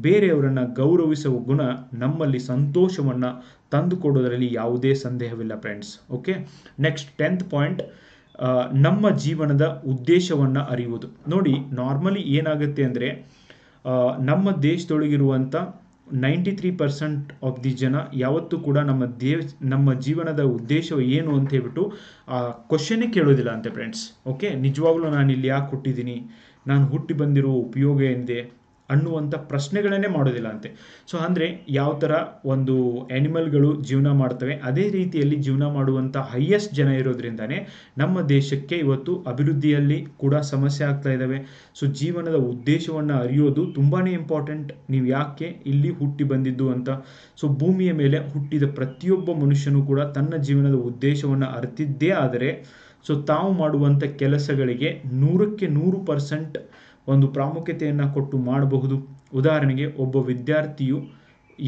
A: ಬೇರೆಯವರನ್ನು ಗೌರವಿಸುವ ಗುಣ ನಮ್ಮಲ್ಲಿ ಸಂತೋಷವನ್ನು ತಂದುಕೊಡೋದರಲ್ಲಿ ಯಾವುದೇ ಸಂದೇಹವಿಲ್ಲ friends. Okay, next 10th point, ನಮ್ಮ ಜೀವನದ ಉದ್ದೇಶವನ್ನು ಅರಿಯುವುದು. ನೋಡಿ ನಾರ್ಮಲಿ ಏನಾಗುತ್ತೆ ಅಂದರೆ, ನಮ್ಮ ದೇಶದೊಳಗಿರುವಂಥ 93% ಆಫ್ ದಿ ಜನ ಯಾವತ್ತೂ ಕೂಡ ನಮ್ಮ ಜೀವನದ ಉದ್ದೇಶ ಏನು ಅಂತ ಹೇಳ್ಬಿಟ್ಟು ಕ್ವಶನ್ನೇ ಕೇಳೋದಿಲ್ಲ ಅಂತೆ ಫ್ರೆಂಡ್ಸ್. ಓಕೆ, ನಿಜವಾಗ್ಲೂ ನಾನು ಇಲ್ಲಿ ಯಾಕೆ ಹುಟ್ಟಿದ್ದೀನಿ, ನಾನು ಹುಟ್ಟಿ ಬಂದಿರೋ ಉಪಯೋಗ ಏನಿದೆ ಅನ್ನುವಂಥ ಪ್ರಶ್ನೆಗಳನ್ನೇ ಮಾಡೋದಿಲ್ಲ ಅಂತೆ. ಸೊ ಅಂದರೆ ಯಾವ ಥರ ಒಂದು ಆ್ಯನಿಮಲ್ಗಳು ಜೀವನ ಮಾಡ್ತವೆ ಅದೇ ರೀತಿಯಲ್ಲಿ ಜೀವನ ಮಾಡುವಂಥ ಹೈಯೆಸ್ಟ್ ಜನ ಇರೋದ್ರಿಂದನೇ ನಮ್ಮ ದೇಶಕ್ಕೆ ಇವತ್ತು ಅಭಿವೃದ್ಧಿಯಲ್ಲಿ ಕೂಡ ಸಮಸ್ಯೆ ಆಗ್ತಾ ಇದ್ದಾವೆ. ಸೊ ಜೀವನದ ಉದ್ದೇಶವನ್ನು ಅರಿಯೋದು ತುಂಬಾ ಇಂಪಾರ್ಟೆಂಟ್. ನೀವು ಯಾಕೆ ಇಲ್ಲಿ ಹುಟ್ಟಿ ಬಂದಿದ್ದು ಅಂತ. ಸೊ ಭೂಮಿಯ ಮೇಲೆ ಹುಟ್ಟಿದ ಪ್ರತಿಯೊಬ್ಬ ಮನುಷ್ಯನೂ ಕೂಡ ತನ್ನ ಜೀವನದ ಉದ್ದೇಶವನ್ನು ಅರಿತಿದ್ದೇ ಆದರೆ ಸೊ ತಾವು ಮಾಡುವಂಥ ಕೆಲಸಗಳಿಗೆ 100ಕ್ಕೆ 100% ಒಂದು ಪ್ರಾಮುಖ್ಯತೆಯನ್ನು ಕೊಟ್ಟು ಮಾಡಬಹುದು. ಉದಾಹರಣೆಗೆ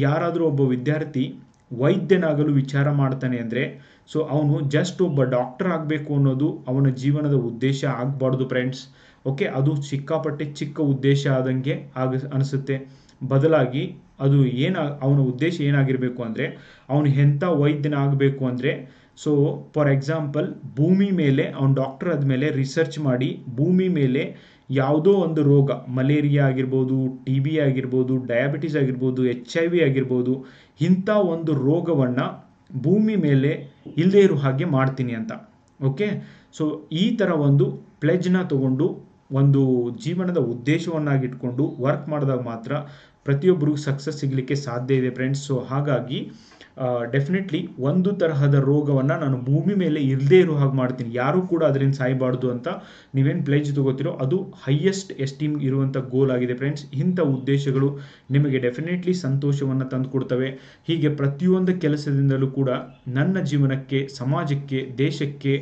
A: ಯಾರಾದರೂ ಒಬ್ಬ ವಿದ್ಯಾರ್ಥಿ ವೈದ್ಯನಾಗಲು ವಿಚಾರ ಮಾಡ್ತಾನೆ ಅಂದರೆ ಸೊ ಅವನು ಜಸ್ಟ್ ಒಬ್ಬ ಡಾಕ್ಟರ್ ಆಗಬೇಕು ಅನ್ನೋದು ಅವನ ಜೀವನದ ಉದ್ದೇಶ ಆಗಬಾರ್ದು ಫ್ರೆಂಡ್ಸ್. ಓಕೆ, ಅದು ಸಿಕ್ಕಾಪಟ್ಟೆ ಚಿಕ್ಕ ಉದ್ದೇಶ ಆದಂಗೆ ಅನಿಸುತ್ತೆ. ಬದಲಾಗಿ ಅದು ಅವನ ಉದ್ದೇಶ ಏನಾಗಿರಬೇಕು ಅಂದರೆ, ಅವನು ಎಂಥ ವೈದ್ಯನಾಗಬೇಕು ಅಂದರೆ, ಸೊ ಫಾರ್ ಎಕ್ಸಾಂಪಲ್ ಭೂಮಿ ಮೇಲೆ ಅವನು ಡಾಕ್ಟರ್ ಆದಮೇಲೆ ರಿಸರ್ಚ್ ಮಾಡಿ ಭೂಮಿ ಮೇಲೆ ಯಾವುದೋ ಒಂದು ರೋಗ, ಮಲೇರಿಯಾ ಆಗಿರ್ಬೋದು, TB ಆಗಿರ್ಬೋದು, ಡಯಾಬಿಟಿಸ್ ಆಗಿರ್ಬೋದು, HIV ಆಗಿರ್ಬೋದು, ಇಂಥ ಒಂದು ರೋಗವನ್ನು ಭೂಮಿ ಮೇಲೆ ಇಲ್ಲದೇ ಇರೋ ಹಾಗೆ ಮಾಡ್ತೀನಿ ಅಂತ. ಓಕೆ, ಸೊ ಈ ಥರ ಒಂದು ಪ್ಲೆಜ್ನ ತಗೊಂಡು ಒಂದು ಜೀವನದ ಉದ್ದೇಶವನ್ನಾಗಿಟ್ಕೊಂಡು ವರ್ಕ್ ಮಾಡಿದಾಗ ಮಾತ್ರ ಪ್ರತಿಯೊಬ್ಬರಿಗೂ ಸಕ್ಸಸ್ ಸಿಗಲಿಕ್ಕೆ ಸಾಧ್ಯ ಇದೆ ಫ್ರೆಂಡ್ಸ್. ಸೊ ಹಾಗಾಗಿ ಡೆಫಿನೆಟ್ಲಿ ಒಂದು ತರಹದ ರೋಗವನ್ನು ನಾನು ಭೂಮಿ ಮೇಲೆ ಇಲ್ಲದೇ ಇರೋ ಹಾಗೆ ಮಾಡ್ತೀನಿ, ಯಾರೂ ಕೂಡ ಅದರಿಂದ ಸಾಯಬಾರ್ದು ಅಂತ ನೀವೇನು ಪ್ಲೇಜ್ ತಗೋತಿರೋ ಅದು ಹೈಯೆಸ್ಟ್ ಎಸ್ಟೀಮ್ ಇರುವಂಥ ಗೋಲ್ ಆಗಿದೆ ಫ್ರೆಂಡ್ಸ್. ಇಂಥ ಉದ್ದೇಶಗಳು ನಿಮಗೆ ಡೆಫಿನೆಟ್ಲಿ ಸಂತೋಷವನ್ನು ತಂದು ಕೊಡ್ತವೆ. ಹೀಗೆ ಪ್ರತಿಯೊಂದು ಕೆಲಸದಿಂದಲೂ ಕೂಡ ನನ್ನ ಜೀವನಕ್ಕೆ, ಸಮಾಜಕ್ಕೆ, ದೇಶಕ್ಕೆ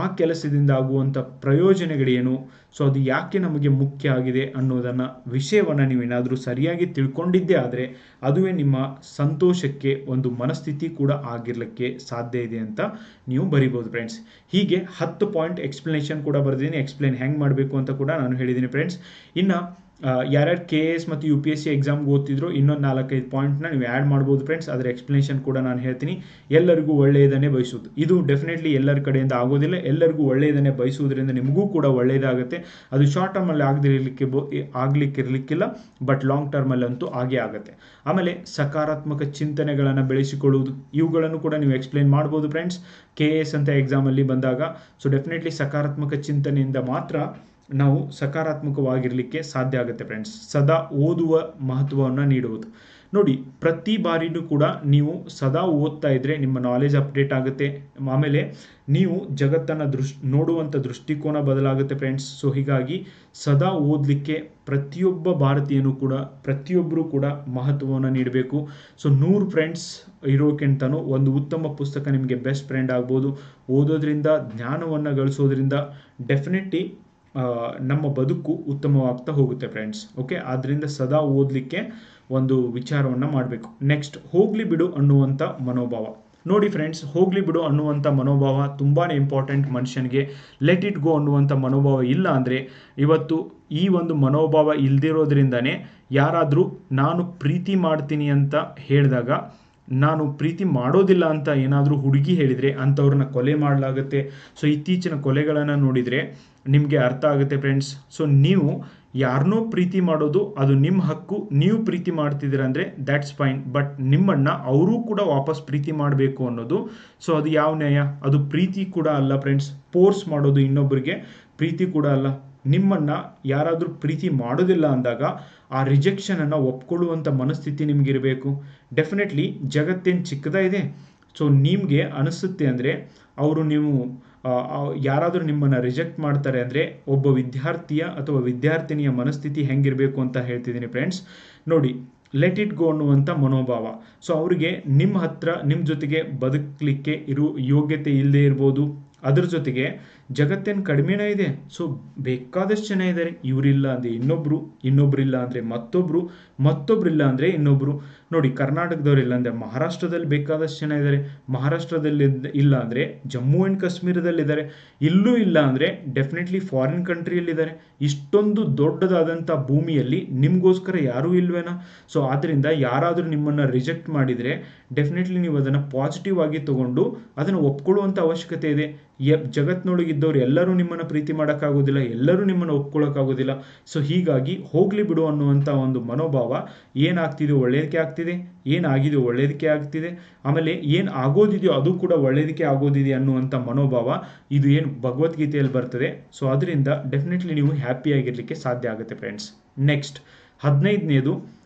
A: ಆ ಕೆಲಸದಿಂದ ಆಗುವಂಥ ಪ್ರಯೋಜನಗಳೇನು, ಸೊ ಅದು ಯಾಕೆ ನಮಗೆ ಮುಖ್ಯ ಆಗಿದೆ ಅನ್ನೋದನ್ನು ವಿಷಯವನ್ನು ನೀವೇನಾದರೂ ಸರಿಯಾಗಿ ತಿಳ್ಕೊಂಡಿದ್ದೇ ಆದರೆ ಅದುವೇ ನಿಮ್ಮ ಸಂತೋಷಕ್ಕೆ ಒಂದು ಮನಸ್ಥಿತಿ ಕೂಡ ಆಗಿರಲಿಕ್ಕೆ ಸಾಧ್ಯ ಇದೆ ಅಂತ ನೀವು ಬರಿಬೋದು ಫ್ರೆಂಡ್ಸ್. ಹೀಗೆ 10 ಪಾಯಿಂಟ್ ಎಕ್ಸ್ಪ್ಲನೇಷನ್ ಕೂಡ ಬರೆದಿದ್ದೀನಿ. ಎಕ್ಸ್ಪ್ಲೇನ್ ಹೆಂಗೆ ಮಾಡಬೇಕು ಅಂತ ಕೂಡ ನಾನು ಹೇಳಿದ್ದೀನಿ ಫ್ರೆಂಡ್ಸ್. ಇನ್ನು ಯಾರ್ಯಾರು KS ಮತ್ತು UPSC ಎಕ್ಸಾಮ್ಗೆ ಓದ್ತಿದ್ರು ಇನ್ನೊಂದು 4-5 ಪಾಯಿಂಟ್ನ ನೀವು ಆ್ಯಡ್ ಮಾಡ್ಬೋದು ಫ್ರೆಂಡ್ಸ್. ಅದರ ಎಕ್ಸ್ಪ್ಲನೇಷನ್ ಕೂಡ ನಾನು ಹೇಳ್ತೀನಿ. ಎಲ್ಲರಿಗೂ ಒಳ್ಳೆಯದನ್ನೇ ಬಯಸುವುದು, ಇದು ಡೆಫಿನೆಟ್ಲಿ ಎಲ್ಲರ ಕಡೆಯಿಂದ ಆಗೋದಿಲ್ಲ. ಎಲ್ಲರಿಗೂ ಒಳ್ಳೆಯದನ್ನೇ ಬಯಸುವುದರಿಂದ ನಿಮಗೂ ಕೂಡ ಒಳ್ಳೆಯದಾಗುತ್ತೆ. ಅದು ಶಾರ್ಟ್ ಟರ್ಮಲ್ಲಿ ಆಗ್ಲಿಕ್ಕಿರಲಿಕ್ಕಿಲ್ಲ, ಬಟ್ ಲಾಂಗ್ ಟರ್ಮಲ್ಲಂತೂ ಆಗೇ ಆಗುತ್ತೆ. ಆಮೇಲೆ ಸಕಾರಾತ್ಮಕ ಚಿಂತನೆಗಳನ್ನು ಬೆಳೆಸಿಕೊಳ್ಳುವುದು, ಇವುಗಳನ್ನು ಕೂಡ ನೀವು ಎಕ್ಸ್ಪ್ಲೇನ್ ಮಾಡ್ಬೋದು ಫ್ರೆಂಡ್ಸ್ KS ಅಂತ ಎಕ್ಸಾಮಲ್ಲಿ ಬಂದಾಗ. ಸೊ ಡೆಫಿನೆಟ್ಲಿ ಸಕಾರಾತ್ಮಕ ಚಿಂತನೆಯಿಂದ ಮಾತ್ರ ನಾವು ಸಕಾರಾತ್ಮಕವಾಗಿರಲಿಕ್ಕೆ ಸಾಧ್ಯ ಆಗುತ್ತೆ ಫ್ರೆಂಡ್ಸ್. ಸದಾ ಓದುವ ಮಹತ್ವವನ್ನು ನೀಡುವುದು. ನೋಡಿ, ಪ್ರತಿ ಬಾರಿನೂ ಕೂಡ ನೀವು ಸದಾ ಓದ್ತಾ ಇದ್ದರೆ ನಿಮ್ಮ ನಾಲೆಜ್ ಅಪ್ಡೇಟ್ ಆಗುತ್ತೆ. ಆಮೇಲೆ ನೀವು ಜಗತ್ತನ್ನು ನೋಡುವಂಥ ದೃಷ್ಟಿಕೋನ ಬದಲಾಗುತ್ತೆ ಫ್ರೆಂಡ್ಸ್. ಸೊ ಹೀಗಾಗಿ ಸದಾ ಓದಲಿಕ್ಕೆ ಪ್ರತಿಯೊಬ್ಬ ಭಾರತೀಯನೂ ಕೂಡ ಪ್ರತಿಯೊಬ್ಬರೂ ಕೂಡ ಮಹತ್ವವನ್ನು ನೀಡಬೇಕು. ಸೊ 100 ಫ್ರೆಂಡ್ಸ್ ಇರೋಕ್ಕಿಂತನೂ ಒಂದು ಉತ್ತಮ ಪುಸ್ತಕ ನಿಮಗೆ ಬೆಸ್ಟ್ ಫ್ರೆಂಡ್ ಆಗ್ಬೋದು. ಓದೋದ್ರಿಂದ, ಜ್ಞಾನವನ್ನು ಗಳಿಸೋದ್ರಿಂದ ಡೆಫಿನೆಟ್ಲಿ ನಮ್ಮ ಬದುಕು ಉತ್ತಮವಾಗ್ತಾ ಹೋಗುತ್ತೆ ಫ್ರೆಂಡ್ಸ್. ಓಕೆ, ಆದ್ದರಿಂದ ಸದಾ ಓದಲಿಕ್ಕೆ ಒಂದು ವಿಚಾರವನ್ನು ಮಾಡಬೇಕು. ನೆಕ್ಸ್ಟ್, ಹೋಗಲಿ ಬಿಡು ಅನ್ನುವಂಥ ಮನೋಭಾವ. ನೋಡಿ ಫ್ರೆಂಡ್ಸ್, ಹೋಗಲಿ ಬಿಡು ಅನ್ನುವಂಥ ಮನೋಭಾವ ತುಂಬಾ ಇಂಪಾರ್ಟೆಂಟ್ ಮನುಷ್ಯನಿಗೆ. ಲೆಟ್ ಇಟ್ ಗೋ ಅನ್ನುವಂಥ ಮನೋಭಾವ ಇಲ್ಲ ಅಂದರೆ, ಇವತ್ತು ಈ ಒಂದು ಮನೋಭಾವ ಇಲ್ದಿರೋದ್ರಿಂದನೇ ಯಾರಾದರೂ ನಾನು ಪ್ರೀತಿ ಮಾಡ್ತೀನಿ ಅಂತ ಹೇಳಿದಾಗ, ನಾನು ಪ್ರೀತಿ ಮಾಡೋದಿಲ್ಲ ಅಂತ ಏನಾದರೂ ಹುಡುಗಿ ಹೇಳಿದರೆ ಅಂಥವ್ರನ್ನ ಕೊಲೆ ಮಾಡಲಾಗುತ್ತೆ. ಸೊ ಇತ್ತೀಚಿನ ಕೊಲೆಗಳನ್ನು ನೋಡಿದರೆ ನಿಮಗೆ ಅರ್ಥ ಆಗುತ್ತೆ ಫ್ರೆಂಡ್ಸ್. ಸೊ ನೀವು ಯಾರನ್ನೋ ಪ್ರೀತಿ ಮಾಡೋದು ಅದು ನಿಮ್ಮ ಹಕ್ಕು. ನೀವು ಪ್ರೀತಿ ಮಾಡ್ತಿದ್ದೀರ ಅಂದರೆ ದ್ಯಾಟ್ಸ್ ಫೈನ್, ಬಟ್ ನಿಮ್ಮನ್ನು ಅವರೂ ಕೂಡ ವಾಪಸ್ ಪ್ರೀತಿ ಮಾಡಬೇಕು ಅನ್ನೋದು, ಸೊ ಅದು ಯಾವ ನ್ಯಾಯ? ಅದು ಪ್ರೀತಿ ಕೂಡ ಅಲ್ಲ ಫ್ರೆಂಡ್ಸ್. ಫೋರ್ಸ್ ಮಾಡೋದು ಇನ್ನೊಬ್ಬರಿಗೆ ಪ್ರೀತಿ ಕೂಡ ಅಲ್ಲ. ನಿಮ್ಮನ್ನು ಯಾರಾದರೂ ಪ್ರೀತಿ ಮಾಡೋದಿಲ್ಲ ಅಂದಾಗ ಆ ರಿಜೆಕ್ಷನನ್ನು ಒಪ್ಕೊಳ್ಳುವಂಥ ಮನಸ್ಥಿತಿ ನಿಮಗಿರಬೇಕು. ಡೆಫಿನೆಟ್ಲಿ ಜಗತ್ತೇನು ಚಿಕ್ಕದಾಗಿದೆ. ಸೊ ನಿಮಗೆ ಅನಿಸುತ್ತೆ ಅಂದರೆ ನೀವು ಯಾರಾದರೂ ನಿಮ್ಮನ್ನು ರಿಜೆಕ್ಟ್ ಮಾಡ್ತಾರೆ ಅಂದರೆ ಒಬ್ಬ ವಿದ್ಯಾರ್ಥಿಯ ಅಥವಾ ವಿದ್ಯಾರ್ಥಿನಿಯ ಮನಸ್ಥಿತಿ ಹೆಂಗಿರಬೇಕು ಅಂತ ಹೇಳ್ತಿದ್ದೀನಿ ಫ್ರೆಂಡ್ಸ್. ನೋಡಿ, ಲೆಟ್ ಇಟ್ ಗೋ ಅನ್ನುವಂಥ ಮನೋಭಾವ. ಸೊ ಅವರಿಗೆ ನಿಮ್ಮ ಜೊತೆಗೆ ಬದುಕಲಿಕ್ಕೆ ಯೋಗ್ಯತೆ ಇಲ್ಲದೆ ಇರ್ಬೋದು. ಅದರ ಜೊತೆಗೆ ಜಗತ್ತೇನು ಕಡಿಮೆನೇ ಇದೆ. ಸೊ ಬೇಕಾದಷ್ಟು ಜನ ಇದ್ದಾರೆ. ಇವರಿಲ್ಲ ಅಂದರೆ ಇನ್ನೊಬ್ರಿಲ್ಲ ಅಂದರೆ ಮತ್ತೊಬ್ರಿಲ್ಲ ಅಂದರೆ ಇನ್ನೊಬ್ರು. ನೋಡಿ, ಕರ್ನಾಟಕದವ್ರು ಇಲ್ಲ ಅಂದರೆ ಮಹಾರಾಷ್ಟ್ರದಲ್ಲಿ ಬೇಕಾದಷ್ಟು ಜನ ಇದ್ದಾರೆ. ಮಹಾರಾಷ್ಟ್ರದಲ್ಲಿ ಇಲ್ಲ ಅಂದರೆ ಜಮ್ಮು ಆ್ಯಂಡ್ ಕಾಶ್ಮೀರದಲ್ಲಿದ್ದಾರೆ. ಇಲ್ಲೂ ಇಲ್ಲ ಅಂದರೆ ಡೆಫಿನೆಟ್ಲಿ ಫಾರಿನ್ ಕಂಟ್ರಿಯಲ್ಲಿದ್ದಾರೆ. ಇಷ್ಟೊಂದು ದೊಡ್ಡದಾದಂಥ ಭೂಮಿಯಲ್ಲಿ ನಿಮಗೋಸ್ಕರ ಯಾರೂ ಇಲ್ವೇನಾ? ಸೊ ಆದ್ದರಿಂದ ಯಾರಾದರೂ ನಿಮ್ಮನ್ನು ರಿಜೆಕ್ಟ್ ಮಾಡಿದರೆ ಡೆಫಿನೆಟ್ಲಿ ನೀವು ಅದನ್ನು ಪಾಸಿಟಿವ್ ಆಗಿ ತಗೊಂಡು ಅದನ್ನು ಒಪ್ಕೊಳ್ಳುವಂಥ ಅವಶ್ಯಕತೆ ಇದೆ. ಜಗತ್ತಿನೊಳಗಿದ್ದವ್ರು ಎಲ್ಲರೂ ನಿಮ್ಮನ್ನು ಪ್ರೀತಿ ಮಾಡೋಕ್ಕಾಗೋದಿಲ್ಲ, ಎಲ್ಲರೂ ನಿಮ್ಮನ್ನು ಒಪ್ಕೊಳ್ಳೋಕ್ಕಾಗೋದಿಲ್ಲ. ಸೊ ಹೀಗಾಗಿ ಹೋಗಲಿ ಬಿಡು ಅನ್ನುವಂಥ ಒಂದು ಮನೋಭಾವ ಏನಾಗ್ತಿದೆಯೋ ಒಳ್ಳೆಯದಕ್ಕೆ ಆಗ್ತಿದೆ, ಏನಾಗಿದೆಯೋ ಒಳ್ಳೆಯದಕ್ಕೆ ಆಗ್ತಿದೆ, ಆಮೇಲೆ ಏನು ಆಗೋದಿದೆಯೋ ಅದು ಕೂಡ ಒಳ್ಳೆಯದಕ್ಕೆ ಆಗೋದಿದೆ ಅನ್ನುವಂಥ ಮನೋಭಾವ ಇದು ಏನು ಭಗವದ್ಗೀತೆಯಲ್ಲಿ ಬರ್ತದೆ. ಸೊ ಅದರಿಂದ ಡೆಫಿನೆಟ್ಲಿ ನೀವು ಹ್ಯಾಪಿಯಾಗಿರಲಿಕ್ಕೆ ಸಾಧ್ಯ ಆಗುತ್ತೆ ಫ್ರೆಂಡ್ಸ್. ನೆಕ್ಸ್ಟ್ 15ನೇದು,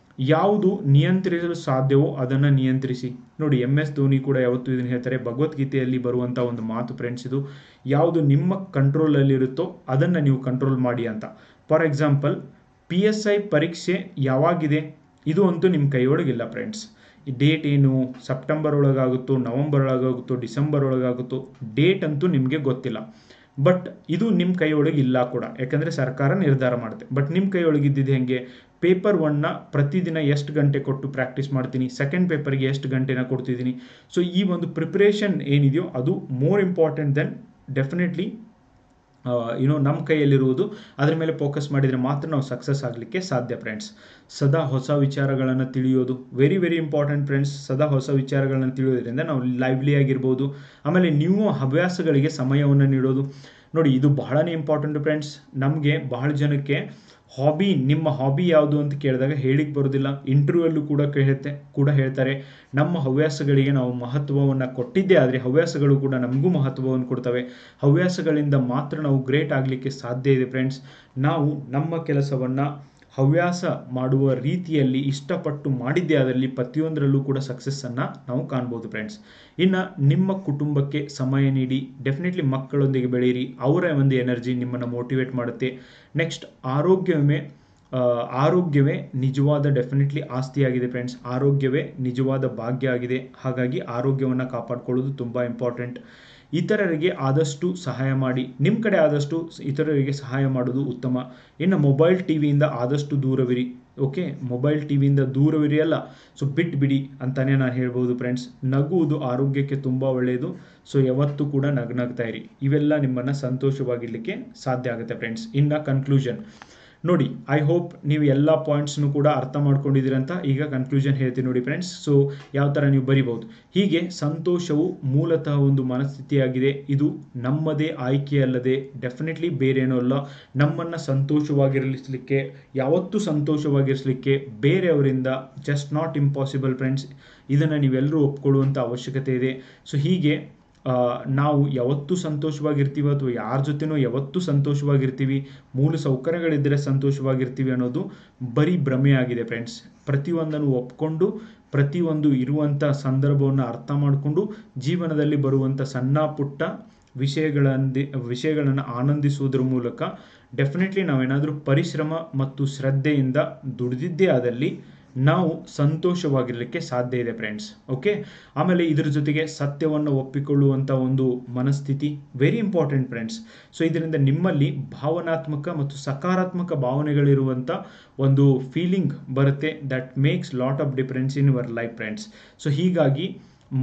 A: ಯಾವುದು ನಿಯಂತ್ರಿಸಲು ಸಾಧ್ಯವೋ ಅದನ್ನು ನಿಯಂತ್ರಿಸಿ. ನೋಡಿ, MS ಧೋನಿ ಕೂಡ ಯಾವತ್ತೂ ಇದನ್ನು ಹೇಳ್ತಾರೆ. ಭಗವದ್ಗೀತೆಯಲ್ಲಿ ಬರುವಂಥ ಒಂದು ಮಾತು ಫ್ರೆಂಡ್ಸ್ ಇದು. ಯಾವುದು ನಿಮ್ಮ ಕಂಟ್ರೋಲಲ್ಲಿರುತ್ತೋ ಅದನ್ನು ನೀವು ಕಂಟ್ರೋಲ್ ಮಾಡಿ ಅಂತ. ಫಾರ್ ಎಕ್ಸಾಂಪಲ್, PSI ಪರೀಕ್ಷೆ ಯಾವಾಗಿದೆ ಇದು ಅಂತೂ ನಿಮ್ಮ ಕೈಯೊಳಗಿಲ್ಲ ಫ್ರೆಂಡ್ಸ್. ಈ ಡೇಟ್ ಏನು, ಸೆಪ್ಟೆಂಬರ್ ಒಳಗಾಗುತ್ತೋ, ನವಂಬರ್ ಒಳಗಾಗುತ್ತೋ, ಡಿಸೆಂಬರ್ ಒಳಗಾಗುತ್ತೋ, ಡೇಟ್ ಅಂತೂ ನಿಮಗೆ ಗೊತ್ತಿಲ್ಲ. ಬಟ್ ಇದು ನಿಮ್ಮ ಕೈಯೊಳಗೆ ಇಲ್ಲ ಕೂಡ, ಯಾಕಂದರೆ ಸರ್ಕಾರ ನಿರ್ಧಾರ ಮಾಡುತ್ತೆ. ಬಟ್ ನಿಮ್ಮ ಕೈಯೊಳಗಿದ್ದಿದ್ದು ಹೆಂಗೆ? ಪೇಪರ್ 1ನ ಪ್ರತಿದಿನ ಎಷ್ಟು ಗಂಟೆ ಕೊಟ್ಟು ಪ್ರಾಕ್ಟೀಸ್ ಮಾಡ್ತೀನಿ, ಸೆಕೆಂಡ್ ಪೇಪರ್ಗೆ ಎಷ್ಟು ಗಂಟೆನ ಕೊಡ್ತಿದ್ದೀನಿ. ಸೊ ಈ ಒಂದು ಪ್ರಿಪ್ರೇಷನ್ ಏನಿದೆಯೋ ಅದು ಮೋರ್ ಇಂಪಾರ್ಟೆಂಟ್ ದೆನ್ ಡೆಫಿನೆಟ್ಲಿ ನಮ್ಮ ಕೈಯಲ್ಲಿರುವುದು. ಅದರ ಮೇಲೆ ಫೋಕಸ್ ಮಾಡಿದರೆ ಮಾತ್ರ ನಾವು ಸಕ್ಸಸ್ ಆಗಲಿಕ್ಕೆ ಸಾಧ್ಯ ಫ್ರೆಂಡ್ಸ್. ಸದಾ ಹೊಸ ವಿಚಾರಗಳನ್ನು ತಿಳಿಯೋದು ವೆರಿ ವೆರಿ ಇಂಪಾರ್ಟೆಂಟ್ ಫ್ರೆಂಡ್ಸ್. ಸದಾ ಹೊಸ ವಿಚಾರಗಳನ್ನು ತಿಳಿಯೋದ್ರಿಂದ ನಾವು ಲೈವ್ಲಿ ಆಗಿರ್ಬೋದು. ಆಮೇಲೆ ನೀವು ಹವ್ಯಾಸಗಳಿಗೆ ಸಮಯವನ್ನು ನೀಡೋದು. ನೋಡಿ, ಇದು ಬಹಳನೇ ಇಂಪಾರ್ಟೆಂಟ್ ಫ್ರೆಂಡ್ಸ್. ನಮಗೆ ಬಹಳ ಜನಕ್ಕೆ ನಿಮ್ಮ ಹಾಬಿ ಯಾವುದು ಅಂತ ಕೇಳಿದಾಗ ಹೇಳಿಕ್ಕೆ ಬರೋದಿಲ್ಲ. ಇಂಟರ್ವ್ಯೂಲ್ಲೂ ಕೂಡ ಹೇಳ್ತಾರೆ, ನಮ್ಮ ಹವ್ಯಾಸಗಳಿಗೆ ನಾವು ಮಹತ್ವವನ್ನು ಕೊಟ್ಟಿದ್ದೇ ಆದರೆ ಹವ್ಯಾಸಗಳು ಕೂಡ ನಮಗೂ ಮಹತ್ವವನ್ನು ಕೊಡ್ತವೆ. ಹವ್ಯಾಸಗಳಿಂದ ಮಾತ್ರ ನಾವು ಗ್ರೇಟ್ ಆಗಲಿಕ್ಕೆ ಸಾಧ್ಯ ಇದೆ ಫ್ರೆಂಡ್ಸ್. ನಾವು ನಮ್ಮ ಕೆಲಸವನ್ನು ಹವ್ಯಾಸ ಮಾಡುವ ರೀತಿಯಲ್ಲಿ ಇಷ್ಟಪಟ್ಟು ಮಾಡಿದ್ದೇ ಅದರಲ್ಲಿ ಪ್ರತಿಯೊಂದರಲ್ಲೂ ಕೂಡ ಸಕ್ಸಸ್ಸನ್ನು ನಾವು ಕಾಣ್ಬೋದು ಫ್ರೆಂಡ್ಸ್. ಇನ್ನು ನಿಮ್ಮ ಕುಟುಂಬಕ್ಕೆ ಸಮಯ ನೀಡಿ. ಡೆಫಿನೆಟ್ಲಿ ಮಕ್ಕಳೊಂದಿಗೆ ಬೆಳೀರಿ. ಅವರ ಒಂದು ಎನರ್ಜಿ ನಿಮ್ಮನ್ನು ಮೋಟಿವೇಟ್ ಮಾಡುತ್ತೆ. ನೆಕ್ಸ್ಟ್, ಆರೋಗ್ಯವೇ ನಿಜವಾದ ಡೆಫಿನೆಟ್ಲಿ ಆಸ್ತಿಯಾಗಿದೆ ಫ್ರೆಂಡ್ಸ್. ಆರೋಗ್ಯವೇ ನಿಜವಾದ ಭಾಗ್ಯ ಆಗಿದೆ. ಹಾಗಾಗಿ ಆರೋಗ್ಯವನ್ನು ಕಾಪಾಡಿಕೊಳ್ಳೋದು ತುಂಬ ಇಂಪಾರ್ಟೆಂಟ್. ಇತರರಿಗೆ ಆದಷ್ಟು ಸಹಾಯ ಮಾಡಿ. ನಿಮ್ಮ ಕಡೆ ಆದಷ್ಟು ಇತರರಿಗೆ ಸಹಾಯ ಮಾಡೋದು ಉತ್ತಮ. ಇನ್ನು ಮೊಬೈಲ್ ಟಿವಿಯಿಂದ ಆದಷ್ಟು ದೂರವಿರಿ. ಓಕೆ, ಮೊಬೈಲ್ ಟಿವಿಯಿಂದ ದೂರವಿರಿ ಅಲ್ಲ, ಸೊ ಬಿಡಿ ಅಂತಲೇ ನಾನು ಹೇಳ್ಬೋದು ಫ್ರೆಂಡ್ಸ್. ನಗುವುದು ಆರೋಗ್ಯಕ್ಕೆ ತುಂಬ ಒಳ್ಳೆಯದು. ಸೊ ಯಾವತ್ತೂ ಕೂಡ ನಗ್ತಾ ಇರಿ. ಇವೆಲ್ಲ ನಿಮ್ಮನ್ನು ಸಂತೋಷವಾಗಿರಲಿಕ್ಕೆ ಸಾಧ್ಯ ಆಗುತ್ತೆ ಫ್ರೆಂಡ್ಸ್. ಇನ್ನು ಕನ್ಕ್ಲೂಷನ್, ನೋಡಿ, ಐ ಹೋಪ್ ನೀವು ಎಲ್ಲ ಪಾಯಿಂಟ್ಸ್ನು ಕೂಡ ಅರ್ಥ ಮಾಡ್ಕೊಂಡಿದ್ದೀರಿ ಅಂತ. ಈಗ ಕನ್ಕ್ಲೂಷನ್ ಹೇಳ್ತೀನಿ ನೋಡಿ ಫ್ರೆಂಡ್ಸ್. ಸೊ ಯಾವ ಥರ ನೀವು ಬರಿಬಹುದು, ಹೀಗೆ ಸಂತೋಷವು ಮೂಲತಃ ಒಂದು ಮನಸ್ಥಿತಿಯಾಗಿದೆ. ಇದು ನಮ್ಮದೇ ಆಯ್ಕೆಯಲ್ಲದೆ ಡೆಫಿನೆಟ್ಲಿ ಬೇರೇನೂ ಅಲ್ಲ. ನಮ್ಮನ್ನು ಸಂತೋಷವಾಗಿರಲಿಸಲಿಕ್ಕೆ, ಯಾವತ್ತೂ ಸಂತೋಷವಾಗಿರಿಸಲಿಕ್ಕೆ ಬೇರೆಯವರಿಂದ ಜಸ್ಟ್ ನಾಟ್ ಇಂಪಾಸಿಬಲ್ ಫ್ರೆಂಡ್ಸ್. ಇದನ್ನು ನೀವೆಲ್ಲರೂ ಒಪ್ಕೊಳ್ಳುವಂಥ ಅವಶ್ಯಕತೆ ಇದೆ. ಸೊ ಹೀಗೆ ನಾವು ಯಾವತ್ತೂ ಸಂತೋಷವಾಗಿರ್ತೀವಿ ಅಥವಾ ಯಾರ ಜೊತೆನೋ ಯಾವತ್ತೂ ಸಂತೋಷವಾಗಿರ್ತೀವಿ, ಮೂಲ ಸೌಕರ್ಯಗಳಿದ್ದರೆ ಸಂತೋಷವಾಗಿರ್ತೀವಿ ಅನ್ನೋದು ಬರೀ ಭ್ರಮೆ ಆಗಿದೆ ಫ್ರೆಂಡ್ಸ್. ಪ್ರತಿಯೊಂದನ್ನು ಒಪ್ಕೊಂಡು, ಪ್ರತಿಯೊಂದು ಇರುವಂಥ ಸಂದರ್ಭವನ್ನು ಅರ್ಥ ಮಾಡಿಕೊಂಡು, ಜೀವನದಲ್ಲಿ ಬರುವಂಥ ಸಣ್ಣ ಪುಟ್ಟ ವಿಷಯಗಳನ್ನು ಆನಂದಿಸುವುದರ ಮೂಲಕ ಡೆಫಿನೆಟ್ಲಿ ನಾವೇನಾದರೂ ಪರಿಶ್ರಮ ಮತ್ತು ಶ್ರದ್ಧೆಯಿಂದ ದುಡಿದಿದ್ದೇ ಆದಲ್ಲಿ ನಾವು ಸಂತೋಷವಾಗಿರಲಿಕ್ಕೆ ಸಾಧ್ಯ ಇದೆ ಫ್ರೆಂಡ್ಸ್. ಓಕೆ, ಆಮೇಲೆ ಇದರ ಜೊತೆಗೆ ಸತ್ಯವನ್ನು ಒಪ್ಪಿಕೊಳ್ಳುವಂಥ ಒಂದು ಮನಸ್ಥಿತಿ ವೆರಿ ಇಂಪಾರ್ಟೆಂಟ್ ಫ್ರೆಂಡ್ಸ್. ಸೊ ಇದರಿಂದ ನಿಮ್ಮಲ್ಲಿ ಭಾವನಾತ್ಮಕ ಮತ್ತು ಸಕಾರಾತ್ಮಕ ಭಾವನೆಗಳಿರುವಂಥ ಒಂದು ಫೀಲಿಂಗ್ ಬರುತ್ತೆ. That makes lot of difference in your life friends. So ಹೀಗಾಗಿ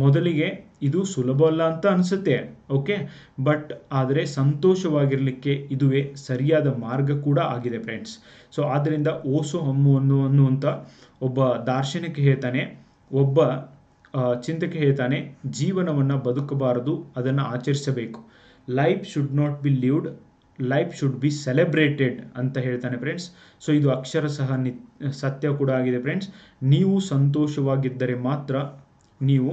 A: ಮೊದಲಿಗೆ ಇದು ಸುಲಭ ಅಲ್ಲ ಅಂತ ಅನಿಸುತ್ತೆ, ಓಕೆ, ಬಟ್ ಆದರೆ ಸಂತೋಷವಾಗಿರಲಿಕ್ಕೆ ಇದುವೇ ಸರಿಯಾದ ಮಾರ್ಗ ಕೂಡ ಆಗಿದೆ ಫ್ರೆಂಡ್ಸ್. ಸೊ ಆದ್ದರಿಂದ ಓಸೋ ಹಮ್ಮು ಅನ್ನುವಂಥ ಒಬ್ಬ ದಾರ್ಶನಿಕ ಹೇಳ್ತಾನೆ, ಒಬ್ಬ ಚಿಂತಕ ಹೇಳ್ತಾನೆ, ಜೀವನವನ್ನು ಬದುಕಬಾರದು, ಅದನ್ನು ಆಚರಿಸಬೇಕು. Life should not be lived, life should be celebrated ಅಂತ ಹೇಳ್ತಾನೆ ಫ್ರೆಂಡ್ಸ್. ಸೊ ಇದು ಅಕ್ಷರಶಃ ಸತ್ಯ ಕೂಡ ಆಗಿದೆ ಫ್ರೆಂಡ್ಸ್. ನೀವು ಸಂತೋಷವಾಗಿದ್ದರೆ ಮಾತ್ರ ನೀವು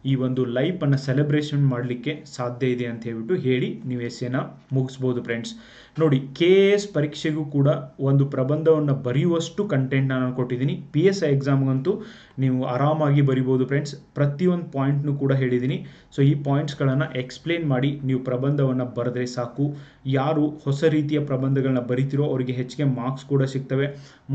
A: ಈ ಒಂದು ಲೈಫನ್ನು ಸೆಲೆಬ್ರೇಷನ್ ಮಾಡಲಿಕ್ಕೆ ಸಾಧ್ಯ ಇದೆ ಅಂತ ಹೇಳಿ ನೀವು ಎಸ್ಸೆನ ಮುಗಿಸ್ಬೋದು ಫ್ರೆಂಡ್ಸ್. ನೋಡಿ, KAS ಪರೀಕ್ಷೆಗೂ ಕೂಡ ಒಂದು ಪ್ರಬಂಧವನ್ನು ಬರೆಯುವಷ್ಟು ಕಂಟೆಂಟ್ ನಾನು ಕೊಟ್ಟಿದ್ದೀನಿ. PSI ಎಕ್ಸಾಮ್ಗಂತೂ ನೀವು ಆರಾಮಾಗಿ ಬರಿಬೋದು ಫ್ರೆಂಡ್ಸ್. ಪ್ರತಿಯೊಂದು ಪಾಯಿಂಟ್ನು ಕೂಡ ಹೇಳಿದ್ದೀನಿ. ಸೊ ಈ ಪಾಯಿಂಟ್ಸ್ಗಳನ್ನು ಎಕ್ಸ್ಪ್ಲೇನ್ ಮಾಡಿ ನೀವು ಪ್ರಬಂಧವನ್ನು ಬರೆದ್ರೆ ಸಾಕು. ಯಾರು ಹೊಸ ರೀತಿಯ ಪ್ರಬಂಧಗಳನ್ನ ಬರಿತಿರೋ ಅವರಿಗೆ ಹೆಚ್ಚಿಗೆ ಮಾರ್ಕ್ಸ್ ಕೂಡ ಸಿಗ್ತವೆ.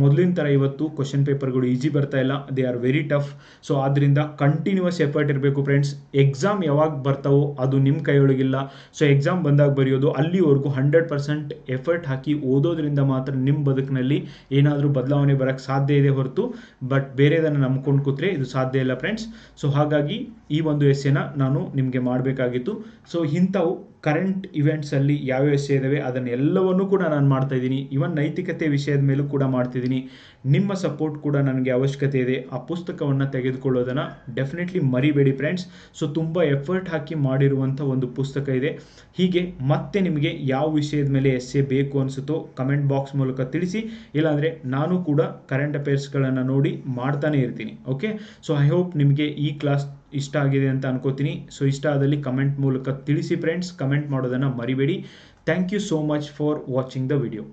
A: ಮೊದಲಿನ ಥರ ಇವತ್ತು ಕ್ವಶನ್ ಪೇಪರ್ಗಳು ಈಸಿ ಬರ್ತಾ ಇಲ್ಲ, they are very tough. So ಆದ್ದರಿಂದ ಕಂಟಿನ್ಯೂಸ್ ಎಫರ್ಟ್ ಇರಬೇಕು ಫ್ರೆಂಡ್ಸ್. ಎಕ್ಸಾಮ್ ಯಾವಾಗ ಬರ್ತಾವೋ ಅದು ನಿಮ್ಮ ಕೈಯೊಳಗಿಲ್ಲ. ಸೊ ಎಕ್ಸಾಮ್ ಬಂದಾಗ ಬರೆಯೋದು, ಅಲ್ಲಿವರೆಗೂ 100% ಎಫರ್ಟ್ ಹಾಕಿ ಓದೋದ್ರಿಂದ ಮಾತ್ರ ನಿಮ್ಮ ಬದುಕಿನಲ್ಲಿ ಏನಾದರೂ ಬದಲಾವಣೆ ಬರೋಕ್ಕೆ ಸಾಧ್ಯ ಇದೆ ಹೊರತು ಬಟ್ ಬೇರೆದನ್ನು ನಂಬ್ಕೊಂಡು ಕೂತ್ರೆ ಇದು ಸಾಧ್ಯ ಇಲ್ಲ ಫ್ರೆಂಡ್ಸ್. ಸೊ ಹಾಗಾಗಿ ಈ ಒಂದು ಎಸ್ಸೆನ ನಾನು ನಿಮಗೆ ಮಾಡಬೇಕಾಗಿತ್ತು. ಸೊ ಇಂಥವು ಕರೆಂಟ್ ಇವೆಂಟ್ಸಲ್ಲಿ ಯಾವ್ಯಾವ ಎಸ್ಸೆ ಇದ್ದಾವೆ ಅದನ್ನೆಲ್ಲವನ್ನೂ ಕೂಡ ನಾನು ಮಾಡ್ತಾ ಇದ್ದೀನಿ. ಇವನ್ ನೈತಿಕತೆ ವಿಷಯದ ಮೇಲೂ ಕೂಡ ಮಾಡ್ತಿದ್ದೀನಿ. ನಿಮ್ಮ ಸಪೋರ್ಟ್ ಕೂಡ ನನಗೆ ಅವಶ್ಯಕತೆ ಇದೆ. ಆ ಪುಸ್ತಕವನ್ನು ತೆಗೆದುಕೊಳ್ಳೋದನ್ನು ಡೆಫಿನೆಟ್ಲಿ ಮರಿಬೇಡಿ ಫ್ರೆಂಡ್ಸ್. ಸೊ ತುಂಬ ಎಫರ್ಟ್ ಹಾಕಿ ಮಾಡಿರುವಂಥ ಒಂದು ಪುಸ್ತಕ ಇದೆ. ಹೀಗೆ ಮತ್ತೆ ನಿಮಗೆ ಯಾವ ವಿಷಯದ ಮೇಲೆ ಎಸ್ಸೆ ಬೇಕು ಅನಿಸುತ್ತೋ ಕಮೆಂಟ್ ಬಾಕ್ಸ್ ಮೂಲಕ ತಿಳಿಸಿ. ಇಲ್ಲಾಂದರೆ ನಾನು ಕೂಡ ಕರೆಂಟ್ ಅಫೇರ್ಸ್ಗಳನ್ನು ನೋಡಿ ಮಾಡ್ತಾನೆ ಇರ್ತೀನಿ. ಓಕೆ, ಸೊ ಐ ಹೋಪ್ ನಿಮಗೆ ಈ ಕ್ಲಾಸ್ ಇಷ್ಟ ಆಗಿದೆ ಅಂತ ಅನ್ಕೋತೀನಿ. ಸೊ ಇಷ್ಟ ಆದಲ್ಲಿ ಕಮೆಂಟ್ ಮೂಲಕ ತಿಳಿಸಿ ಫ್ರೆಂಡ್ಸ್. ಕಮೆಂಟ್ ಮಾಡೋದನ್ನು ಮರಿಬೇಡಿ. Thank you so much for watching the video.